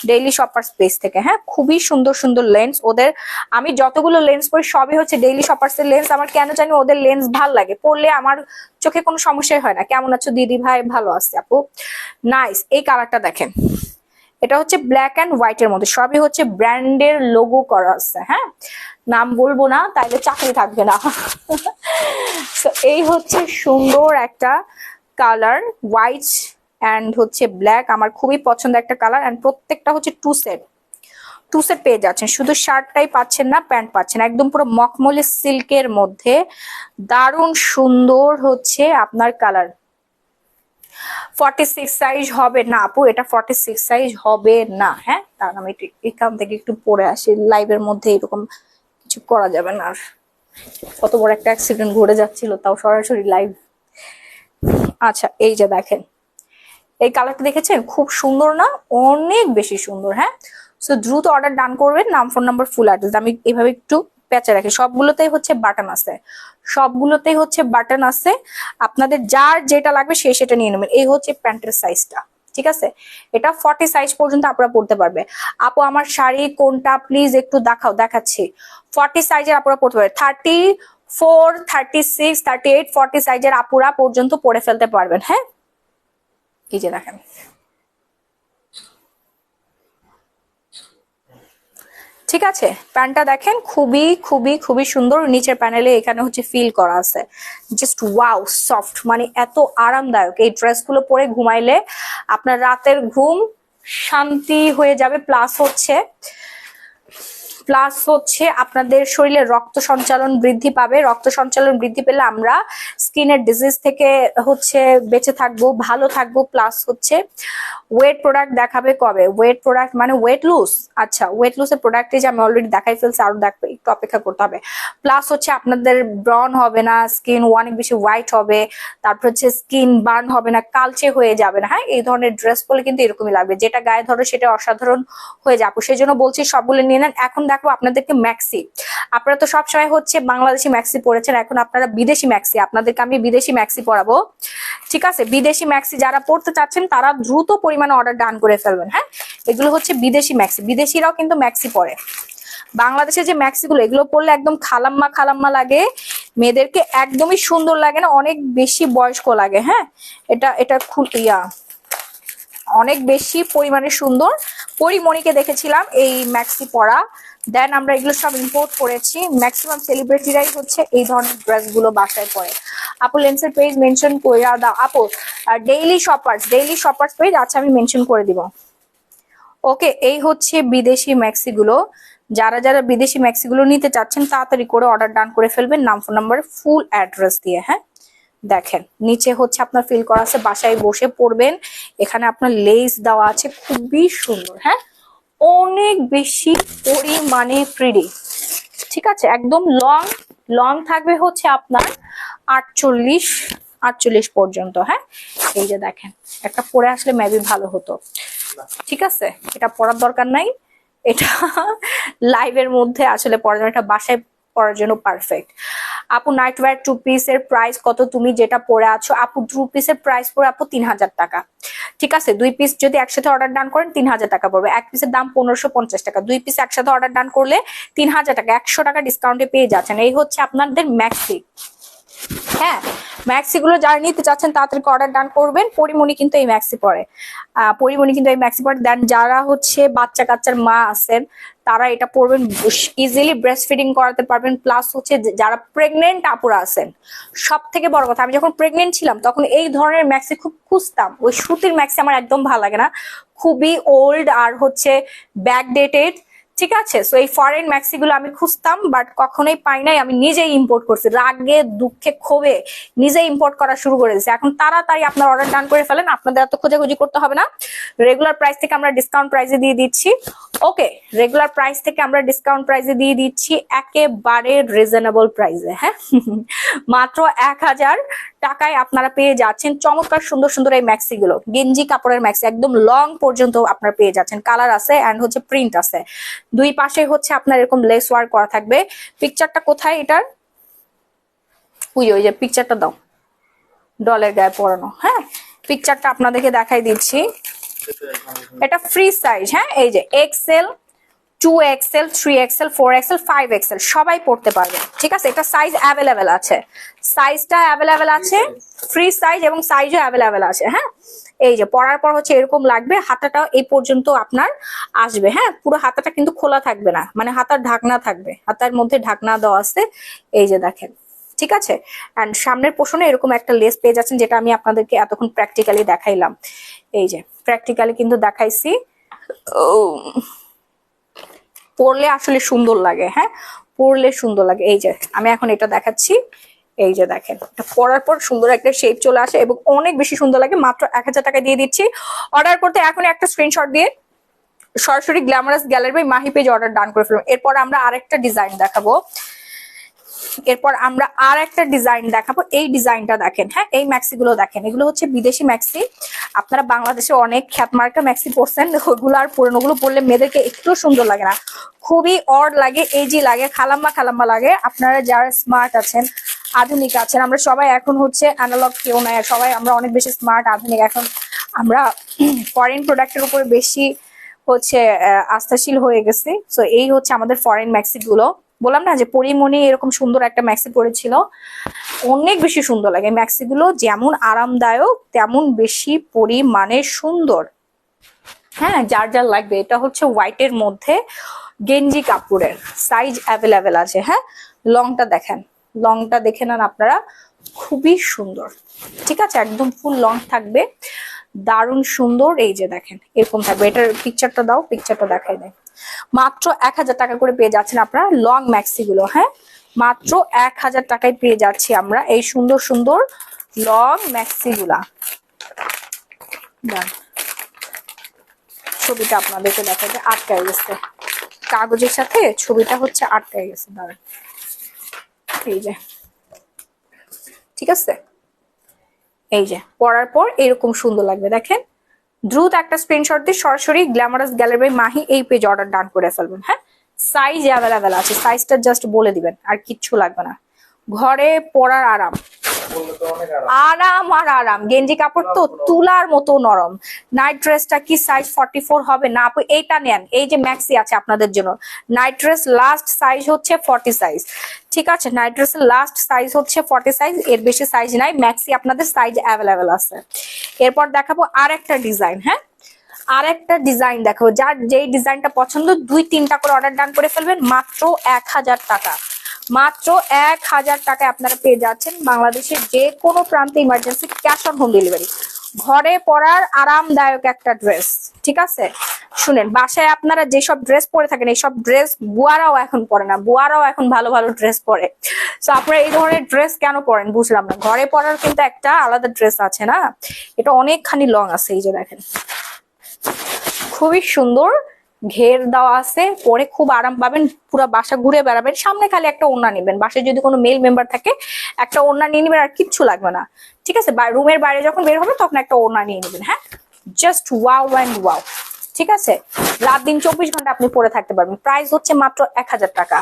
ডেইলি শপার্স পেজ থেকে। হ্যাঁ, খুবই সুন্দর সুন্দর লেন্স ওদের। আমি যতগুলো লেন্স পরি সবই হচ্ছে ডেইলি শপার্স এর লেন্স। আমার কেন জানি ওদের লেন্স ভাল লাগে, পরলে আমার চোখে কোনো সমস্যাই হয় না। কেমন আছো দিদি ভাই? ভালো আছে আপু, নাইস। এই কালারটা দেখেন, এটা হচ্ছে ব্ল্যাক অ্যান্ড হোয়াইট এর মধ্যে, সবই হচ্ছে ব্র্যান্ডের লোগো করা আছে। হ্যাঁ, নাম বলবো না, তাইলে চাকরি থাকবে না। তো এই হচ্ছে সুন্দর একটা কালার, হোয়াইট অ্যান্ড হচ্ছে ব্ল্যাক, আমার খুবই পছন্দের একটা কালার। অ্যান্ড প্রত্যেকটা হচ্ছে টু সেট পেয়ে যাচ্ছেন, শুধু শার্টটাই পাচ্ছেন না, প্যান্ট পাচ্ছেন, একদম পুরো মখমলি সিল্কের মধ্যে দারুণ সুন্দর হচ্ছে আপনার কালার। 46 সাইজ হবে না আপু, এটা 46 সাইজ হবে না। হ্যাঁ, কারণ আমি এখান থেকে একটু পরে আসি, লাইভের মধ্যে এরকম কিছু করা যাবে না। আর কত বড় একটা অ্যাক্সিডেন্ট ঘটে যাচ্ছিল, তাও সরাসরি লাইভ। আচ্ছা, এই যে দেখেন, এই কালারটা দেখেছেন, খুব সুন্দর না? অনেক বেশি সুন্দর। হ্যাঁ, সো দ্রুত অর্ডার ডান করবেন, নাম ফোন নাম্বার ফুল অ্যাড্রেস। আমি এইভাবে একটু প্যাচে রাখি, সবগুলোতেই হচ্ছে বাটন আছে, সবগুলোতেই হচ্ছে বাটন আছে। আপনাদের যার যেটা লাগবে সে সেটা নিয়ে নেবেন। এই হচ্ছে প্যান্টের সাইজটা, ঠিক আছে? এটা 40 সাইজ পর্যন্ত আপনারা পড়তে পারবে। আপু, আমার শাড়ি কোনটা প্লিজ একটু দেখাচ্ছি। 40 সাইজের আপুরা পড়তে পারবে, 34, 36, 38, 40 সাইজের আপুরা পর্যন্ত পরে ফেলতে পারবেন। হ্যাঁ, এই যে দেখেন, ঠিক আছে? প্যান্টটা দেখেন, খুবই খুবই খুবই সুন্দর। নিচের প্যানেলে এখানে হচ্ছে ফিল করা আছে, জাস্ট ওয়াও, সফট, মানে এত আরামদায়ক। এই ড্রেসগুলো পরে ঘুমাইলে আপনার রাতের ঘুম শান্তি হয়ে যাবে। প্লাস হচ্ছে আপনাদের শরীরে রক্ত সঞ্চালন বৃদ্ধি পাবে। রক্ত সঞ্চালন বৃদ্ধি পেলে আমরা স্কিনের ডিজিজ থেকে হচ্ছে বেঁচে থাকবো, ভালো থাকবো। প্লাস হচ্ছে ওয়েট প্রোডাক্ট দেখাবে কবে? ওয়েট প্রোডাক্ট মানে ওয়েট লুজ। আচ্ছা, ওয়েট লুজের প্রোডাক্ট যে আমি অলরেডি দেখাই ফেলছি, আরো দেখবে, একটু অপেক্ষা করতে হবে। প্লাস হচ্ছে আপনাদের ব্রন হবে না, স্কিন অনেক বেশি হোয়াইট হবে, তারপর হচ্ছে স্কিন বার্ন হবে না, কালচে হয়ে যাবে না। হ্যাঁ, এই ধরনের ড্রেস পরলে কিন্তু এরকমই লাগবে, যেটা গায়ে ধরো সেটা অসাধারণ হয়ে যাবো। সেই জন্য বলছি সবগুলো নিয়ে নেন। এখন দেখো আপনাদেরকে ম্যাক্সি, আপনারা তো সবসময় হচ্ছে বাংলাদেশি ম্যাক্সি পরেছেন, এখন আপনারা বিদেশি ম্যাক্সি, আপনাদেরকে আমি বিদেশি ম্যাক্সি পরাবো, ঠিক আছে? বিদেশি ম্যাক্সি যারা পড়তে চাচ্ছেন তারা দ্রুত পরিমাণে অর্ডার ডান করে ফেলবেন। হ্যাঁ, এগুলো হচ্ছে বিদেশি ম্যাক্সি, বিদেশিরাও কিন্তু ম্যাক্সি পরে। বাংলাদেশে যে ম্যাক্সিগুলো এগুলো পরলে একদম খালাম্মা খালাম্মা লাগে, মেয়েদেরকে একদমই সুন্দর লাগে না, অনেক বেশি বয়স্ক লাগে। হ্যাঁ, এটা এটা অনেক বেশি পরিমাণে সুন্দর। পরিমণিকে দেখেছিলাম এই ম্যাক্সি পরা, দেন আমরা এগুলো সব ইম্পোর্ট করেছি। ম্যাক্সিমাম সেলিব্রিটিরাই হচ্ছে এই ধরনের ড্রেসগুলো বাসায় পরে। আপু লেন্সের পেজ মেনশন করে দাও আপু। আর ডেইলি শপার্স পেজ, আচ্ছা আমি মেনশন করে দিব। ওকে, এই হচ্ছে বিদেশি ম্যাক্সি গুলো। যারা যারা বিদেশি ম্যাক্সি গুলো নিতে চাচ্ছেন তাড়াতাড়ি করে অর্ডার ডান করে ফেলবেন, নাম ফোন নাম্বার ফুল অ্যাড্রেস দিয়ে। হ্যাঁ, দেখেন নিচে হচ্ছে আপনার ফিল করা আছে, বাসায় বসে পড়বেন। এখানে আপনার লেস দেওয়া আছে, খুবই সুন্দর। হ্যাঁ, অনেক বেশি পরিমাণে প্রিটি, ঠিক আছে। একদম লং লং থাকবে হচ্ছে আপনার 48 পর্যন্ত। হ্যাঁ, এই যে দেখেন, একটা পরে আসলে মেবি ভালো হতো, ঠিক আছে। এটা পরার দরকার নাই, এটা লাইভের মধ্যে আসলে পরার জন্য, এটা বাসায় পরার জন্য পারফেক্ট। আপু নাইট ওয়্যার 2 পিসের প্রাইস কত? তুমি যেটা পরে আছো আপু 2 পিসের প্রাইস পড়ে আপু 3000 টাকা, ঠিক আছে। 2 পিস যদি একসাথে অর্ডার ডান করেন 3000 টাকা পড়বে। এক পিসের দাম 1550 টাকা, 2 পিস একসাথে অর্ডার ডান করলে 3000 টাকা, 100 টাকা ডিসকাউন্টে পেয়ে যাচ্ছেন। এই হচ্ছে আপনাদের ম্যাক্সি। হ্যাঁ, ম্যাক্সি গুলো যারা নিতে চাচ্ছেন তাড়াতাড়ি অর্ডার ডান করবেন। পরিমণি কিন্তু এই ম্যাক্সি পরে, দেন যারা হচ্ছে বাচ্চা কাচ্চার মা আছেন তারা এটা পরবেন, ইজিলি ব্রেস্ট ফিডিং করাতে পারবেন। প্লাস হচ্ছে যারা প্রেগনেন্ট আপুরা আছেন, সব থেকে বড় কথা, আমি যখন প্রেগনেন্ট ছিলাম তখন এই ধরনের ম্যাক্সি খুব খুঁজতাম। ওই সুতির ম্যাক্সি আমার একদম ভালো লাগে না, খুবই ওল্ড আর হচ্ছে ব্যাকডেটেড, ঠিক আছে। সো এই ফরেন ম্যাক্সি গুলো আমি খুঁজতাম, বাট কখনোই পাই নাই। আমি নিজেই ইম্পোর্ট করছি, রাগে দুঃখে ক্ষোভে নিজেই ইম্পোর্ট করা শুরু করে দিয়েছি। এখন তাড়াতাড়ি আপনার অর্ডার ডান করে ফেলেন, আপনাদের এত খোঁজাখুঁজি করতে হবে না। রেগুলার প্রাইস থেকে আমরা ডিসকাউন্ট প্রাইসে দিয়ে দিচ্ছি। ওকে, রেগুলার প্রাইস থেকে আমরা ডিসকাউন্ট প্রাইসে দিয়ে দিচ্ছি একেবারে রিজনেবল প্রাইসে। হ্যাঁ, মাত্র 1000 টাকায় আপনারা পেয়ে যাচ্ছেন চমৎকার সুন্দর সুন্দর এই ম্যাক্সি গুলো। গেঞ্জি কাপড়ের ম্যাক্সি, একদম লং পর্যন্ত আপনারা পেয়ে যাচ্ছেন। কালার আছে এন্ড হচ্ছে প্রিন্ট আছে, দুই পাশে হচ্ছে আপনার এরকম লেস ওয়ার্ক করা থাকবে। পিকচারটা কোথায় এটার? ওই যে পিকচারটা দাও, ডলের গায়ে পরানো। হ্যাঁ, পিকচারটা আপনাদেরকে দেখাই দিচ্ছি। এটা ফ্রি সাইজ। হ্যাঁ, এই যে Excel, 2XL, 3XL, 4XL, 5XL সবাই পড়তে পারবে, ঠিক আছে। এটা সাইজ অ্যাভেলেবেল আছে, সাইজটা অ্যাভেলেবেল আছে, ফ্রি সাইজ এবং সাইজও অ্যাভেলেবেল আছে। হ্যাঁ, এই যে পরার পর হচ্ছে এরকম লাগবে, হাতাটা এই পর্যন্ত আপনার আসবে। হ্যাঁ, পুরো হাতাটা কিন্তু খোলা থাকবে না, মানে হাতার ঢাকনা থাকবে, হাতার মধ্যে ঢাকনা দেওয়া আছে। এই যে দেখেন, ঠিক আছে। এন্ড সামনের পোষণে এরকম একটা লেস পেয়ে যাচ্ছেন, যেটা আমি আপনাদেরকে এতক্ষণ প্র্যাকটিক্যালি দেখাইলাম। এই যে প্র্যাকটিক্যালি কিন্তু দেখাইছি, পরলে আসলে সুন্দর লাগে। হ্যাঁ, পরলে সুন্দর লাগে। এই যে আমি এখন এটা দেখাচ্ছি, এই যে দেখেন, এটা পরার পর সুন্দর একটা শেপ চলে আসে এবং অনেক বেশি সুন্দর লাগে। মাত্র 1000 টাকা দিয়ে দিচ্ছি। অর্ডার করতে এখন একটা স্ক্রিনশট দিয়ে সরাসরি glamorous gallery by Mahi page order done করে ফেলুন। এরপর আমরা আরেকটা ডিজাইন দেখাবো, এই ডিজাইনটা দেখেন। হ্যাঁ, এই ম্যাক্সি গুলো দেখেন, এগুলো হচ্ছে বিদেশি ম্যাক্সি। আপনারা বাংলাদেশে অনেক খ্যাতমার্কা ম্যাক্সি পরছেন, ওগুলো আর পুরনো গুলো পরলে মেয়েদেরকে একটু সুন্দর লাগে না, খুবই অড লাগে, এজি লাগে, খালাম্মা খালাম্মা লাগে। আপনারা যারা স্মার্ট আছেন, আধুনিক আছেন, আমরা সবাই এখন হচ্ছে অ্যানালগ কেউ নাই, সবাই আমরা অনেক বেশি স্মার্ট আধুনিক। এখন আমরা ফরেন প্রোডাক্টের উপরে বেশি হচ্ছে আস্থাশীল হয়ে গেছি। তো এই হচ্ছে আমাদের ফরেন ম্যাক্সি গুলো। বললাম না যে পরিমণি এরকম সুন্দর একটা ম্যাক্সি পরেছিল, অনেক বেশি সুন্দর লাগে। ম্যাক্সি গুলো যেমন আরামদায়ক তেমন বেশি পরিমাণে সুন্দর। হ্যাঁ, যার যার লাগবে। এটা হচ্ছে হোয়াইটের মধ্যে গেঞ্জি কাপড়ের, সাইজ অ্যাভেলেবেল আছে। হ্যাঁ, লংটা দেখেন, লংটা দেখে নেন আপনারা, খুবই সুন্দর, ঠিক আছে। একদম ফুল লং থাকবে, দারুণ সুন্দর। এই যে দেখেন এরকম থাকবে। এটার পিকচারটা দাও, পিকচারটা দেখাই দেয়। মাত্র 1000 টাকা করে পেয়ে যাচ্ছেন আপনারা লং ম্যাক্সি গুলো। হ্যাঁ, মাত্র 1000 টাকায় পেয়ে যাচ্ছি আমরা এই সুন্দর সুন্দর লং ম্যাক্সি গুলা। ছবিটা আপনাদেরকে দেখাতে আটকায় গেছে, কাগজের সাথে ছবিটা হচ্ছে আটকায় গেছে, দাঁড়ান। এই যে, ঠিক আছে, এই যে পরার পর এরকম সুন্দর লাগবে। দেখেন, দ্রুত একটা স্ক্রিনশট দিয়ে সরাসরি গ্ল্যামারাস গ্যালারি বাই মাহি এই পেজ অর্ডার ডান করে ফেলবেন। হ্যাঁ, সাইজ অ্যাভেলেবেল আছে, সাইজটা জাস্ট বলে দিবেন, আর কিচ্ছু লাগবে না। ঘরে পরার আরাম, বললে তো অনেক আরাম। আরাম আর আরাম। গেঞ্জি কাপড় তো তুলার মতো নরম। নাইট ড্রেসটা কি সাইজ 44 হবে না আপু? এইটা নেন, এই যে ম্যাক্সি আছে আপনাদের জন্য। নাইট ড্রেস লাস্ট সাইজ হচ্ছে 40 সাইজ, ঠিক আছে? নাইট ড্রেসের লাস্ট সাইজ হচ্ছে 40 সাইজ, এর বেশি সাইজ নাই। ম্যাক্সি আপনাদের সাইজ অ্যাভেলেবেল আছে। এরপর দেখাবো আর একটা ডিজাইন, হ্যাঁ আর একটা ডিজাইন দেখো। যার যেই ডিজাইনটা পছন্দ 2-3টা করে অর্ডার ডান করে ফেলবেন, মাত্র 1000 টাকা। মাত্র 1000 টাকায় আপনারা পেয়ে যাচ্ছেন বাংলাদেশের যে কোনো প্রান্তে emergency cash on home delivery. ঘরে পরার আরামদায়ক একটা ড্রেস, ঠিক আছে? শুনেন, বাসায় আপনারা যেসব ড্রেস পরে থাকেন এইসব ড্রেস বুয়ারাও এখন পরে না, বুয়ারাও এখন ভালো ভালো ড্রেস পরে। তো আপনারা এই ধরনের ড্রেস কেন পরেন বুঝলাম না। ঘরে পরার কিন্তু একটা আলাদা ড্রেস আছে না, এটা অনেকখানি লং আছে, এই যে দেখেন খুবই সুন্দর ঘের দেওয়া আছে, পরে খুব আরাম পাবেন, পুরো বাসা ঘুরে বেড়াবেন। সামনে খালি একটা ওড়না নেবেন, বাসায় যদি কোনো মেল মেম্বার থাকে একটা ওড়না নিয়ে নেবেন, আর কিচ্ছু লাগবে না, ঠিক আছে? রুমের বাইরে যখন বের হবে তখন একটা ওড়না নিয়ে নেবেন, হ্যাঁ? জাস্ট ওয়াও অ্যান্ড ওয়াও, ঠিক আছে? রাত দিন 24 ঘন্টা আপনি পরে থাকতে পারবেন। প্রাইস হচ্ছে মাত্র 1000 টাকা।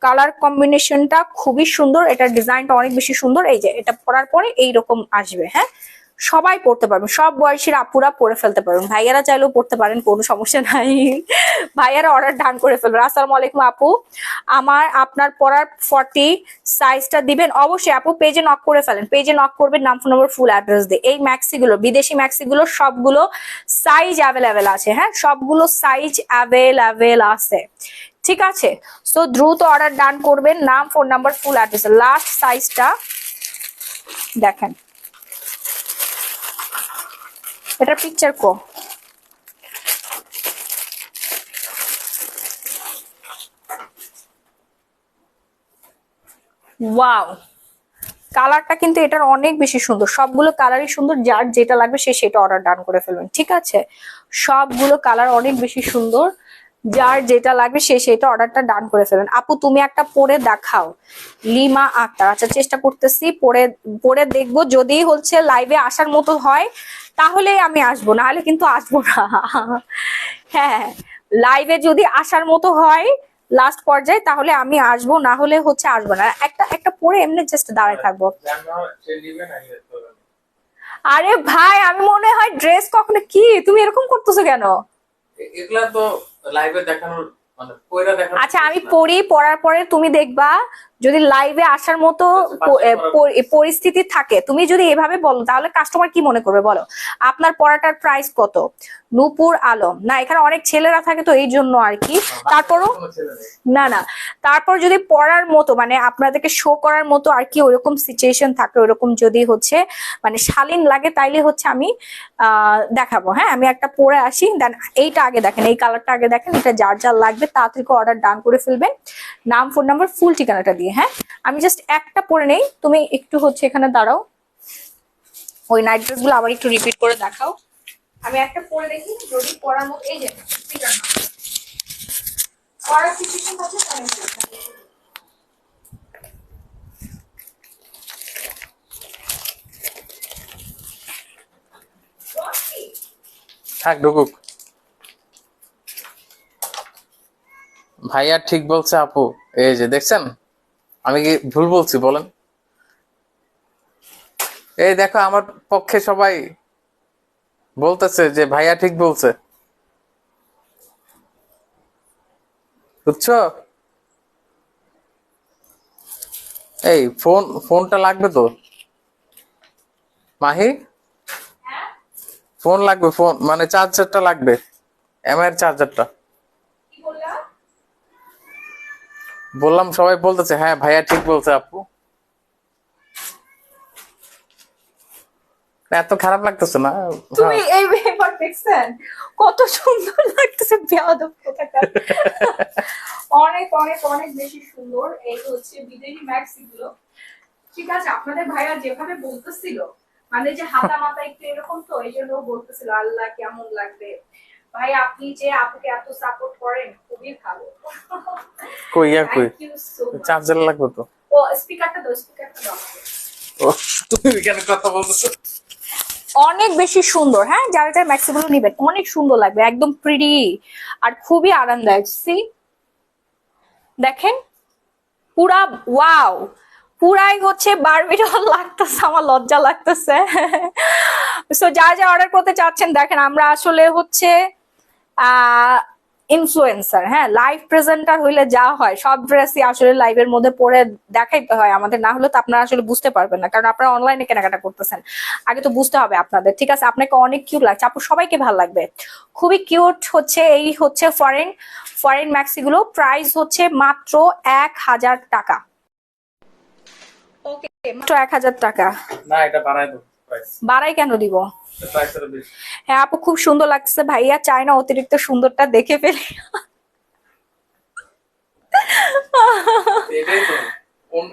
কালার কম্বিনেশনটা খুবই সুন্দর, এটার ডিজাইনটা অনেক বেশি সুন্দর। এই যে এটা পরার পরে এইরকম আসবে, হ্যাঁ? সবাই পড়তে পারবেন, সব বয়সীর আপুরা পরে ফেলতে পারবেন, ভাইয়ারা চাইলেও পড়তে পারেন, কোনো সমস্যা নাই। ভাইয়ারা অর্ডার ডান করে ফেলবেন। আসসালামু আলাইকুম আপু, আপনার পড়ার 40 সাইজটা দিবেন? অবশ্যই আপু, পেজে নক করে ফেলেন, পেজে নক করবেন, নাম ফোন নম্বর ফুল অ্যাড্রেস দিয়ে। এই ম্যাক্সি গুলো, বিদেশি ম্যাক্সি গুলো সবগুলো সাইজ অ্যাভেলেবেল আছে, হ্যাঁ সবগুলো সাইজ অ্যাভেলেবেল আছে, ঠিক আছে? সো দ্রুত অর্ডার ডান করবেন, নাম phone number full address. Last সাইজটা দেখেন, এটা পিকচার কো, ওয়াও, কালারটা কিন্তু এটার অনেক বেশি সুন্দর। সবগুলো কালারই সুন্দর, যার যেটা লাগবে সে সেটা অর্ডার ডান করে ফেলবেন, ঠিক আছে? সবগুলো কালার অনেক বেশি সুন্দর, যার যেটা লাগবে সে সেটা অর্ডারটা ডান করে ফেলবেন। আপু তুমি একটা পরে দেখাও, লিমা আক্তার। আচ্ছা চেষ্টা করতেছি, পরে পরে দেখবো, যদি হচ্ছে লাইভে আসার মতো হয় তাহলে আমি আসবো, না হলে কিন্তু আসবো না। হ্যাঁ, লাইভে যদি আসার মতো হয় লাস্ট পর্যায়ে তাহলে আমি আসবো, না হলে হচ্ছে আসবো না। একটা একটা পরে এমনি জাস্ট দাঁড়ায় থাকবো। আরে ভাই, আমি মনে হয় ড্রেস কখনো, কি তুমি এরকম করতেছো কেন? এগুলা তো লাইভে দেখানোর মানে পয়রা দেখানোর। আচ্ছা আমি পড়ি, পড়ার পরে তুমি দেখবা যদি লাইভে আসার মতো পরিস্থিতি থাকে, তুমি যদি এভাবে বলো তাহলে কাস্টমার কি মনে করবে বলো? আপনার পড়াটার প্রাইস কত? নূপুর আলম, না এখানে অনেক ছেলেরা থাকে তো এই জন্য আর কি। তারপরও না না, তারপর যদি পড়ার মতো মানে আপনাদেরকে শো করার মতো আর কি ওইরকম সিচুয়েশন থাকে, ওইরকম যদি হচ্ছে মানে শালীন লাগে তাইলে হচ্ছে আমি দেখাবো। হ্যাঁ আমি একটা পরে আসি, দেন এইটা আগে দেখেন, এই কালারটা আগে দেখেন, এটা যার যার লাগবে তাড়াতাড়ি অর্ডার ডান করে ফেলবেন, নাম ফোন নাম্বার ফুল ঠিকানাটা দিয়ে। হ্যাঁ আমি জাস্ট একটা পরে নেই, তুমি একটু হচ্ছে এখানে দাঁড়াও, ওই নাইট ড্রেস গুলো আবার একটু রিপিট করে দেখাও। আমি একটা পরে দেখি যদি পরার মতো, এই যে পরার সিচুয়েশন আছে তাহলে থাক ঢুকুক। ভাইয়া ঠিক বলছে আপু, এই যে দেখছেন, আমি কি ভুল বলছি বলেন? এই দেখো আমার পক্ষে সবাই বলতেছে যে ভাইয়া ঠিক বলছে, বুঝছো? এই ফোনটা লাগবে তো মাহি, ফোন লাগবে, ফোন মানে চার্জারটা লাগবে, এমআই এর চার্জারটা। কি বললা? বললাম সবাই বলতেছে হ্যাঁ ভাইয়া ঠিক বলছে আপু। এত খারাপ লাগতেছে না? তুমি এই ব্যাপার দেখছেন কত সুন্দর লাগতেছে, বেয়াদব কোথাকার। অনেক অনেক অনেক বেশি সুন্দর। এই হচ্ছে বিদেশি ম্যাক্সি গুলো, ঠিক আছে? আপনাদের ভাইয়া যেভাবে বলতেছিল মানে যে হাতা মাথা একটু এরকম, তো এই জন্য বলতেছিল আল্লাহ কেমন লাগবে। ভাই আপনি যে আপুকে এত সাপোর্ট করেন খুবই ভালো। কই কই Thank you so much. Charger লাগবে তো। ও স্পিকারটা দাও, স্পিকারটা দাও। ও, তুমি কেন কথা বলতেছো? অনেক বেশি সুন্দর। হ্যাঁ যারা যারা ম্যাক্সি গুলো নিবেন অনেক সুন্দর লাগবে, একদম প্রিটি আর খুবই আরামদায়ক। সি দেখেন পুরা ওয়াও, পুরাই হচ্ছে বারবি ডল লাগতেছে, আমার লজ্জা লাগতেছে। সো যা যা অর্ডার করতে চাচ্ছেন দেখেন, আমরা আসলে হচ্ছে ইনফ্লুয়েন্সার, হ্যাঁ, লাইভ প্রেজেন্টার হইলে যা হয় সব ড্রেসই আসলে লাইভের মধ্যে পরে দেখাইতে হয় আমাদের, না হলে তো আপনারা আসলে বুঝতে পারবেন না, কারণ আপনারা অনলাইনে কেনাকাটা করতেছেন, আগে তো বুঝতে হবে আপনাদের। ঠিক আছে, আপনাকে অনেক কিউট লাগছে আপু, সবাইকে ভালো লাগবে, খুবই কিউট হচ্ছে। এই হচ্ছে ফরেন ফরেন ম্যাক্সি গুলো, প্রাইস হচ্ছে মাত্র 1000 টাকা। ওকে, মাত্র 1000 টাকা। না, এটা বাড়ায় দাও প্রাইস। বাড়াই কেন দিব? প্রাইস এর বেশি। হ্যাঁ আপু, খুব সুন্দর লাগছে, ভাইয়া চায় না অতিরিক্ত সুন্দরটা দেখে ফেলি। এটাই তো,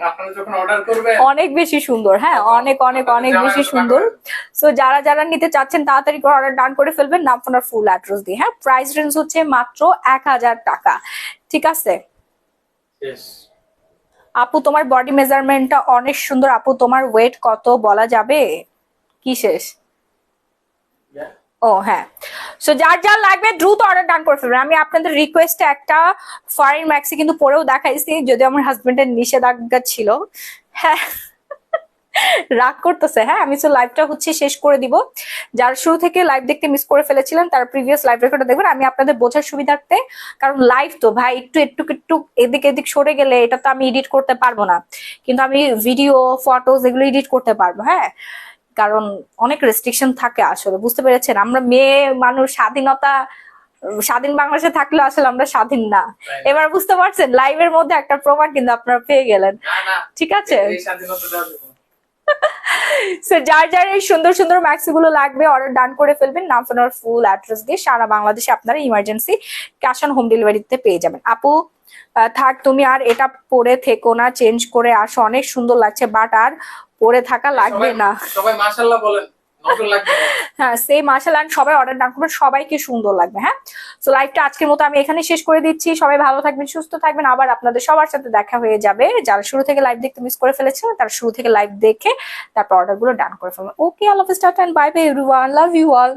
আপনারা যখন অর্ডার করবেন অনেক বেশি সুন্দর, হ্যাঁ, অনেক অনেক অনেক বেশি সুন্দর। সো যারা যারা নিতে চাচ্ছেন তাড়াতাড়ি করে অর্ডার ডান করে ফেলবেন, নাম ফোন আর ফুল অ্যাড্রেস দিয়ে। হ্যাঁ, প্রাইস রেঞ্জ হচ্ছে মাত্র 1000 টাকা। ঠিক আছে শেষ। আপু, তোমার বডি মেজারমেন্টটা অনেক সুন্দর আপু, তোমার ওয়েট কত বলা যাবে? কি শেষ? ও হ্যাঁ, সো যার যার লাগবে দ্রুত অর্ডার ডান করে ফেলবেন। আমি আপনাদের রিকোয়েস্টে একটা ফরেন ম্যাক্সি কিন্তু পরেও দেখাইছি, যদিও আমার হাজবেন্ডের নিষেধাজ্ঞা ছিল। হ্যাঁ, রাগ করতেছে। হ্যাঁ, আমি তো লাইভটা হচ্ছে শেষ করে দিব। যারা শুরু থেকে লাইভ দেখতে মিস করে ফেলেছিলেন তারা প্রিভিয়াস লাইভ রেকর্ডটা দেখবেন, আমি আপনাদের বোঝার সুবিধার্থে, কারণ লাইভ তো ভাই একটু একটু একটু এদিক এদিক সরে গেলে এটা তো আমি এডিট করতে পারবো না, কিন্তু আমি ভিডিও ফটোজ এগুলো এডিট করতে পারবো। হ্যাঁ, কারণ অনেক রেস্ট্রিকশন থাকে আসলে, বুঝতে পেরেছেন? আমরা মেয়ে মানুষ, স্বাধীনতা, স্বাধীন বাংলাদেশে থাকলে আসলে আমরা স্বাধীন না। এবার বুঝতে পারছেন, লাইভের মধ্যে একটা প্রমাণ কিন্তু আপনারা পেয়ে গেলেন। ঠিক আছে, এই স্বাধীনতা দেওয়া যাবে না। সো যার যার এই সুন্দর সুন্দর ম্যাক্সি গুলো লাগবে অর্ডার ডান করে ফেলবেন, নাম ফোন আর ফুল অ্যাড্রেস দিয়ে। সারা বাংলাদেশে আপনারা ইমার্জেন্সি ক্যাশ অন হোম ডেলিভারিতে পেয়ে যাবেন। আপু থাক, তুমি আর এটা পরে থেকো না, চেঞ্জ করে আসো, অনেক সুন্দর লাগছে, বাট আর পরে থাকা লাগবে না। সবাই মাশাআল্লাহ বলেন, নজর লাগবে না। হ্যাঁ, সেই মার্শাল আর্ট সবাই অর্ডার ডান করবেন, সবাইকে সুন্দর লাগবে। হ্যাঁ, সো লাইভটা আজকের মতো আমি এখানে শেষ করে দিচ্ছি। সবাই ভালো থাকবেন, সুস্থ থাকবেন, আবার আপনাদের সবার সাথে দেখা হয়ে যাবে। যারা শুরু থেকে লাইভ দেখতে মিস করে ফেলেছিলেন তারা শুরু থেকে লাইভ দেখে তারপর অর্ডার গুলো ডান করে ফেলবেন। ওকে, আল্লাহ হাফেজ, tata and bye bye everyone, love you all.